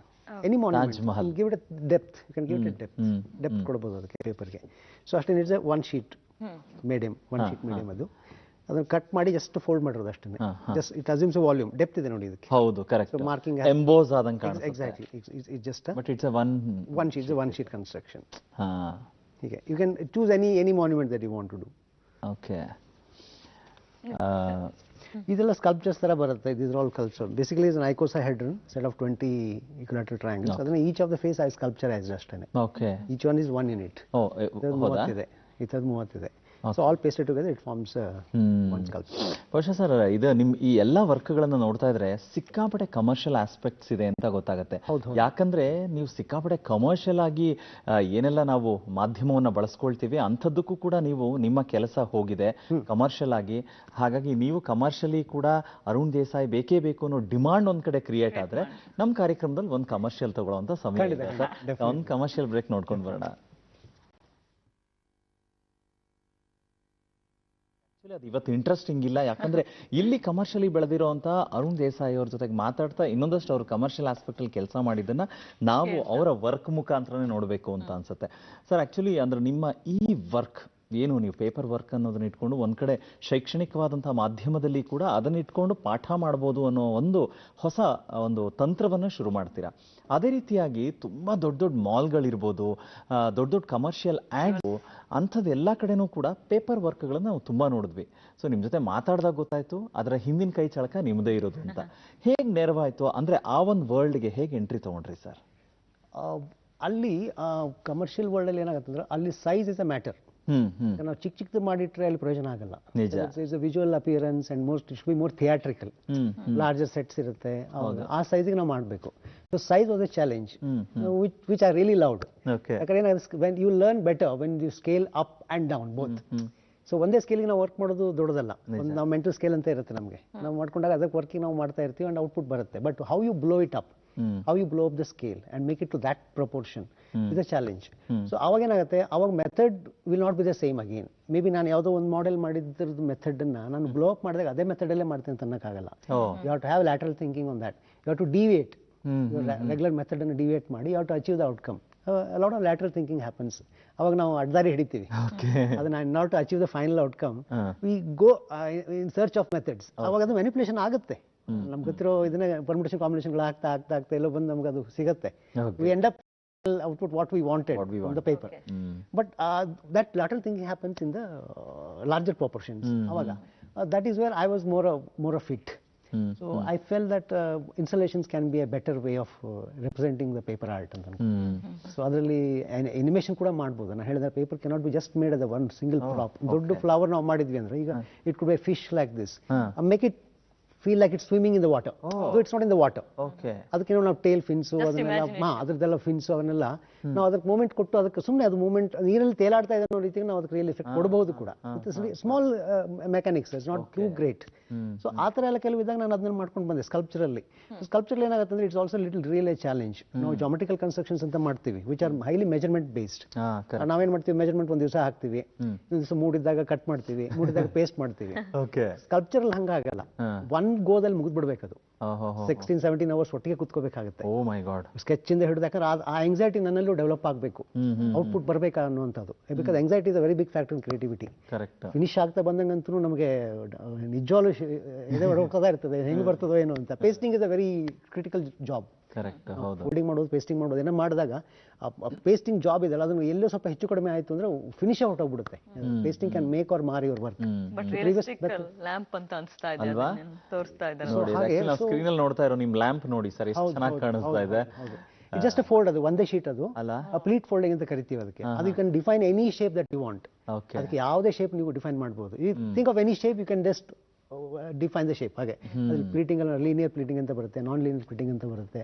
Any monument give it depth. You can give it depth ಕೊಡ್ಬೋದು ಅದಕ್ಕೆ ಪೇಪರ್ಗೆ. ಸೊ ಅಷ್ಟೇ. It's one sheet medium. ಅದು ಅದನ್ನ ಕಟ್ ಮಾಡಿ ಜಸ್ಟ್ ಫೋಲ್ಡ್ ಮಾಡಿರೋದು ಅಷ್ಟೇ. Just it assumes volume. Depth ಇದೆ ನೋಡಿ ಇದಕ್ಕೆ. ಹೌದು, ಕರೆಕ್ಟ್. ಮಾರ್ಕಿಂಗ್ ಎಂಬೋಸ್ ಆದಂಗೆ ಕಾಣುತ್ತೆ. Exactly. It's just but it's a one sheet construction. ಹೀಗೆ you can choose any monument that you want to do. Okay. ಇದೆಲ್ಲ ಸ್ಕಲ್ಪ್ಚರ್ಸ್ ತರ ಬರುತ್ತೆ. This are all sculpture. Basically is an icosahedron set of 20 equilateral triangles. ಅದನ್ನ each of the face I sculpturised ಅಷ್ಟೇ. Okay. Each one is 1 unit. ಇದೆ. ಇದು 30 ಇದೆ. So all pasted together it forms one sculpture. ಬಹುಶಃ ಸರ್, ಇದು ಈ ಎಲ್ಲ ವರ್ಕ್ಗಳನ್ನು ನೋಡ್ತಾ ಇದ್ರೆ ಸಿಕ್ಕಾಪಟ್ಟೆ ಕಮರ್ಷಿಯಲ್ ಆಸ್ಪೆಕ್ಟ್ಸ್ ಇದೆ ಅಂತ ಗೊತ್ತಾಗುತ್ತೆ. ಯಾಕಂದ್ರೆ ನೀವು ಸಿಕ್ಕಾಪಟ್ಟೆ ಕಮರ್ಷಿಯಲ್ ಆಗಿ ಏನೆಲ್ಲ ನಾವು ಮಾಧ್ಯಮವನ್ನ ಬಳಸ್ಕೊಳ್ತೀವಿ ಅಂಥದ್ದಕ್ಕೂ ಕೂಡ ನೀವು ನಿಮ್ಮ ಕೆಲಸ ಹೋಗಿದೆ ಕಮರ್ಷಿಯಲ್ ಆಗಿ. ಹಾಗಾಗಿ ನೀವು ಕಮರ್ಷಿಯಲಿ ಕೂಡ ಅರುಣ್ ದೇಸಾಯಿ ಬೇಕೇ ಬೇಕು ಅನ್ನೋ ಡಿಮಾಂಡ್ ಒಂದ್ ಕಡೆ ಕ್ರಿಯೇಟ್ ಆದ್ರೆ ನಮ್ಮ ಕಾರ್ಯಕ್ರಮದಲ್ಲಿ ಒಂದು ಕಮರ್ಷಿಯಲ್ ತಗೊಳ್ಳೋಂಥ ಸಮಯ ಇದೆ ಸರ್. ಒಂದು ಕಮರ್ಷಿಯಲ್ ಬ್ರೇಕ್ ನೋಡ್ಕೊಂಡು ಬರೋಣ. ಅದು ಇವತ್ತು ಇಂಟ್ರೆಸ್ಟಿಂಗ್ ಇಲ್ಲ, ಯಾಕಂದ್ರೆ ಇಲ್ಲಿ ಕಮರ್ಷಿಯಲಿ ಬೆಳೆದಿರುವಂತ ಅರುಣ್ ದೇಸಾಯಿ ಅವ್ರ ಜೊತೆಗೆ ಮಾತಾಡ್ತಾ ಇನ್ನೊಂದಷ್ಟು ಅವರು ಕಮರ್ಷಿಯಲ್ ಆಸ್ಪೆಕ್ಟ್ ಅಲ್ಲಿ ಕೆಲಸ ಮಾಡಿದ್ದನ್ನ ನಾವು ಅವರ ವರ್ಕ್ ಮುಖಾಂತರನೇ ನೋಡಬೇಕು ಅಂತ ಅನ್ಸುತ್ತೆ. ಸರ್, ಆಕ್ಚುಲಿ ಅಂದ್ರೆ ನಿಮ್ಮ ಈ ವರ್ಕ್ ಏನು ನೀವು ಪೇಪರ್ ವರ್ಕ್ ಅನ್ನೋದನ್ನ ಇಟ್ಕೊಂಡು ಒಂದ್ ಕಡೆ ಶೈಕ್ಷಣಿಕವಾದಂತಹ ಮಾಧ್ಯಮದಲ್ಲಿ ಕೂಡ ಅದನ್ನ ಇಟ್ಕೊಂಡು ಪಾಠ ಮಾಡ್ಬೋದು ಅನ್ನೋ ಒಂದು ಹೊಸ ಒಂದು ತಂತ್ರವನ್ನ ಶುರು ಮಾಡ್ತೀರಾ. ಅದೇ ರೀತಿಯಾಗಿ ತುಂಬಾ ದೊಡ್ಡ ದೊಡ್ಡ ಮಾಲ್ಗಳಿರ್ಬೋದು, ದೊಡ್ಡ ದೊಡ್ಡ ಕಮರ್ಷಿಯಲ್ ಆ್ಯಡ್ ಅಂಥದ್ದು ಎಲ್ಲ ಕಡೆನೂ ಕೂಡ ಪೇಪರ್ ವರ್ಕ್ಗಳನ್ನ ನಾವು ತುಂಬಾ ನೋಡಿದ್ವಿ. ಸೊ ನಿಮ್ ಜೊತೆ ಮಾತಾಡಿದಾಗ ಗೊತ್ತಾಯ್ತು ಅದರ ಹಿಂದಿನ ಕೈ ಚಳಕ ನಿಮ್ಮದೇ ಇರೋದು ಅಂತ. ಹೇಗೆ ನೆರವಾಯ್ತು ಅಂದ್ರೆ ಆ ಒಂದು ವರ್ಲ್ಡ್ಗೆ ಹೇಗೆ ಎಂಟ್ರಿ ತಗೊಂಡ್ರಿ ಸರ್? ಅಲ್ಲಿ ಕಮರ್ಷಿಯಲ್ ವರ್ಲ್ಡಲ್ಲಿ ಏನಾಗುತ್ತೆ ಅಂದ್ರೆ ಅಲ್ಲಿ ಸೈಜ್ ಇಸ್ ಅ ಮ್ಯಾಟರ್. ನಾವು ಚಿಕ್ಕದು ಮಾಡಿಟ್ರೆ ಅಲ್ಲಿ ಪ್ರಯೋಜನ ಆಗಲ್ಲ. It's visual appearance and most it should be more theatrical. Larger sets ಇರುತ್ತೆ, ಆ ಸೈಜ್ಗೆ ನಾವು ಮಾಡಬೇಕು. So size was a challenge which I really loved. ಯಾಕಂದ್ರೆ when you learn better when you scale up and down both. So ಒಂದೇ ಸ್ಕೇಲಿಗೆ ನಾವು ವರ್ಕ್ ಮಾಡೋದು ದೊಡ್ಡದಲ್ಲ. ನಾವು ಮೆಂಟಲ್ ಸ್ಕೇಲ್ ಅಂತ ಇರುತ್ತೆ ನಮಗೆ. ನಾವು ಮಾಡ್ಕೊಂಡಾಗ ಅದಕ್ಕೆ ವರ್ಕಿಂಗ್ ನಾವು ಮಾಡ್ತಾ ಇರ್ತೀವಿ ಅಂಡ್ ಔಟ್ಪುಟ್ ಬರುತ್ತೆ. But how you blow it up, how you blow up the scale and make it to that proportion is a challenge. So ಅವಾಗ ಏನಾಗುತ್ತೆ, ಅವಾಗ method will not be the same again. May be ನಾನು ಯಾವುದೋ ಒಂದು ಮಾಡೆಲ್ ಮಾಡಿದ್ರದ್ದು ಮೆಥಡ್ ಅನ್ನ ನಾನು ಬ್ಲೋ ಅಪ್ ಮಾಡಿದಾಗ ಅದೇ ಮೆಥಡ್ ಅಲ್ಲೇ ಮಾಡ್ತೀನಿ ಅಂತ ಅನ್ನಕ್ಕಾಗಲ್ಲ. You have to have lateral thinking on that. You have to deviate regular method ಅನ್ನು ಡಿವಿಯೇಟ್ ಮಾಡಿ you have to achieve the outcome. Lot of lateral thinking happens. ಅವಾಗ ನಾವು ಅಡ್ದಾರಿ ಹಿಡಿತೀವಿ. ಅದನ್ನ not to achieve the final outcome we go in search of methods. ಅವಾಗ ಅದು ಮ್ಯಾನಿಪುಲೇಷನ್ ಆಗುತ್ತೆ. ನಮ್ಗೆ ಗೊತ್ತಿರೋ ಇದನ್ನ ಪರ್ಮಿಟೇಷನ್ ಕಾಂಬಿನೇಷನ್ಗಳು ಆಗ್ತಾ ಆಗ್ತಾ ಆಗ್ತಾ ಎಲ್ಲೋ ಬಂದು ನಮ್ಗೆ ಅದು ಸಿಗುತ್ತೆ. V end up output what we wanted on the paper. But that lateral thinking happens in the larger proportions. Avaga that is where I was more of it. So I felt that installations can be a better way of representing the paper art ಅಂತ. So ಅದರಲ್ಲಿ animation ಕೂಡ ಮಾಡಬಹುದು. ನಾನು ಹೇಳಿದ paper cannot be just made as a one single prop. ದೊಡ್ಡ flower ನಾವು ಮಾಡಿದ್ವಿ ಅಂದ್ರೆ ಈಗ it could be a fish like this. Make it feel like it's swimming in the water. So it's not in the water. Okay. ಅದಕ್ಕೆ ನಾವು ಟೇಲ್ ಫಿನ್ಸು ಅದನ್ನೆಲ್ಲ ಅದರದ್ದೆಲ್ಲ ಫಿನ್ಸು ಅವನ್ನೆಲ್ಲ ನಾವು ಅದಕ್ಕೆ ಮೂಮೆಂಟ್ ಕೊಟ್ಟು ಅದಕ್ಕೆ ಸುಮ್ಮನೆ ಅದು ಮೂಮೆಂಟ್ ನೀರಲ್ಲಿ ತೇಲಾಡ್ತಾ ಇದೆ ಅನ್ನೋ ರೀತಿಗೆ ನಾವು ಅದಕ್ಕೆ ರಿಯಲ್ ಎಫೆಕ್ಟ್ ಕೊಡಬಹುದು ಕೂಡ. Small mechanics, it's not two great. So ಆ ಥರ ಎಲ್ಲ ಕೆಲವು ಇದ್ದಾಗ ನಾನು ಅದನ್ನ ಮಾಡ್ಕೊಂಡು ಬಂದೆ ಸ್ಕಲ್ಪ್ಚರಲ್ಲಿ. ಸ್ಕಲ್ಪ್ಚರಲ್ಲಿ ಏನಾಗುತ್ತೆ ಅಂದ್ರೆ it's also little real A challenge. ನಾವು ಜಾಮೆಟ್ರಿಕಲ್ ಕನ್ಸ್ಟ್ರಕ್ಷನ್ಸ್ ಅಂತ ಮಾಡ್ತೀವಿ which are highly measurement based. ನಾವೇನ್ ಮಾಡ್ತೀವಿ, ಮೆಜರ್ಮೆಂಟ್ ಒಂದು ದಿವಸ ಹಾಕ್ತಿವಿ, ಒಂದು ದಿವಸ ಮೂಡಿದ್ದಾಗ ಕಟ್ ಮಾಡ್ತೀವಿ, ಮೂಡಿದಾಗ ಪೇಸ್ಟ್ ಮಾಡ್ತೀವಿ. ಸ್ಕಲ್ಪ್ಚರಲ್ಲಿ ಹಂಗಾಗಲ್ಲ. ಒನ್ ಗೋದಲ್ಲಿ ಮುಗಿದ್ಬಿಡ್ಬೇಕು ಅದು. 16-17 ಅವರ್ಸ್ ಒಟ್ಟಿಗೆ ಕುತ್ಕೋಬೇಕಾಗುತ್ತೆ. ಓ ಮೈ ಗಾಡ್. ಸ್ಕೆಚ್ ಇಂದ ಹಿಡಿದು, ಯಾಕಂದ್ರೆ ಆ ಆಂಗ್ಸೈಟಿ ನನ್ನಲ್ಲೂ ಡೆವಲಪ್ ಆಗಬೇಕು, ಔಟ್ಪುಟ್ ಬರಬೇಕಾ ಅನ್ನುವಂಥದ್ದು. Because anxiety is a very big factor in creativity. Correct. Finish ಆಗ್ತಾ ಬಂದಂಗಂತೂ ನಮಗೆ ನಿಜವಾಗ್ಲೂ ಇದೆ ಹೊಡ್ಕೋತಾ ಇರ್ತದೆ, ಹೆಂಗೆ ಬರ್ತದೋ ಏನೋ ಅಂತ. Pasting is a very critical job. Correct. ಹೌದು. ಫೋಲ್ಡಿಂಗ್ ಮಾಡೋದು, ಪೇಸ್ಟಿಂಗ್ ಮಾಡೋದು ಏನೋ ಮಾಡಿದಾಗ ಪೇಸ್ಟಿಂಗ್ ಜಾಬ್ ಇದೆಲ್ಲ ಅದನ್ನು ಎಲ್ಲೋ ಸ್ವಲ್ಪ ಹೆಚ್ಚು ಕಡಿಮೆ ಆಯ್ತು ಅಂದ್ರೆ ಫಿನಿಶ್ ಹೊರಟೋಗ್ಬಿಡುತ್ತೆ. Pasting can make or mar your work. But realistic lamp ಅಂತ ಅನ್ಸ್ತಾ ಇದೆ, ತೋರಿಸ್ತಾ ಇದ್ದಾರೆ ನೋಡಿ. ನಾವು ಸ್ಕ್ರೀನ್ ಅಲ್ಲಿ ನೋಡ್ತಾ ಇರೋ ನಿಮ್ ಲ್ಯಾಂಪ್ ನೋಡಿ ಸರ್, ಎಷ್ಟು ಚೆನ್ನಾಗಿ ಕಾಣಿಸ್ತಾ ಇದೆ. ಜಸ್ಟ್ ಅ ಫೋಲ್ಡ್, ಅದು ಒಂದೇ ಶೀಟ್, ಅದು ಪ್ಲೀಟ್ ಫೋಲ್ಡಿಂಗ್ ಅಂತ ಕರಿತೀವಿ ಅದಕ್ಕೆ. ಅದು you can define any shape that you want. ಅದಕ್ಕೆ ಯಾವುದೇ ಶೇಪ್ ನೀವು ಡಿಫೈನ್ ಮಾಡಬಹುದು. Think of any shape, you can just define the shape. ಹಾಗೆ ಅದ್ರಲ್ಲಿ ಪ್ಲೀಟಿಂಗ್ ಅಲ್ಲಿ ಲೀನಿಯರ್ ಪ್ಲೀಟಿಂಗ್ ಅಂತ ಬರುತ್ತೆ, ನಾನ್ ಲೀನಿಯರ್ ಪ್ಲೀಟಿಂಗ್ ಅಂತ ಬರುತ್ತೆ,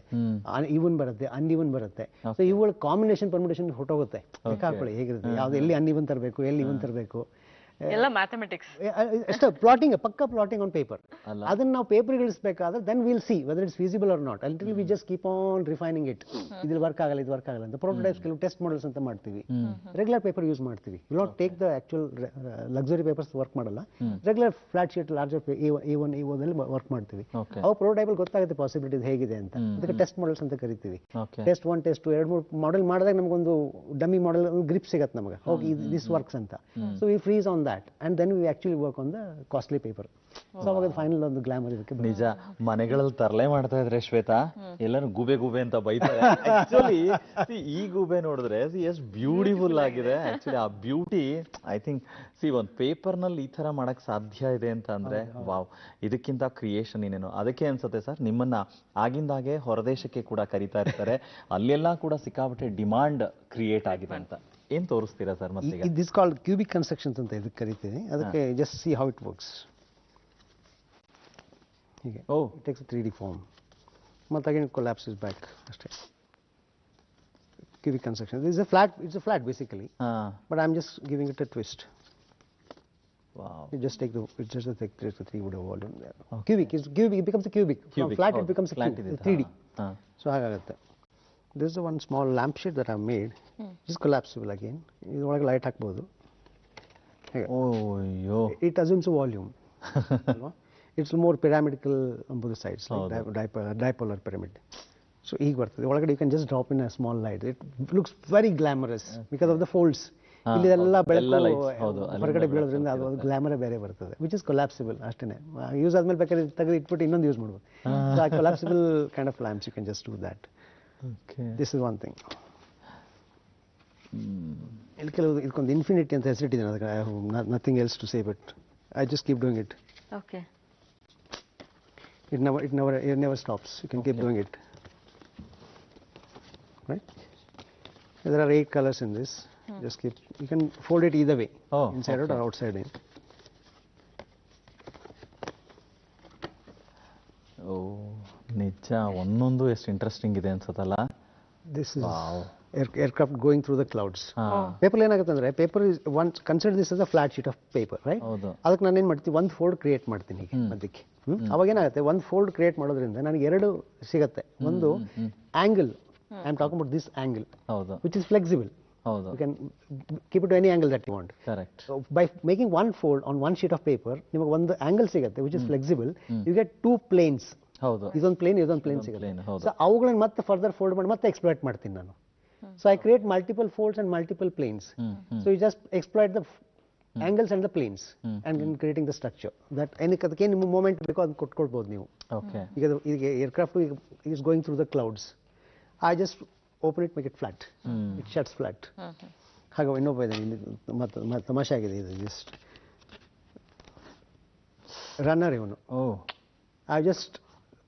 ಈವನ್ ಬರುತ್ತೆ, ಅನ್ಇವನ್ ಬರುತ್ತೆ. ಸೊ ಇವುಗಳ ಕಾಂಬಿನೇಷನ್ ಪರ್ಮಿಟೇಷನ್ ಹೊಟ್ಟೋಗುತ್ತೆ. ಹಾಕೊಳ್ಳಿ ಹೇಗಿರುತ್ತೆ, ಯಾವ್ದು ಎಲ್ಲಿ ಅನ್ಇವನ್ ತರಬೇಕು, ಎಲ್ಲಿ ಇವನ್ ತರಬೇಕು, ಎಲ್ಲ ಮ್ಯಾಥಮೆಟಿಕ್ಸ್ ಅಷ್ಟೇ. ಪ್ಲಾಟಿಂಗ್, ಪಕ್ಕ ಪ್ಲಾಟಿಂಗ್ ಆನ್ ಪೇಪರ್. ಅದನ್ನ ನಾವು ಪೇಪರ್ ಇಳಿಸಬೇಕಾದ್ರೆ then will see whether it's feasible or not. Until we just keep on refining it. ಇದು ವರ್ಕ್ ಆಗಲ್ಲ, ಇದು ವರ್ಕ್ ಆಗಲ್ಲ ಅಂತ ಪ್ರೋಟೋಟೈಪ್ಸ್, ಕೆಲವು ಟೆಸ್ಟ್ ಮಾಡೆಲ್ಸ್ ಅಂತ ಮಾಡ್ತೀವಿ. ರೆಗ್ಯುಲರ್ ಪೇಪರ್ ಯೂಸ್ ಮಾಡ್ತೀವಿ. Will not take the actual luxury papers work ಮಾಡಲ್ಲ. Regular flat sheet, larger A1 A1 work ಮಾಡ್ತೀವಿ. ಅವು ಪ್ರೋಟೋಟೈಪ್ ಗೊತ್ತಾಗುತ್ತೆ ಪಾಸಿಬಿಲಿಟೀಸ್ ಹೇಗಿದೆ ಅಂತ. ಅದಕ್ಕೆ ಟೆಸ್ಟ್ ಮಾಡೆಲ್ಸ್ ಅಂತ ಕರಿತೀವಿ. ಟೆಸ್ಟ್ 1, ಟೆಸ್ಟ್ 2, 2-3 ಮಾಡೆಲ್ ಮಾಡಿದಾಗ ನಮಗೊಂದು ಡಮ್ಮಿ ಮಾಡೆಲ್ ಗ್ರಿಪ್ ಸಿಗತ್ತೆ ನಮಗೆ. ಓಕೆ, ದಿಸ್ ವರ್ಕ್ಸ್ ಅಂತ. So we freeze on that and then we actually work on the costly paper. So ಅವಾಗ ಫೈನಲ್ ಒಂದು ಗ್ಲಾಮರ್ ಇದಕ್ಕೆ. ನಿಜ, ಮನೆಗಳಲ್ಲಿ ತರಲೆ ಮಾಡ್ತಾ ಇದ್ರೆ ಶ್ವೇತಾ, ಎಲ್ಲರೂ ಗೂಬೆ ಗೂಬೆ ಅಂತ ಬೈತಾರೆ. ಆಕ್ಚುಲಿ ಈ ಗೂಬೆ ನೋಡಿದ್ರೆ ಎಷ್ಟು ಬ್ಯೂಟಿಫುಲ್ ಆಗಿದೆ. ಆಕ್ಚುಲಿ ಆ ಬ್ಯೂಟಿ, ಐ ಥಿಂಕ್ ಒಂದು ಪೇಪರ್ ನಲ್ಲಿ ಈ ತರ ಮಾಡಕ್ ಸಾಧ್ಯ ಇದೆ ಅಂತ ಅಂದ್ರೆ ವಾವ್, ಇದಕ್ಕಿಂತ ಕ್ರಿಯೇಷನ್ ಏನೇನೋ. ಅದಕ್ಕೆ ಅನ್ಸುತ್ತೆ ಸರ್ ನಿಮ್ಮನ್ನ ಆಗಿಂದಾಗೆ ಹೊರದೇಶಕ್ಕೆ ಕೂಡ ಕರೀತಾ ಇರ್ತಾರೆ, ಅಲ್ಲೆಲ್ಲ ಕೂಡ ಸಿಕ್ಕಾಪಟ್ಟೆ ಡಿಮಾಂಡ್ ಕ್ರಿಯೇಟ್ ಆಗಿದೆ ಅಂತ. ಏನ್ ತೋರಿಸ್ತೀರಾ ಸರ್? ಮತ್ತೆ ದಿಸ್ ಕಾಲ್ಡ್ ಕ್ಯೂಬಿಕ್ ಕನ್ಸ್ಟ್ರಕ್ಷನ್ಸ್ ಅಂತ ಇದಕ್ಕೆ ಕರಿತೀವಿ. ಅದಕ್ಕೆ just C how it works. ಹೀಗೆ ಇಟ್ ಟೇಕ್ಸ್ 3D ಫಾರ್ಮ್, ಮತ್ತೆ ಅಗೇನ್ ಇಟ್ ಕೊಲ್ಯಾಪ್ಸಸ್ ಬ್ಯಾಕ್ ಅಷ್ಟೇ. Cubic construction it's a flat basically, but I am just giving it a twist. Wow. You just take the 3 wood volume there. Cubic, it becomes a cubic. From flat it becomes a cube, 3D. So ಹಾಗಾಗುತ್ತೆ. This is one small lamp shade that I've made. Just collapsible again. ಇದರೊಳಗೆ ಲೈಟ್ ಹಾಕಬಹುದು. ಓಯ್ಯೋ. It assumes a volume. It's more pyramidal on both sides, like dipolar pyramid. So ಹೀಗೆ ಬರ್ತದೆ. ಒಳಗಡೆ you can just drop in a small light. It looks very glamorous because of the folds. ಇಲ್ಲೆಲ್ಲ ಎಲ್ಲ ಬೆಳಕು lights, ಹೌದು, ಹೊರಗಡೆ ಬೀಳೋದ್ರಿಂದ ಅದು ಗ್ಲಾಮರೇ ಬೇರೆ ಬರ್ತದೆ ವಿಚ್ ಇಸ್ ಕೊಲಾಪ್ಸಿಬಲ್ ಅಷ್ಟೇ ಯೂಸ್ ಆದ್ಮೇಲೆ ಬೇಕಾದ್ರೆ ತೆಗೆದು ಇಟ್ಬಿಟ್ಟು ಇನ್ನೊಂದು ಯೂಸ್ ಮಾಡ್ಬೋದು ಸೊ ಆ collapsible kind of lamps you can just do that okay this is one thing ಇಲ್ಲಿ ಕೆಲವು ಇದಕ್ಕೊಂದು ಇನ್ಫಿನಿಟಿ ಅಂತ ಹೆಸರಿಟ್ಟಿದ್ದೇನೆ ಅದಕ್ಕೆ I have nothing else to say but I just keep doing it okay it never stops you can keep doing it right there are 8 colors in this just keep you can fold it either way inside out or outside in ಓ ನಿಜ ಒಂದೊಂದು ಎಷ್ಟು ಇಂಟ್ರೆಸ್ಟಿಂಗ್ ಇದೆ ಅನ್ಸುತ್ತಲ್ಲ this is aircraft going through the clouds paper ಏನಾಗುತ್ತೆ ಅಂದ್ರೆ paper is one consider this as a flat sheet of paper right ಹೌದು ಅದಕ್ಕೆ ನಾನು ಏನು ಮಾಡ್ತೀನಿ ಒಂದು ಫೋಲ್ಡ್ ಕ್ರಿಯೇಟ್ ಮಾಡ್ತೀನಿ ಈಗ ಅದಕ್ಕೆ ಅವಾಗ ಏನಾಗುತ್ತೆ ಒಂದು ಫೋಲ್ಡ್ ಕ್ರಿಯೇಟ್ ಮಾಡೋದ್ರಿಂದ ನನಗೆ ಎರಡು ಸಿಗುತ್ತೆ ಒಂದು angle I am talking about this angle ಹೌದು ವಿಚ್ ಇಸ್ ಫ್ಲೆಕ್ಸಿಬಲ್ ಹೌದು you can keep it to any angle that you want correct so by making one fold on one sheet of paper ನಿಮಗೆ ಒಂದು ಆಂಗಲ್ ಸಿಗುತ್ತೆ which is flexible you get two planes ಹೌದು ಇದೊಂದು ಪ್ಲೇನ್ ಇದೊಂದು ಪ್ಲೇನ್ ಸಿಗುತ್ತೆ plane, ಹೌದು. ಸೊ ಅವುಗಳನ್ನು ಮತ್ತೆ ಫರ್ದರ್ ಫೋಲ್ಡ್ ಮಾಡಿ ಮತ್ತೆ ಎಕ್ಸ್ಪ್ಲಾಯ್ಟ್ ಮಾಡ್ತೀನಿ ನಾನು so I create multiple folds and multiple planes so you just exploit the angles and the planes and in creating the structure that ಅದಕ್ಕೆ ನಿಮ್ಮ ಮೂಮೆಂಟ್ ಬೇಕೋ ಅದನ್ನ ಕೊಟ್ಕೊಳ್ಬೋದು ನೀವು ಓಕೆ ಈಗ aircraft is going through the clouds I just open it make it flat it shuts flat ಹಾಗೆ ಇನ್ನೊಬ್ಬ ಇದೆ ಮತ್ತೆ ತಮಾಷೆ ಆಗಿದೆ ಇದು ಜಸ್ಟ್ ರನ್ನರ್ ಇವನು ಓ I just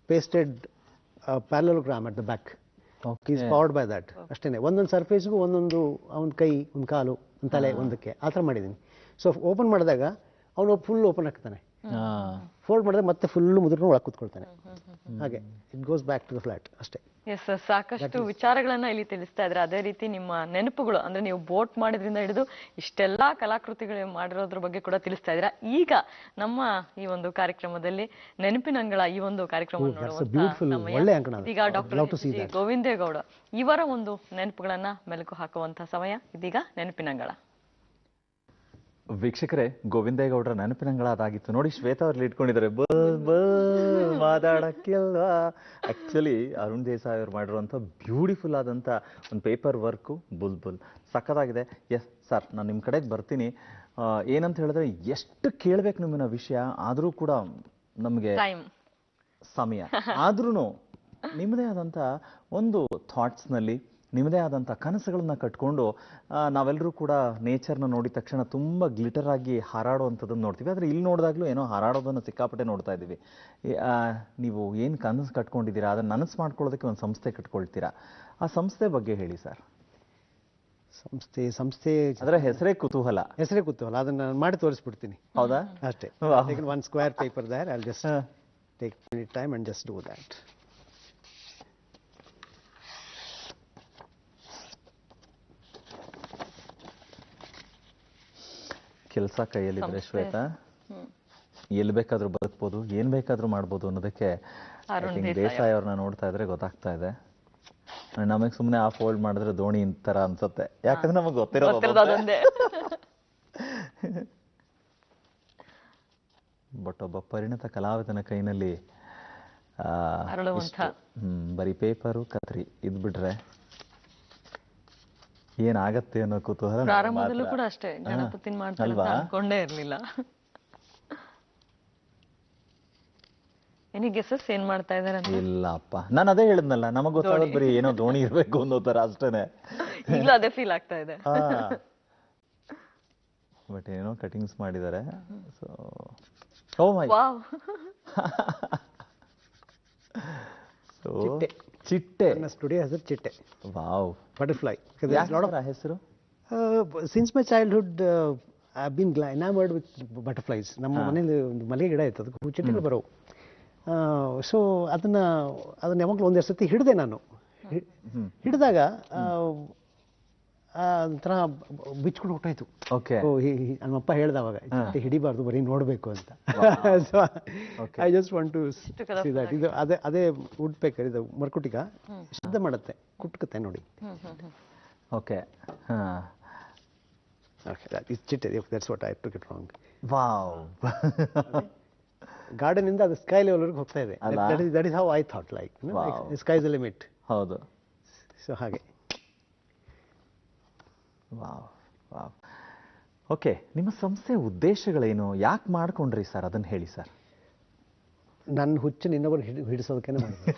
pasted a parallelogram at the back okay is powered by that ಅಷ್ಟೇನೆ ಒಂದೊಂದು ಸರ್ಫೇಸ್ಗೂ ಒಂದೊಂದು ಅವನ ಕೈ ಒಂದು ಕಾಲು ಒಂದು ತಲೆ ಒಂದಕ್ಕೆ ಆ ಥರ ಮಾಡಿದ್ದೀನಿ ಸೊ ಓಪನ್ ಮಾಡಿದಾಗ ಅವನು ಫುಲ್ ಓಪನ್ ಆಗ್ತಾನೆ ಫೋಲ್ಡ್ ಮಾಡಿದಾಗ ಮತ್ತೆ ಫುಲ್ ಮುದ್ರನು ಒಳಗೆ ಕೂತ್ಕೊಳ್ತಾನೆ ಹಾಗೆ it goes back to the flat ಅಷ್ಟೇ ಎಸ್ ಸಾಕಷ್ಟು ವಿಚಾರಗಳನ್ನ ಇಲ್ಲಿ ತಿಳಿಸ್ತಾ ಇದ್ರೆ ಅದೇ ರೀತಿ ನಿಮ್ಮ ನೆನಪುಗಳು ಅಂದ್ರೆ ನೀವು ಬೋಟ್ ಮಾಡಿದ್ರಿಂದ ಹಿಡಿದು ಇಷ್ಟೆಲ್ಲಾ ಕಲಾಕೃತಿಗಳು ಮಾಡಿರೋದ್ರ ಬಗ್ಗೆ ಕೂಡ ತಿಳಿಸ್ತಾ ಇದ್ದೀರಾ ಈಗ ನಮ್ಮ ಈ ಒಂದು ಕಾರ್ಯಕ್ರಮದಲ್ಲಿ ನೆನಪಿನಂಗಳ ಈ ಒಂದು ಕಾರ್ಯಕ್ರಮ ಒಳ್ಳೆ ಅಂಕಣ ಈಗ ಡಾಕ್ಟರ್ ಗೋವಿಂದೇಗೌಡ ಇವರ ಒಂದು ನೆನಪುಗಳನ್ನ ಮೆಲುಕು ಹಾಕುವಂತ ಸಮಯ ಇದೀಗ ನೆನಪಿನಂಗಳ ವೀಕ್ಷಕರೇ ಗೋವಿಂದೇಗೌಡರ ನೆನಪಿನಂಗಳಾದಾಗಿತ್ತು ನೋಡಿ ಶ್ವೇತಾ ಅವ್ರಲ್ಲಿ ಇಟ್ಕೊಂಡಿದ್ದಾರೆ ಮಾತಾಡಕ್ಕಿಲ್ವಾ ಆಕ್ಚುಲಿ ಅರುಣ್ ದೇಸಾಯಿ ಅವ್ರು ಮಾಡಿರುವಂಥ ಬ್ಯೂಟಿಫುಲ್ ಆದಂಥ ಒಂದು ಪೇಪರ್ ವರ್ಕು ಬುಲ್ಬುಲ್ ಸಖತ್ತಾಗಿದೆ ಎಸ್ ಸರ್ ನಾನು ನಿಮ್ಮ ಕಡೆಗೆ ಬರ್ತೀನಿ ಏನಂತ ಹೇಳಿದ್ರೆ ಎಷ್ಟು ಕೇಳಬೇಕು ನಿಮ್ಮನ್ನ ವಿಷಯ ಆದರೂ ಕೂಡ ನಮಗೆ ಸಮಯ ಆದ್ರೂ ನಿಮ್ಮದೇ ಆದಂಥ ಒಂದು ಥಾಟ್ಸ್ನಲ್ಲಿ ನಿಮ್ಮದೇ ಆದಂಥ ಕನಸುಗಳನ್ನ ಕಟ್ಕೊಂಡು ನಾವೆಲ್ಲರೂ ಕೂಡ ನೇಚರ್ನ ನೋಡಿದ ತಕ್ಷಣ ತುಂಬ ಗ್ಲಿಟರ್ ಆಗಿ ಹಾರಾಡುವಂಥದ್ದನ್ನು ನೋಡ್ತೀವಿ ಆದರೆ ಇಲ್ಲಿ ನೋಡಿದಾಗಲೂ ಏನೋ ಹಾರಾಡೋದನ್ನು ಸಿಕ್ಕಾಪಟ್ಟೆ ನೋಡ್ತಾ ಇದ್ದೀವಿ ನೀವು ಏನು ಕನಸು ಕಟ್ಕೊಂಡಿದ್ದೀರಾ ಅದನ್ನು ನನಸು ಮಾಡ್ಕೊಳ್ಳೋದಕ್ಕೆ ಒಂದು ಸಂಸ್ಥೆ ಕಟ್ಕೊಳ್ತೀರಾ ಆ ಸಂಸ್ಥೆ ಬಗ್ಗೆ ಹೇಳಿ ಸರ್ ಸಂಸ್ಥೆ ಅದರ ಹೆಸರೇ ಕುತೂಹಲ ಅದನ್ನ ನಾನು ಮಾಡಿ ತೋರಿಸ್ಬಿಡ್ತೀನಿ ಹೌದಾ ಅಷ್ಟೇ one square paper there I will just take time and just do that ಕೆಲಸ ಕೈಯಲ್ಲಿದ್ರೆ ಶ್ವೇತಾ ಎಲ್ಲಿ ಬೇಕಾದ್ರೂ ಬದುಕ್ಬೋದು ಏನ್ ಬೇಕಾದ್ರೂ ಮಾಡ್ಬೋದು ಅನ್ನೋದಕ್ಕೆ ದೇಸಾಯಿ ಅವ್ರನ್ನ ನೋಡ್ತಾ ಇದ್ರೆ ಗೊತ್ತಾಗ್ತಾ ಇದೆ ನಮಗ್ ಸುಮ್ನೆ ಆ ಫೋಲ್ಡ್ ಮಾಡಿದ್ರೆ ದೋಣಿ ತರ ಅನ್ಸುತ್ತೆ ಯಾಕಂದ್ರೆ ನಮಗ್ ಗೊತ್ತಿರೋದು ಬಟ್ ಒಬ್ಬ ಪರಿಣತ ಕಲಾವಿದನ ಕೈನಲ್ಲಿ ಬರೀ ಪೇಪರು ಕತ್ರಿ ಇದ್ ಬಿಟ್ರೆ ಏನಾಗತ್ತೆ ಅನ್ನೋ ಕುತೂಹಲ ಪ್ರಾರಂಭದಲ್ಲೂ ಕೂಡ ಅಷ್ಟೇ ಗಣಪತಿನ ಮಾಡ್ತಾರೆ ಅಂತ ಅನ್ಕೊಂಡೇ ಇರ್ಲಿಲ್ಲ ಎನಿ ಗೆಸಸ್ ಏನ್ ಮಾಡ್ತಾ ಇದಾರೆ ಅಂತ ಇಲ್ಲಪ್ಪ ನಾನು ಅದೇ ಹೇಳಿದ್ನಲ್ಲ ನಮಗ್ ಗೊತ್ತಾಗೋದು ಬರೀ ಏನೋ ದೋಣಿ ಇರ್ಬೇಕು ಅನ್ನೋ ತರ ಅಷ್ಟೇನೆ ಈಗಲೂ ಅದೇ ಫೀಲ್ ಆಗ್ತಾ ಇದೆ ಬಟ್ ಏನೋ ಕಟಿಂಗ್ಸ್ ಮಾಡಿದ್ದಾರೆ so oh my wow so ಚಿಟ್ಟೆ ಸ್ಟುಡಿಯೋ ಹೆಸರು ಚಿಟ್ಟೆ ವಾವ್ ಬಟರ್ಫ್ಲೈ ಹೆಸರು since my childhood I been enamoured with butterflies ನಮ್ಮ ಮನೇಲಿ ಒಂದು ಮಲ್ಲಿಗೆ ಗಿಡ ಇತ್ತು ಅದಕ್ಕೆ ಚಿಟ್ಟೆಗಳು ಬರೋವು ಸೊ ಅದನ್ನ ಯಾವಾಗಲೂ ಒಂದೆರಡು ಸತಿ ಹಿಡಿದೆ ನಾನು ಹಿಡಿದಾಗ ಒಂಥರ ಬಿಚ್ಕೊಂಡು ಹೊಟ್ಟೋಯ್ತು ಓಕೆ ನಮ್ಮಪ್ಪ ಹೇಳ್ದ ಅವಾಗ ಚಿಟ್ಟೆ ಹಿಡಿಬಾರ್ದು ಬರೀ ನೋಡ್ಬೇಕು ಅಂತ so I just want to see that ಇದು ಅದೇ ವುಡ್ ಪೇಕರ್ ಇದು ಮರ್ಕುಟಿಕ ಶಬ್ದ ಮಾಡುತ್ತೆ ಕುಟ್ಕುತ್ತೆ ನೋಡಿ ಓಕೆ ಇಸ್ ಚಿಟ್ಟೆ that's what I took it wrong wow garden ಇಂದ ಅದು ಸ್ಕೈ ಲೆವೆಲ್ ವರೆಗೆ ಹೋಗ್ತಾ ಇದೆ that is how I thought like sky is the limit ಹೌದು ಸೊ ಹಾಗೆ ವಾವ್ ವಾವ್ ಓಕೆ, ನಿಮ್ಮ ಸಂಸ್ಥೆಯ ಉದ್ದೇಶಗಳೇನು, ಯಾಕೆ ಮಾಡ್ಕೊಂಡ್ರಿ ಸರ್, ಅದನ್ನ ಹೇಳಿ ಸರ್. ನನ್ನ ಹುಚ್ಚನ್ನು ಇನ್ನೊಬ್ಬರು ಹಿಡಿಸೋದಕ್ಕೆ ಮಾಡಿದೆ.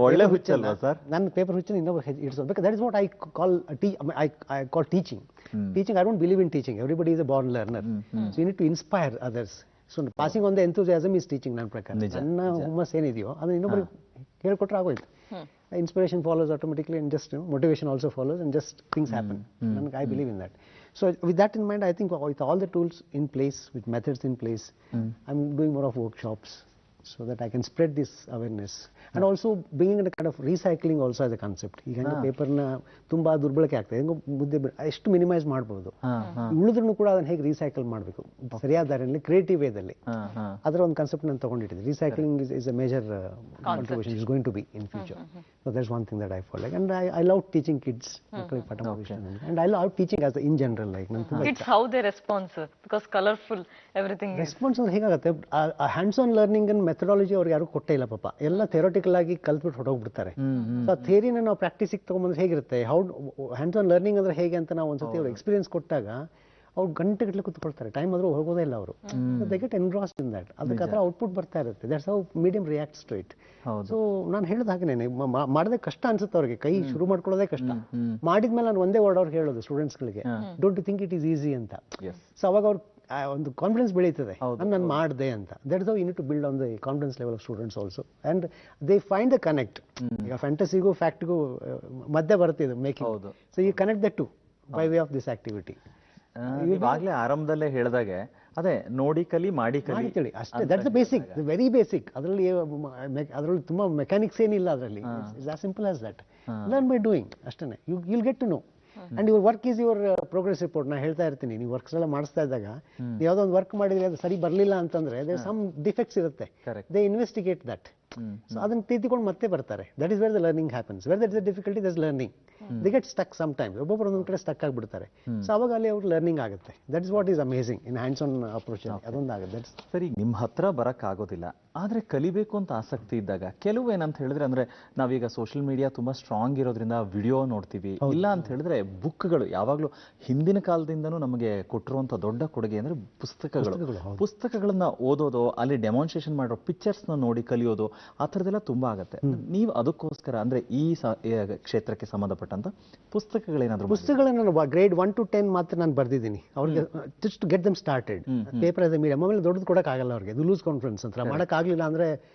ಒಳ್ಳೆ ಹುಚ್ಚಲ್ವಾ ಸರ್? ನನ್ನ ಪೇಪರ್ ಹುಚ್ಚನ್ನು ಇನ್ನೊಬ್ಬರು ಹಿಡಿಸೋದು. Because that is what I call teaching. Teaching, I don't believe in teaching. Everybody is a born learner. So you need to inspire others. So passing on the enthusiasm is teaching ನನ್ನ ಪ್ರಕಾರ. ನನ್ನ ಹುಮ್ಮಸ್ ಏನಿದೆಯೋ ಅದನ್ನ ಇನ್ನೊಬ್ಬರಿಗೆ ಹೇಳ್ಕೊಟ್ರೆ ಆಗೋಯ್ತು. Inspiration follows automatically, and just motivation also follows, and just things happen. I believe in that. So with that in mind, I think with all the tools in place, with methods in place, I'm doing more of workshops so that I can spread this awareness, and also bringing in a kind of recycling also as a concept. ಈಗ ಪೇಪರ್ನ ತುಂಬಾ ದುರ್ಬಳಕೆ ಆಗ್ತದೆ, ಹೆಂಗೋ ಮುದ್ದೆ ಎಷ್ಟು ಮಿನಿಮೈಸ್ ಮಾಡ್ಬೋದು, ಉಳಿದ್ರೂ ಕೂಡ ಅದನ್ನ ಹೇಗೆ ರೀಸೈಕಲ್ ಮಾಡಬೇಕು ಸರಿಯಾದ ದಾರಿಯಲ್ಲಿ, ಕ್ರಿಯೇಟಿವ್ ವೇದಲ್ಲಿ, ಅದರ ಒಂದು ಕಾನ್ಸೆಪ್ಟ್ ನಾನು ತಗೊಂಡಿದ್ದೀನಿ. Recycling is a major contribution is going to be in future. So that's one thing that I follow, and I love teaching kids. And I love teaching as in general, like kids, how they respond, sir, because colorful everything is. Response ಅಂದ್ರೆ ಹೇಗಾಗುತ್ತೆ, ಹ್ಯಾಂಡ್ಸ್ ಆನ್ ಲರ್ನಿಂಗ್ ಅನ್ನು ಮೆಥಡಾಲಜಿ ಅವ್ರಿಗೆ ಯಾರು ಕೊಟ್ಟೇ ಇಲ್ಲ ಪಾಪ, ಎಲ್ಲ ಥಿಯರಿಟಿಕಲ್ ಆಗಿ ಕಲ್ತ್ಬಿಟ್ಟು ಹೊರಟೋಗ್ಬಿಡ್ತಾರೆ. ಸೊ ಆ ಥಿಯರಿನ ನಾವು ಪ್ರಾಕ್ಟೀಸಿಗೆ ತಗೊಂಡ್ಬಂದ್ರೆ ಹೇಗಿರುತ್ತೆ, ಹ್ಯಾಂಡ್ಸ್ ಆನ್ ಲರ್ನಿಂಗ್ ಅಂದ್ರೆ ಹೇಗೆ ಅಂತ ನಾವು ಒಂದ್ಸತಿ ಅವ್ರು ಎಕ್ಸ್ಪೀರಿಯನ್ಸ್ ಕೊಟ್ಟಾಗ ಅವ್ರು ಗಂಟೆಗಟ್ಟಲೆ ಕೂತ್ಕೊಳ್ತಾರೆ, ಟೈಮ್ ಆದ್ರೂ ಹೋಗೋದೇ ಇಲ್ಲ ಅವರು. They get engrossed in that. ಅದಕ್ಕೆ ಅದರ ಔಟ್ಪುಟ್ ಬರ್ತಾ ಇರುತ್ತೆ. That's how medium reacts to it. So ನಾನು ಹೇಳಿದ ಹಾಗೇನೆ, ಮಾಡೋದೇ ಕಷ್ಟ ಅನ್ಸುತ್ತೆ ಅವ್ರಿಗೆ, ಕೈ ಶುರು ಮಾಡ್ಕೊಳ್ಳೋದೇ ಕಷ್ಟ. ಮಾಡಿದ್ಮೇಲೆ ನಾನು ಒಂದೇ ವರ್ಡ್ ಅವ್ರಿಗೆ ಹೇಳೋದು ಸ್ಟೂಡೆಂಟ್ಸ್ಗಳಿಗೆ, don't you think it is easy ಅಂತ. ಸೊ ಅವಾಗ ಅವ್ರು ಒಂದು ಕಾನ್ಫಿಡೆನ್ಸ್ ಬೆಳೀತದೆ, ನಾನು ಮಾಡಿದೆ ಅಂತ. That's how you need to build on the confidence level of students also, and they find the connect. ಈಗ ಫ್ಯಾಂಟಸಿಗೂ ಫ್ಯಾಕ್ಟ್ಗೂ ಮಧ್ಯೆ ಬರ್ತಿದೆ making. So you connect the two by way of this activity. ಇವಾಗಲೇ ಆರಂಭದಲ್ಲೇ ಹೇಳಿದಾಗೆ ಅದೇ ನೋಡಿ ಕಲಿ ಮಾಡಿ ಕಲಿ ಅಷ್ಟೇ. That's the basic, very basic. ಅದರಲ್ಲಿ ತುಂಬಾ ಮೆಕ್ಯಾನಿಕ್ಸ್ ಏನಿಲ್ಲ ಅದರಲ್ಲಿ. It's as simple as that. Learn by doing ಅಷ್ಟೇ. You will get to know. And your work is your progress report. ನಾ ಹೇಳ್ತಾ ಇರ್ತೀನಿ, ನೀವು ವರ್ಕ್ಸ್ ಎಲ್ಲ ಮಾಡಿಸ್ತಾ ಇದ್ದಾಗ ನೀವು ಯಾವುದೋ ಒಂದು ವರ್ಕ್ ಮಾಡಿದ್ರೆ ಅದು ಸರಿ ಬರಲಿಲ್ಲ ಅಂತಂದ್ರೆ ದೇರ್ ಸಮ್ ಡಿಫೆಕ್ಟ್ಸ್ ಇರುತ್ತೆ. They investigate that. ಸೊ ಅದನ್ನ ತಿದ್ದಿಕೊಂಡು ಮತ್ತೆ ಬರ್ತಾರೆ. That is where the learning happens. Where that is the difficulty, that is learning. They get stuck sometimes. ಒಬ್ಬೊಬ್ಬರು ಒಂದೊಂದು ಕಡೆ ಸ್ಟಕ್ ಆಗಿಬಿಡ್ತಾರೆ. ಸೊ ಅವಾಗ ಅಲ್ಲಿ ಅವ್ರು ಲರ್ನಿಂಗ್ ಆಗುತ್ತೆ. That is what is amazing in hands on approach. ಅದೊಂದಾಗುತ್ತೆ. ಸರಿ, ನಿಮ್ಮ ಹತ್ರ ಬರೋಕ್ಕಾಗೋದಿಲ್ಲ, ಆದರೆ ಕಲಿಬೇಕು ಅಂತ ಆಸಕ್ತಿ ಇದ್ದಾಗ ಕೆಲವು ಏನಂತ ಹೇಳಿದ್ರೆ, ಅಂದ್ರೆ ನಾವೀಗ ಸೋಷಿಯಲ್ ಮೀಡಿಯಾ ತುಂಬಾ ಸ್ಟ್ರಾಂಗ್ ಇರೋದ್ರಿಂದ ವಿಡಿಯೋ ನೋಡ್ತೀವಿ. ಇಲ್ಲ ಅಂತ ಹೇಳಿದ್ರೆ ಬುಕ್ಗಳು, ಯಾವಾಗಲೂ ಹಿಂದಿನ ಕಾಲದಿಂದನೂ ನಮಗೆ ಕೊಟ್ಟಿರುವಂತ ದೊಡ್ಡ ಕೊಡುಗೆ ಅಂದ್ರೆ ಪುಸ್ತಕಗಳನ್ನ ಓದೋದು, ಅಲ್ಲಿ ಡೆಮಾನ್ಸ್ಟ್ರೇಷನ್ ಮಾಡೋ ಪಿಕ್ಚರ್ಸ್ನ ನೋಡಿ ಕಲಿಯೋದು, ಆ ಥರದ್ದೆಲ್ಲ ತುಂಬಾ ಆಗುತ್ತೆ. ನೀವು ಅದಕ್ಕೋಸ್ಕರ ಅಂದ್ರೆ ಈ ಕ್ಷೇತ್ರಕ್ಕೆ ಸಂಬಂಧಪಟ್ಟಂತ ಪುಸ್ತಕಗಳೇನಾದ್ರು? ಪುಸ್ತಕಗಳನ್ನ ಗ್ರೇಡ್ 1 to 10 ಮಾತ್ರ ನಾನು ಬರ್ದಿದ್ದೀನಿ ಅವ್ರಿಗೆ, just to get them started. Paper as a medium. ಆಮೇಲೆ ದೊಡ್ಡದು ಕೊಡೋಕ್ಕಾಗಲ್ಲ ಅವ್ರಿಗೆ, ಅದು ಲೂಸ್ ಕಾನ್ಫಿಡೆನ್ಸ್ ಅಂತ. ಮಾಡೋಕ್ಕಾಗಲಿಲ್ಲ ಅಂದ್ರೆ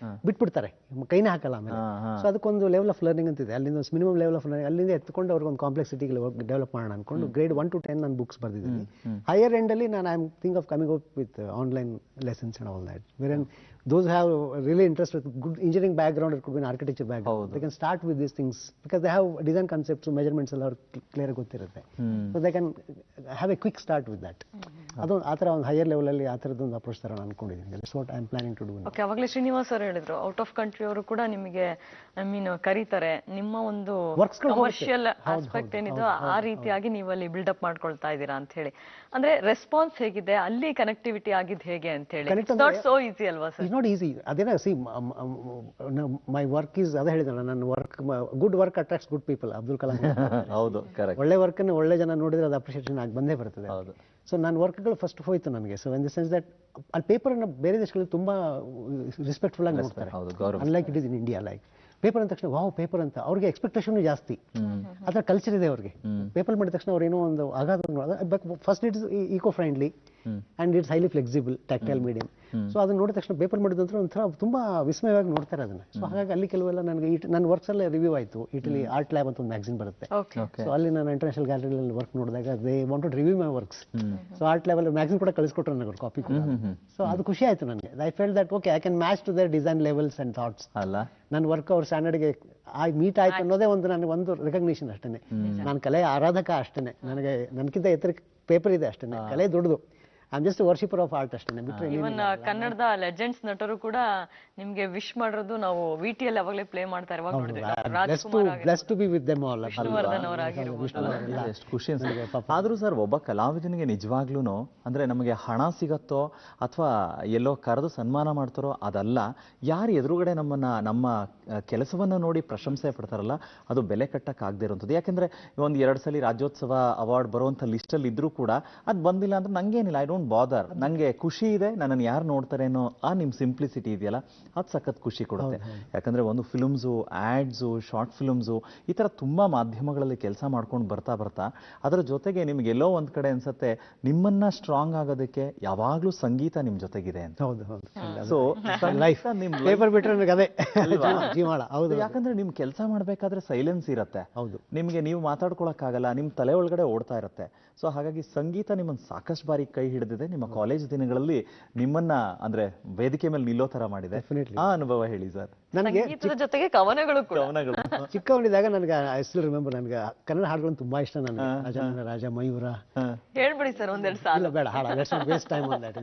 ಬಿಟ್ಬಿಡ್ತಾರೆ, ಕೈನೇ ಹಾಕಲ್ಲ ಆಮೇಲೆ. ಸೊ ಅದಕ್ಕೊಂದು ಲೆವೆಲ್ ಆಫ್ ಲರ್ನಿಂಗ್ ಅಂತಿದೆ, ಅಲ್ಲಿಂದ ಮಿನಿಮಮ್ ಲೆವೆಲ್ ಆಫ್ ಲರ್ನಿಂಗ್, ಅಲ್ಲಿಂದ ಎತ್ಕೊಂಡು ಅವ್ರಿಗೆ ಒಂದು ಕಾಂಪ್ಲೆಕ್ಸಿಟಿಗೆ ಡೆವಲಪ್ ಮಾಡೋಣ ಅನ್ಕೊಂಡು ಗ್ರೇಡ್ 1 to 10 ನಾನು ಬುಕ್ಸ್ ಬರ್ದಿದ್ದೀನಿ. ಹೈಯರ್ ಎಂಡ್ ಅಲ್ಲಿ ನಾನು I am think of coming up with online lessons and all that. Where those who have really interest with good engineering background, it could be an architecture background, they can start with these things because they have design concepts, so measurements all are clear ಗೊತ್ತಿರುತ್ತೆ. So they can have a quick start with that. ಅದೊಂದು ಆ ಥರ ಒಂದು ಹೈಯರ್ ಲೆವೆಲ್ ಅಲ್ಲಿ ಆ ಥರದ್ದೊಂದು ಅಪ್ರೋಚ್ ತರ ಅನ್ಕೊಂಡಿದ್ದೀನಿ. That's what I am planning to do. Okay, ಅವಾಗಲೇ ಶ್ರೀನಿವಾಸ್ ಅವರು ಹೇಳಿದ್ರು ಔಟ್ ಆಫ್ ಕಂಟ್ರಿ ಅವರು ಕೂಡ ನಿಮಗೆ ಐ ಮೀನ್ ಕರೀತಾರೆ, ನಿಮ್ಮ ಒಂದು ಕಮರ್ಷಿಯಲ್ ಆಸ್ಪೆಕ್ಟ್ ಏನಿದೆ ಆ ರೀತಿಯಾಗಿ ನೀವು ಅಲ್ಲಿ ಬಿಲ್ಡಪ್ ಮಾಡ್ಕೊಳ್ತಾ ಇದ್ದೀರಾ ಅಂತ ಹೇಳಿ. ಅಂದ್ರೆ ರೆಸ್ಪಾನ್ಸ್ ಹೇಗಿದೆ ಅಲ್ಲಿ, ಕನೆಕ್ಟಿವಿಟಿ ಆಗಿದ್ದು ಹೇಗೆ ಅಂತ ಹೇಳಿ? ಇಟ್ಸ್ ನಾಟ್ ಸೋ ಈಸಿ ಅಲ್ವಾ ಸರ್? It's not easy. ಅದೇನಾ, ಸಿ ಮೈ ವರ್ಕ್ ಈಸ್, ಅದೇ ಹೇಳಿದ್ರಲ್ಲ, ನನ್ನ work, good work attracts good people. Abdul Kalam. ಹೌದು, ಕರೆಕ್ಟ್. ಒಳ್ಳೆ ವರ್ಕನ್ನು ಒಳ್ಳೆ ಜನ ನೋಡಿದ್ರೆ ಅದು ಅಪ್ರಿಷಿಯೇಷನ್ ಆಗಿ ಬಂದೇ ಬರ್ತದೆ. ಸೊ ನನ್ನ ವರ್ಕ್ಗಳು ಫಸ್ಟ್ ಹೋಯ್ತು ನನಗೆ. So in the sense that ಅಲ್ಲಿ ಪೇಪರನ್ನು ಬೇರೆ ದೇಶಗಳಲ್ಲಿ ತುಂಬಾ ರೆಸ್ಪೆಕ್ಟ್ಫುಲ್ ಆಗಿ ನೋಡ್ತಾರೆ. Unlike it is in India. Like paper ಅಂದ ತಕ್ಷಣ ವಾವ್ ಪೇಪರ್ ಅಂತ ಅವ್ರಿಗೆ ಎಕ್ಸ್ಪೆಕ್ಟೇಷನ್ ಜಾಸ್ತಿ. ಅದರ ಕಲ್ಚರ್ ಇದೆ ಅವ್ರಿಗೆ. ಪೇಪರ್ ಮಾಡಿದ ತಕ್ಷಣ ಅವ್ರು ಏನೋ ಒಂದು ಆಗಾದ. First it's eco friendly and it's highly flexible, tactile medium. So ಅದನ್ನ ನೋಡಿದ ತಕ್ಷಣ ಪೇಪರ್ ಮಾಡಿದಂದ್ರೆ ಒಂಥರ ತುಂಬಾ ವಿಸ್ಮಯವಾಗಿ ನೋಡ್ತಾರೆ ಅದನ್ನ. ಸೊ ಹಾಗಾಗಿ ಅಲ್ಲಿ ಕೆಲವೆಲ್ಲ ನನಗೆ ನನ್ನ ವರ್ಕ್ಸ್ ಎಲ್ಲ ರಿವ್ಯೂ ಆಯ್ತು. ಇಟಲಿ ಆರ್ಟ್ ಲ್ಯಾಬ್ ಅಂತ ಒಂದು ಮ್ಯಾಗಝಿನ್ ಬರುತ್ತೆ. ಸೊ ಅಲ್ಲಿ ನಾನು ಇಂಟರ್ನ್ಯಾಷನಲ್ ಗ್ಯಾಲರಿಯಲ್ಲಿ ವರ್ಕ್ ನೋಡಿದಾಗ they wanted review my works. So art lab ಅಲ್ಲಿ ಮ್ಯಾಗಝಿನ್ ಕೂಡ ಕಳಿಸ್ಕೊಟ್ರು ನನಗೆ ಕಾಪಿ ಕೂಡ. ಸೊ ಅದು ಖುಷಿ ಆಯ್ತು ನನಗೆ. I felt that okay, I can match to their design levels and thoughts. ಅಲ್ಲ, ನನ್ನ ವರ್ಕ್ ಅವ್ರ ಸ್ಟ್ಯಾಂಡರ್ಡ್ಗೆ ಮೀಟ್ ಆಯ್ತು ಅನ್ನೋದೇ ಒಂದು ನನಗೆ ಒಂದು ರೆಕಗ್ನಿಷನ್ ಅಷ್ಟೇ. ನಾನು ಕಲೆ ಆರಾಧಕ ಅಷ್ಟೇ. ನನಗೆ ನನಗಿಂತ ಎತ್ತರ ಪೇಪರ್ ಇದೆ ಅಷ್ಟೇ. ಕಲೆ ದೊಡ್ಡದು. I am just worshipper of art ಅಷ್ಟೇ ಬಿಟ್ಟರೆ ಇವನ್ ಕನ್ನಡದ ಲೆಜೆಂಡ್ಸ್ ನಟರು ಕೂಡ ನಿಮ್ಗೆ ವಿಶ್ ಮಾಡಿರೋದು ನಾವು ವಿಟಿಯಲ್ಲಿ ಯಾವಾಗಲೇ ಪ್ಲೇ ಮಾಡ್ತಾ ಇರುವಾಗ ನೋಡಿದ್ವಿ. Rajkumar bless to be with them all. Vishnuvardhan ಅವರಾಗಿರ್ಬೋದು. ಎಷ್ಟು ಖುಷಿ ಅನ್ಸುತ್ತೆ. ಆದ್ರೂ ಸರ್ ಒಬ್ಬ ಕಲಾವಿದನಿಗೆ ನಿಜವಾಗ್ಲೂ ಅಂದ್ರೆ ನಮಗೆ ಹಣ ಸಿಗತ್ತೋ ಅಥವಾ ಎಲ್ಲೋ ಕರೆದು ಸನ್ಮಾನ ಮಾಡ್ತಾರೋ ಅದಲ್ಲ, ಯಾರು ಎದುರುಗಡೆ ನಮ್ಮ ಕೆಲಸವನ್ನ ನೋಡಿ ಪ್ರಶಂಸೆ ಪಡ್ತಾರಲ್ಲ ಅದು ಬೆಲೆ ಕಟ್ಟಕ್ ಆಗದೆ ಇರುವಂಥದ್ದು. ಯಾಕೆಂದ್ರೆ ಒಂದ್ 2 ಸಲ ರಾಜ್ಯೋತ್ಸವ ಅವಾರ್ಡ್ ಬರುವಂತ ಲಿಸ್ಟ್ ಅಲ್ಲಿ ಇದ್ರೂ ಕೂಡ ಅದು ಬಂದಿಲ್ಲ ಅಂದ್ರೆ ನಂಗೇನಿಲ್ಲ, ಐ ಡೋಂಟ್ ಬಾದರ್, ನಂಗೆ ಖುಷಿ ಇದೆ ನನ್ನನ್ನು ಯಾರು ನೋಡ್ತಾರೇನೋ ಆ ನಿಮ್ ಸಿಂಪ್ಲಿಸಿಟಿ ಇದೆಯಲ್ಲ ಅದು ಸಖತ್ ಖುಷಿ ಕೊಡುತ್ತೆ. ಯಾಕಂದ್ರೆ ಒಂದು ಫಿಲ್ಮ್ಸು, ಆಡ್ಸು, ಶಾರ್ಟ್ ಫಿಲ್ಮ್ಸು ಈ ತರ ತುಂಬಾ ಮಾಧ್ಯಮಗಳಲ್ಲಿ ಕೆಲಸ ಮಾಡ್ಕೊಂಡು ಬರ್ತಾ ಅದರ ಜೊತೆಗೆ ನಿಮ್ಗೆ ಎಲ್ಲೋ ಒಂದ್ ಕಡೆ ಅನ್ಸತ್ತೆ ನಿಮ್ಮನ್ನ ಸ್ಟ್ರಾಂಗ್ ಆಗೋದಕ್ಕೆ ಯಾವಾಗ್ಲೂ ಸಂಗೀತ ನಿಮ್ ಜೊತೆಗಿದೆ ಅಂತ. ಹೌದು ಸೊ ಲೈಫ್ ಪೇಪರ್ ಬಿಟ್ರೆ ನನಗೆ ಅದೇ ಜೀವಾಳ. ಹೌದು, ಯಾಕಂದ್ರೆ ನಿಮ್ ಕೆಲಸ ಮಾಡ್ಬೇಕಾದ್ರೆ ಸೈಲೆನ್ಸ್ ಇರತ್ತೆ. ಹೌದು, ನಿಮ್ಗೆ ನೀವು ಮಾತಾಡ್ಕೊಳಕ್ಕಾಗಲ್ಲ, ನಿಮ್ ತಲೆ ಒಳಗಡೆ ಓಡ್ತಾ ಇರತ್ತೆ. ಸೊ ಹಾಗಾಗಿ ಸಂಗೀತ ನಿಮ್ಮನ್ನ ಸಾಕಷ್ಟು ಬಾರಿ ಕೈ ಹಿಡಿದಿದೆ. ನಿಮ್ಮ ಕಾಲೇಜ್ ದಿನಗಳಲ್ಲಿ ನಿಮ್ಮನ್ನ ಅಂದ್ರೆ ವೇದಿಕೆ ಮೇಲೆ ನಿಲ್ಲೋ ತರ ಮಾಡಿದೆ. ಆ ಅನುಭವ ಹೇಳಿ ಸರ್. ನನಗೆ ಸಂಗೀತದ ಜೊತೆಗೆ ಕವನಗಳು ಕೂಡ. ಚಿಕ್ಕವನಿದ್ದಾಗ ನನಗೆ ಐ ಸ್ಟಿಲ್ ರಿಮೆಂಬರ್, ನನಗೆ ಕನ್ನಡ ಹಾಡುಗಳು ತುಂಬಾ ಇಷ್ಟ. ನನಗೆ ರಾಜ ಮಯೂರ ಹೇಳ್ಬಿಡಿ ಸರ್ ಒಂದೆರಡು ಸಾಲ. ಇಲ್ಲ ಬೇಡ, ಹಾಡ let's not waste time on that.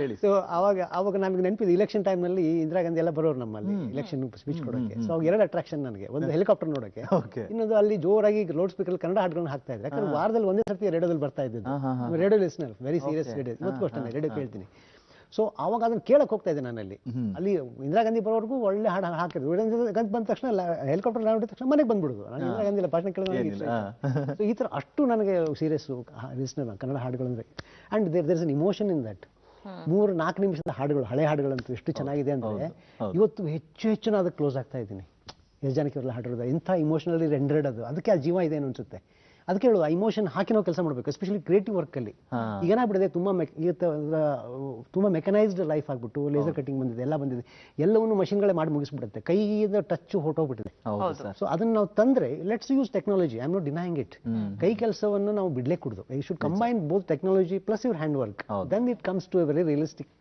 ಹೇಳಿ. ಸೊ ಅವಾಗ ನನಗೆ ನೆನಪಿದೆ, ಇಲೆಕ್ಷನ್ ಟೈಮ್ ನಲ್ಲಿ ಇಂದಿರಾ ಗಾಂಧಿ ಎಲ್ಲ ಬರೋರು ನಮ್ಮಲ್ಲಿ ಇಲೆಕ್ಷನ್ ಸ್ಪೀಚ್ ಕೊಡೋಕೆ. ಸೊ ಅವಾಗ 2 ಅಟ್ರಾಕ್ಷನ್ ನನಗೆ, ಒಂದು ಹೆಲಿಕಾಪ್ಟರ್ ನೋಡೋಕೆ, ಇನ್ನೊಂದು ಅಲ್ಲಿ ಜೋರಾಗಿ ಲೌಡ್ ಸ್ಪೀಕರ್ ಕನ್ನಡ ಹಾಡುಗಳನ್ನ ಹಾಕ್ತಾ ಇದ್ರೆ. ಯಾಕಂದ್ರೆ ವಾರದಲ್ಲಿ ಒಂದೇ ಸರ್ತಿ ರೇಡಿಯೋದಲ್ಲಿ ಬರ್ತಾ ಇದ್ದು, radio listener, very serious radio, ಇವತ್ತು ಅಷ್ಟೇ ರೇಡಿಯೋ ಕೇಳ್ತೀನಿ. ಸೊ ಅವಾಗ ಅದನ್ನ ಕೇಳಕ್ ಹೋಗ್ತಾ ಇದ್ದೆ ನಾನಲ್ಲಿ. ಅಲ್ಲಿ ಇಂದಿರಾ ಗಾಂಧಿ ಬರೋವರೆಗೂ ಒಳ್ಳೆ ಹಾಡು ಹಾಕಿದ್ರು. ಗಂತ ಬಂದ ತಕ್ಷಣ ಹೆಲಿಕಾಪ್ಟರ್ ನೋಡಿದ ತಕ್ಷಣ ಮನೆಗೆ ಬಂದ್ಬಿಡುದು. ನಾನು ಇಂದಿರಾ ಗಾಂಧಿ ಭಾಷಣ ಕೇಳಿದ್ರೆ ಸೊ ಈ ತರ ಅಷ್ಟು ನನಗೆ ಸೀರಿಯಸ್ ಲಿಸ್ನರ್ ಕನ್ನಡ ಹಾಡುಗಳು ಅಂದ್ರೆ. And there is an emotion in that. 3-4 ನಿಮಿಷದ ಹಾಡುಗಳು, ಹಳೆ ಹಾಡುಗಳಂತೂ ಎಷ್ಟು ಚೆನ್ನಾಗಿದೆ ಅಂದ್ರೆ ಇವತ್ತು ಹೆಚ್ಚು ನಾನು ಅದಕ್ಕೆ ಕ್ಲೋಸ್ ಆಗ್ತಾ ಇದ್ದೀನಿ. ಎಷ್ಟು ಜನಕ್ಕೆ ಇವೆಲ್ಲ ಹಾಡಿರೋದು ಇಂಥ ಇಮೋಷನಲಿ ರೆಂಡರ್ಡ್, ಅದಕ್ಕೆ ಆ ಜೀವ ಇದೆ ಅನ್ಸುತ್ತೆ. ಅದಕ್ಕೆ ಹೇಳೋದು, ಆ ಇಮೋಷನ್ ಹಾಕಿ ನಾವು ಕೆಲಸ ಮಾಡಬೇಕು, ಎಸ್ಪೆಷಲಿ ಕ್ರಿಯೇಟಿವ್ ವರ್ಕಲ್ಲಿ. ಈಗ ಏನಾಗ್ಬಿಟ್ಟಿದೆ, ತುಂಬ ಮೆಕನೈಸ್ಡ್ ಲೈಫ್ ಆಗ್ಬಿಟ್ಟು ಲೇಸರ್ ಕಟಿಂಗ್ ಬಂದಿದೆ, ಎಲ್ಲ ಬಂದಿದೆ, ಎಲ್ಲವನ್ನು ಮಷಿನ್ಗಳೇ ಮಾಡಿ ಮುಗಿಸ್ಬಿಡುತ್ತೆ, ಕೈಯಿಂದ ಟಚ್ ಹೊಟ್ಟೋಗ್ಬಿಟ್ಟಿದೆ. ಸೊ ಅದನ್ನ ನಾವು ತಂದ್ರೆ let's use technology, I am not denying it. ಕೈ ಕೆಲಸವನ್ನು ನಾವು ಬಿಡ್ಲೇ ಕುಡ್ದು, you should combine both technology plus your hand work, then it comes to a very realistic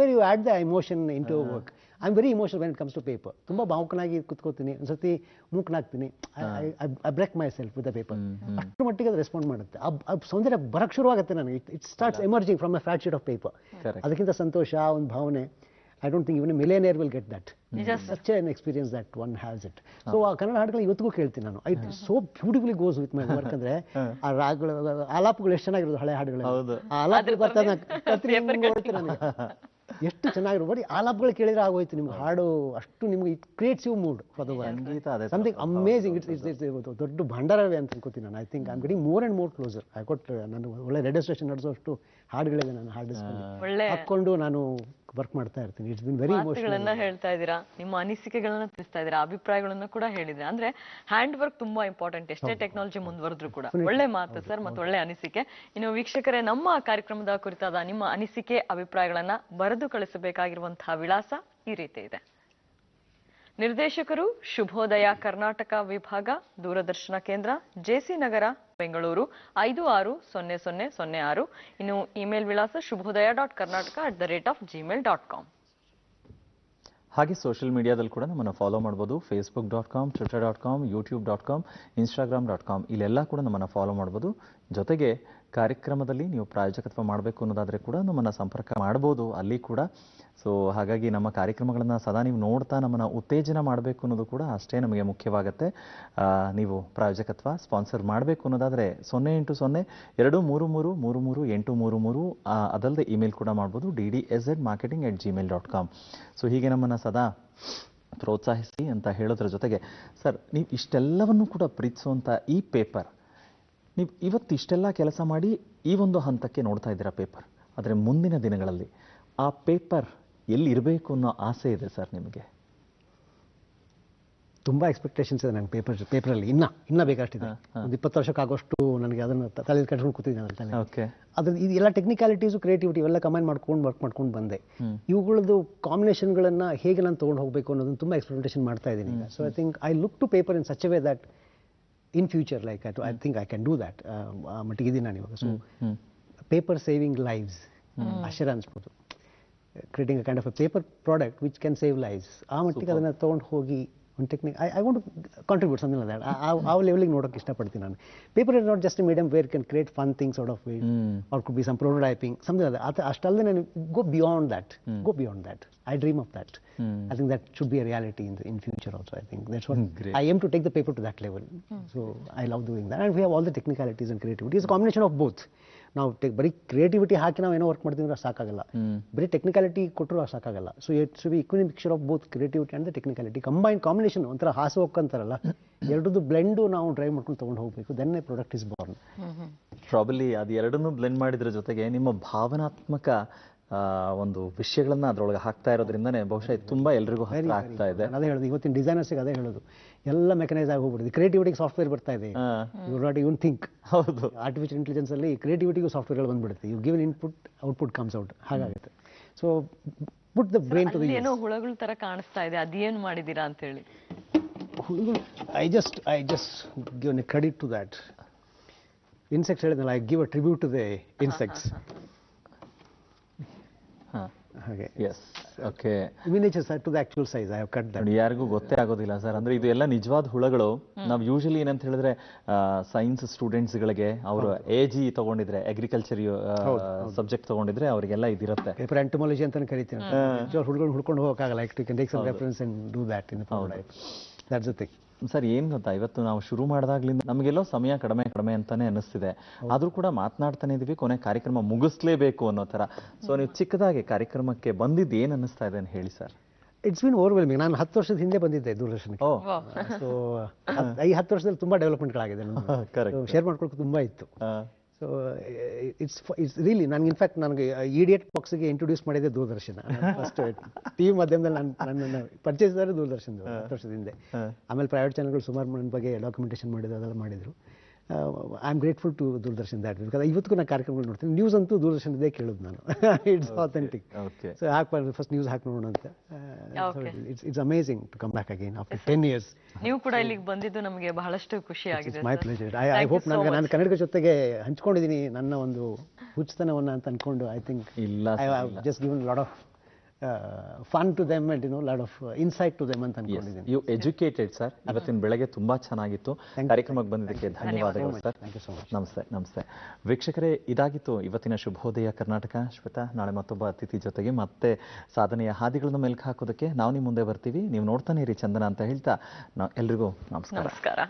where you add the emotion in to work. I am very emotional when it comes to paper. ತುಂಬ ಭಾವುಕನಾಗಿ ಕುತ್ಕೋತೀನಿ, ಒಂದ್ಸತಿ ಮೂಕನಾಗ್ತೀನಿ, I break myself with the paper. ಅಷ್ಟು ಮಟ್ಟಿಗೆ ಅದು ರೆಸ್ಪಾಂಡ್ ಮಾಡುತ್ತೆ. ಆ ಸೌಂದರ್ಯ ಬರಕ್ ಶುರುವಾಗುತ್ತೆ ನನಗೆ. It starts emerging from A fat sheet of paper. ಅದಕ್ಕಿಂತ ಸಂತೋಷ, ಒಂದು ಭಾವನೆ, I don't think even a millionaire will get that. Such an experience that one has it. So ಆ ಕನ್ನಡ ಹಾಡುಗಳು ಇವತ್ತಿಗೂ ಕೇಳ್ತೀನಿ ನಾನು. It so beautifully goes with my work. ಅಂದ್ರೆ ಆ ರಾಗಗಳು, ಆಲಾಪಗಳು ಎಷ್ಟು ಚೆನ್ನಾಗಿರೋದು ಹಳೆ ಹಾಡುಗಳು. ಆ ಆಲಾಪಗಳು ಬರ್ತಾನೆ ಕತ್ರಿ ನೋಡ್ತೀನಿ ನನಗೆ ಎಷ್ಟು ಚೆನ್ನಾಗಿರೋ. ಬರೀ ಆಲಾಪಗಳು ಕೇಳಿದ್ರೆ ಆಗೋಯ್ತು ನಿಮ್ಗೆ ಹಾಡು. ಅಷ್ಟು ನಿಮ್ಗೆ it creates you mood for the work. Something amazing. It's ದೊಡ್ಡ ಭಂಡಾರವೇ ಅಂತ ಅನ್ಕೋತೀನಿ ನಾನು. I think I am getting more and more closer. I got ನಾನು ಒಳ್ಳೆ ರೇಡಿಯೋ ಸ್ಟೇಷನ್ ನಡೆಸೋಷ್ಟು ಹಾಡುಗಳಿದೆ ನಾನು ಹಾಕೊಂಡು ನಾನು ವರ್ಕ್ ಮಾಡ್ತಾ ಇರ್ತೀನಿ. It's been very emotional. ಹೇಳ್ತಾ ಇದ್ದೀರಾ, ನಿಮ್ಮ ಅನಿಸಿಕೆಗಳನ್ನ ತಿಳಿಸ್ತಾ ಇದ್ದೀರಾ, ಅಭಿಪ್ರಾಯಗಳನ್ನ ಕೂಡ ಹೇಳಿದ್ರೆ. ಅಂದ್ರೆ ಹ್ಯಾಂಡ್ ವರ್ಕ್ ತುಂಬಾ ಇಂಪಾರ್ಟೆಂಟ್, ಎಷ್ಟೇ ಟೆಕ್ನಾಲಜಿ ಮುಂದುವರೆದ್ರು ಕೂಡ. ಒಳ್ಳೆ ಮಾತು ಸರ್, ಮತ್ತು ಒಳ್ಳೆ ಅನಿಸಿಕೆ. ಇನ್ನು ವೀಕ್ಷಕರೇ, ನಮ್ಮ ಕಾರ್ಯಕ್ರಮದ ಕುರಿತಾದ ನಿಮ್ಮ ಅನಿಸಿಕೆ, ಅಭಿಪ್ರಾಯಗಳನ್ನ ಬರೆದು ಕಳಿಸಬೇಕಾಗಿರುವಂತಹ ವಿಳಾಸ ಈ ರೀತಿ ಇದೆ. ನಿರ್ದೇಶಕರು ಶುಭೋದಯ ಕರ್ನಾಟಕ ವಿಭಾಗ, ದೂರದರ್ಶನ ಕೇಂದ್ರ, ಜೆಸಿ ನಗರ, ಬೆಂಗಳೂರು 560006. ಇನ್ನು ಇಮೇಲ್ ವಿಳಾಸ shubhodaya.karnataka@gmail.com. ಹಾಗೆ ಸೋಷಿಯಲ್ ಮೀಡಿಯಾದಲ್ಲಿ ಕೂಡ ನಮ್ಮನ್ನು ಫಾಲೋ ಮಾಡ್ಬೋದು. facebook.com, twitter.com, youtube.com, instagram.com ಇಲ್ಲೆಲ್ಲ ಕೂಡ ನಮ್ಮನ್ನು ಫಾಲೋ ಮಾಡ್ಬೋದು. ಜೊತೆಗೆ ಕಾರ್ಯಕ್ರಮದಲ್ಲಿ ನೀವು ಪ್ರಾಯೋಜಕತ್ವ ಮಾಡಬೇಕು ಅನ್ನೋದಾದರೆ ಕೂಡ ನಮ್ಮನ್ನು ಸಂಪರ್ಕ ಮಾಡ್ಬೋದು ಅಲ್ಲಿ ಕೂಡ. ಸೊ ಹಾಗಾಗಿ ನಮ್ಮ ಕಾರ್ಯಕ್ರಮಗಳನ್ನು ಸದಾ ನೀವು ನೋಡ್ತಾ ನಮ್ಮನ್ನು ಉತ್ತೇಜನ ಮಾಡಬೇಕು ಅನ್ನೋದು ಕೂಡ ಅಷ್ಟೇ ನಮಗೆ ಮುಖ್ಯವಾಗುತ್ತೆ. ನೀವು ಪ್ರಾಯೋಜಕತ್ವ ಸ್ಪಾನ್ಸರ್ ಮಾಡಬೇಕು ಅನ್ನೋದಾದರೆ 080233333833 ಅದಲ್ಲದೆ ಇಮೇಲ್ ಕೂಡ ಮಾಡ್ಬೋದು ddsz@marketing@gmail.com. ಸೊ ಹೀಗೆ ನಮ್ಮನ್ನು ಸದಾ ಪ್ರೋತ್ಸಾಹಿಸಿ ಅಂತ ಹೇಳೋದ್ರ ಜೊತೆಗೆ, ಸರ್ ನೀವು ಇಷ್ಟೆಲ್ಲವನ್ನು ಕೂಡ ಪ್ರೀತಿಸುವಂಥ ಈ ಪೇಪರ್, ನೀವು ಇವತ್ತಿಷ್ಟೆಲ್ಲ ಕೆಲಸ ಮಾಡಿ ಈ ಒಂದು ಹಂತಕ್ಕೆ ನೋಡ್ತಾ ಇದ್ದೀರಾ ಪೇಪರ್, ಆದರೆ ಮುಂದಿನ ದಿನಗಳಲ್ಲಿ ಆ ಪೇಪರ್ ಎಲ್ಲಿ ಇರಬೇಕು ಅನ್ನೋ ಆಸೆ ಇದೆ ಸರ್ ನಿಮಗೆ? ತುಂಬ ಎಕ್ಸ್ಪೆಕ್ಟೇಷನ್ಸ್ ಇದೆ ನನಗೆ ಪೇಪರಲ್ಲಿ. ಇನ್ನೂ ಬೇಕಷ್ಟಿದೆ. ಒಂದು 20 ವರ್ಷಕ್ಕಾಗೋಷ್ಟು ನನಗೆ ಅದನ್ನು ತಲೆ ಕಟ್ಕೊಂಡು ಕೂತಿದ್ದೀನಿ. ಓಕೆ, ಅದ್ರ ಇದೆಲ್ಲ ಟೆಕ್ನಿಕಾಲಿಟೀಸು, ಕ್ರಿಯೇಟಿವಿಟಿ ಇವೆಲ್ಲ ಕಂಬೈನ್ ಮಾಡ್ಕೊಂಡು ವರ್ಕ್ ಮಾಡ್ಕೊಂಡು ಬಂದೆ. ಇವುಗಳದ್ದು ಕಾಂಬಿನೇಷನ್ಗಳನ್ನು ಹೇಗೆ ನಾನು ತೊಗೊಂಡು ಹೋಗಬೇಕು ಅನ್ನೋದನ್ನು ತುಂಬ ಎಕ್ಸ್ಪೆರಿಮೆಂಟೇಷನ್ ಮಾಡ್ತಾ ಇದ್ದೀನಿ ಈಗ. So I think I look to paper in such a way that in future, like I think I can do that. ಮಟ್ಟಿಗಿದ್ದೀನಿ ನಾನು ಇವಾಗ. ಸೊ ಪೇಪರ್ ಸೇವಿಂಗ್ ಲೈವ್ಸ್ ಆಶ್ಚರ್ಯ ಅನ್ಸ್ಬೋದು. Creating a kind of a paper product which can save lives. ಆ ಮಟ್ಟಿಗೆ ಅದನ್ನು ತೊಗೊಂಡು ಹೋಗಿ ಒಂದು technique I want to contribute something like that ಆ ಲೆವೆಲಿಗೆ ನೋಡೋಕೆ ಇಷ್ಟಪಡ್ತೀನಿ ನಾನು. Paper is not just a medium wear can create fun things out of it or could be some prototyping something like that. ಅಷ್ಟಲ್ಲದೆ ನಾನು go beyond that. I dream of that. I think that should be a reality in future also. I think that's what I aim to take the paper to that level. So I love doing that, and we have all the technicalities and creativity. It's a combination of both. ನಾವು ಬರೀ ಕ್ರಿಯೇಟಿವಿಟಿ ಹಾಕಿ ನಾವು ಏನೋ ವರ್ಕ್ ಮಾಡ್ತೀವಿ ಅಂದ್ರೆ ಸಾಕಾಗಲ್ಲ, ಬರೀ ಟೆಕ್ನಿಕಾಲಿಟಿ ಕೊಟ್ಟರು ಸಾಕಾಗಲ್ಲ. So it should B equal mixture of both creativity and the technicality combination. ಒಂಥರ ಹಾಸು ಹೋಗ್ಕಂತಾರಲ್ಲ, ಎರಡದ್ದು ಬ್ಲೆಂಡು ನಾವು ಡ್ರೈವ್ ಮಾಡ್ಕೊಂಡು ತೊಗೊಂಡು ಹೋಗಬೇಕು. Then a product is born. Probably ಅದು ಎರಡನ್ನೂ ಬ್ಲೆಂಡ್ ಮಾಡಿದ್ರ ಜೊತೆಗೆ ನಿಮ್ಮ ಭಾವನಾತ್ಮಕ ಒಂದು ವಿಷಯಗಳನ್ನ ಅದ್ರೊಳಗೆ ಹಾಕ್ತಾ ಇರೋದ್ರಿಂದನೇ ಬಹುಶಃ ಇದು ತುಂಬಾ ಎಲ್ರಿಗೂ ಹತ್ತಿರ ಆಗ್ತಾ ಇದೆ. ಅದೇ ಹೇಳೋದು, ಇವತ್ತಿನ ಡಿಸೈನರ್ಸ್ಗೆ ಅದೇ ಹೇಳೋದು, ಎಲ್ಲ ಮೆಕನೈಸ್ ಆಗಿ ಹೋಗ್ಬಿಡುತ್ತೆ. ಕ್ರಿಯೇಟಿವಿಟಿಗೆ ಸಾಫ್ಟ್ವೇರ್ ಬರ್ತಾ ಇದೆ, ಯು ನಾಟ್ ಇವನ್ ಥಿಂಕ್. ಹೌದು, ಆರ್ಟಿಫಿಷಿಯಲ್ ಇಂಟೆಲಿಜೆನ್ಸ್ ಅಲ್ಲಿ ಕ್ರಿಯೇಟಿವಿಟಿಗೂ ಸಾಫ್ಟ್ವೇರ್ಗಳು ಬಂದ್ಬಿಡುತ್ತೆ. You give input, output comes out, ಹಾಗಾಗುತ್ತೆ. So put the brain to the ಏನೋ ಹುಳಗಳ ತರ ಕಾಣಿಸ್ತಾ ಇದೆ, ಅದೇನ್ ಮಾಡಿದೀರಾ ಅಂತ ಹೇಳಿ. I just give a credit to that. Insects ಹೇಳಿದ್ನಲ್ಲ, I give a tribute to the insects. ಹಾಗೆ okay, miniature to the actual size I have cut that. ಯಾರಿಗೂ ಗೊತ್ತೇ ಆಗೋದಿಲ್ಲ ಸರ್. ಅಂದ್ರೆ ಇದು ಎಲ್ಲ ನಿಜವಾದ ಹುಳಗಳು. ನಾವು ಯೂಶಲಿ ಏನಂತ ಹೇಳಿದ್ರೆ ಸೈನ್ಸ್ ಸ್ಟೂಡೆಂಟ್ಸ್ ಗಳಿಗೆ ಅವರು AG ತಗೊಂಡಿದ್ರೆ, ಅಗ್ರಿಕಲ್ಚರ್ ಸಬ್ಜೆಕ್ಟ್ ತಗೊಂಡಿದ್ರೆ ಅವರಿಗೆಲ್ಲ ಇದಿರುತ್ತೆ. ಪೇಪರ್ ಎಂಟಮೊಲಜಿ ಅಂತಾನೆ ಕರಿತೀವಿ. ಹುಡ್ಕೊಂಡು ಹೋಗೋಕ್ಕಾಗಲ್ಲ. You can take some reference and do that in the product. That's the thing. Sir, ಏನ್ ಗೊತ್ತಾ, ಇವತ್ತು ನಾವು ಶುರು ಮಾಡಿದಾಗ್ಲಿಂದ ನಮಗೆಲ್ಲೋ ಸಮಯ ಕಡಿಮೆ ಅಂತಾನೆ ಅನಿಸ್ತಿದೆ. ಆದ್ರೂ ಕೂಡ ಮಾತನಾಡ್ತಾನೆ ಇದೀವಿ, ಕೊನೆ ಕಾರ್ಯಕ್ರಮ ಮುಗಿಸ್ಲೇಬೇಕು ಅನ್ನೋ ತರ. ಸೊ ನೀವು ಚಿಕ್ಕದಾಗಿ ಕಾರ್ಯಕ್ರಮಕ್ಕೆ ಬಂದಿದ್ದು ಏನ್ ಅನ್ನಿಸ್ತಾ ಇದೆ ಅಂತ ಹೇಳಿ ಸರ್. It's been overwhelming. ನಾನು 10 ವರ್ಷದ ಹಿಂದೆ ಬಂದಿದ್ದೆ ದೂರದರ್ಶನಕ್ಕೆ. ಸೊ ಈ 10 ವರ್ಷದಲ್ಲಿ ತುಂಬಾ ಡೆವಲಪ್ಮೆಂಟ್ಗಳಾಗಿದೆ. ಶೇರ್ ಮಾಡ್ಕೊಳ್ಳೋಕೆ ತುಂಬಾ ಇತ್ತು. ಸೊ ಇಟ್ಸ್ ರಿಯಲಿ, ನನಗೆ ಇನ್ಫ್ಯಾಕ್ಟ್ ನನಗೆ ಇಡಿಯಟ್ ಬಾಕ್ಸ್ಗೆ ಇಂಟ್ರೊಡ್ಯೂಸ್ ಮಾಡಿದ್ದೆ ದೂರದರ್ಶನ. ಫಸ್ಟ್ ಟಿವಿ ಮಾಧ್ಯಮದಲ್ಲಿ ನನ್ನನ್ನು ಪರಿಚಯಿಸಿದ್ದಾರೆ ದೂರದರ್ಶನ 10 ವರ್ಷದ ಹಿಂದೆ. ಆಮೇಲೆ ಪ್ರೈವೇಟ್ ಚಾನಲ್ಗಳು ಸುಮಾರು ನನ್ನ ಬಗ್ಗೆ ಡಾಕ್ಯುಮೆಂಟೇಷನ್ ಮಾಡಿದ್ರು, ಅದೆಲ್ಲ ಮಾಡಿದ್ರು. I am grateful to Doordarshan that. Because ಇವತ್ತಿಗೂ ನಾನು ಕಾರ್ಯಕ್ರಮಗಳು ನೋಡ್ತೀನಿ. ನ್ಯೂಸ್ ಅಂತೂ ದೂರದರ್ಶನದೇ ಕೇಳೋದು ನಾನು. It's authentic. So first news ಹಾಕಿ ನೋಡೋಣ ಅಂತ. It's amazing to come back again after 10 years. ನೀವು ಕೂಡ ಇಲ್ಲಿಗೆ ಬಂದಿದ್ದು ನಮಗೆ ಬಹಳಷ್ಟು ಖುಷಿ ಆಗಿದೆ. My pleasure. ಐ ಹೋಪ್ ನಾನು ಕನ್ನಡದ ಜೊತೆಗೆ ಹಂಚ್ಕೊಂಡಿದ್ದೀನಿ ನನ್ನ ಒಂದು ಹುಚ್ಚತನವನ್ನ ಅಂತ ಅನ್ಕೊಂಡು. I think I have just given lot of fun to them and lot of insight to them ಅಂತ ಅನ್ಕೊಂಡಿದ್ದೀನಿ. You educated sir. ಇವತ್ತಿನ ಬೆಳಗ್ಗೆ ತುಂಬಾ ಚೆನ್ನಾಗಿತ್ತು. ಕಾರ್ಯಕ್ರಮಕ್ಕೆ ಬಂದಿದ್ದಕ್ಕೆ ಧನ್ಯವಾದಗಳು ಸರ್. Thank you so much. ನಮಸ್ತೆ. ವೀಕ್ಷಕರೇ, ಇದಾಗಿತ್ತು ಇವತ್ತಿನ ಶುಭೋದಯ ಕರ್ನಾಟಕ. ಶ್ವೇತಾ, ನಾಳೆ ಮತ್ತೊಬ್ಬ ಅತಿಥಿ ಜೊತೆಗೆ ಮತ್ತೆ ಸಾಧನೆಯ ಹಾದಿಗಳನ್ನು ಮೆಲ್ಕು ಹಾಕೋದಕ್ಕೆ ನಾವು ನಿಮ್ಮ ಮುಂದೆ ಬರ್ತೀವಿ. ನೀವು ನೋಡ್ತಾನೆ ಇರಿ ಚಂದನ ಅಂತ ಹೇಳ್ತಾ ಎಲ್ರಿಗೂ ನಮಸ್ಕಾರ.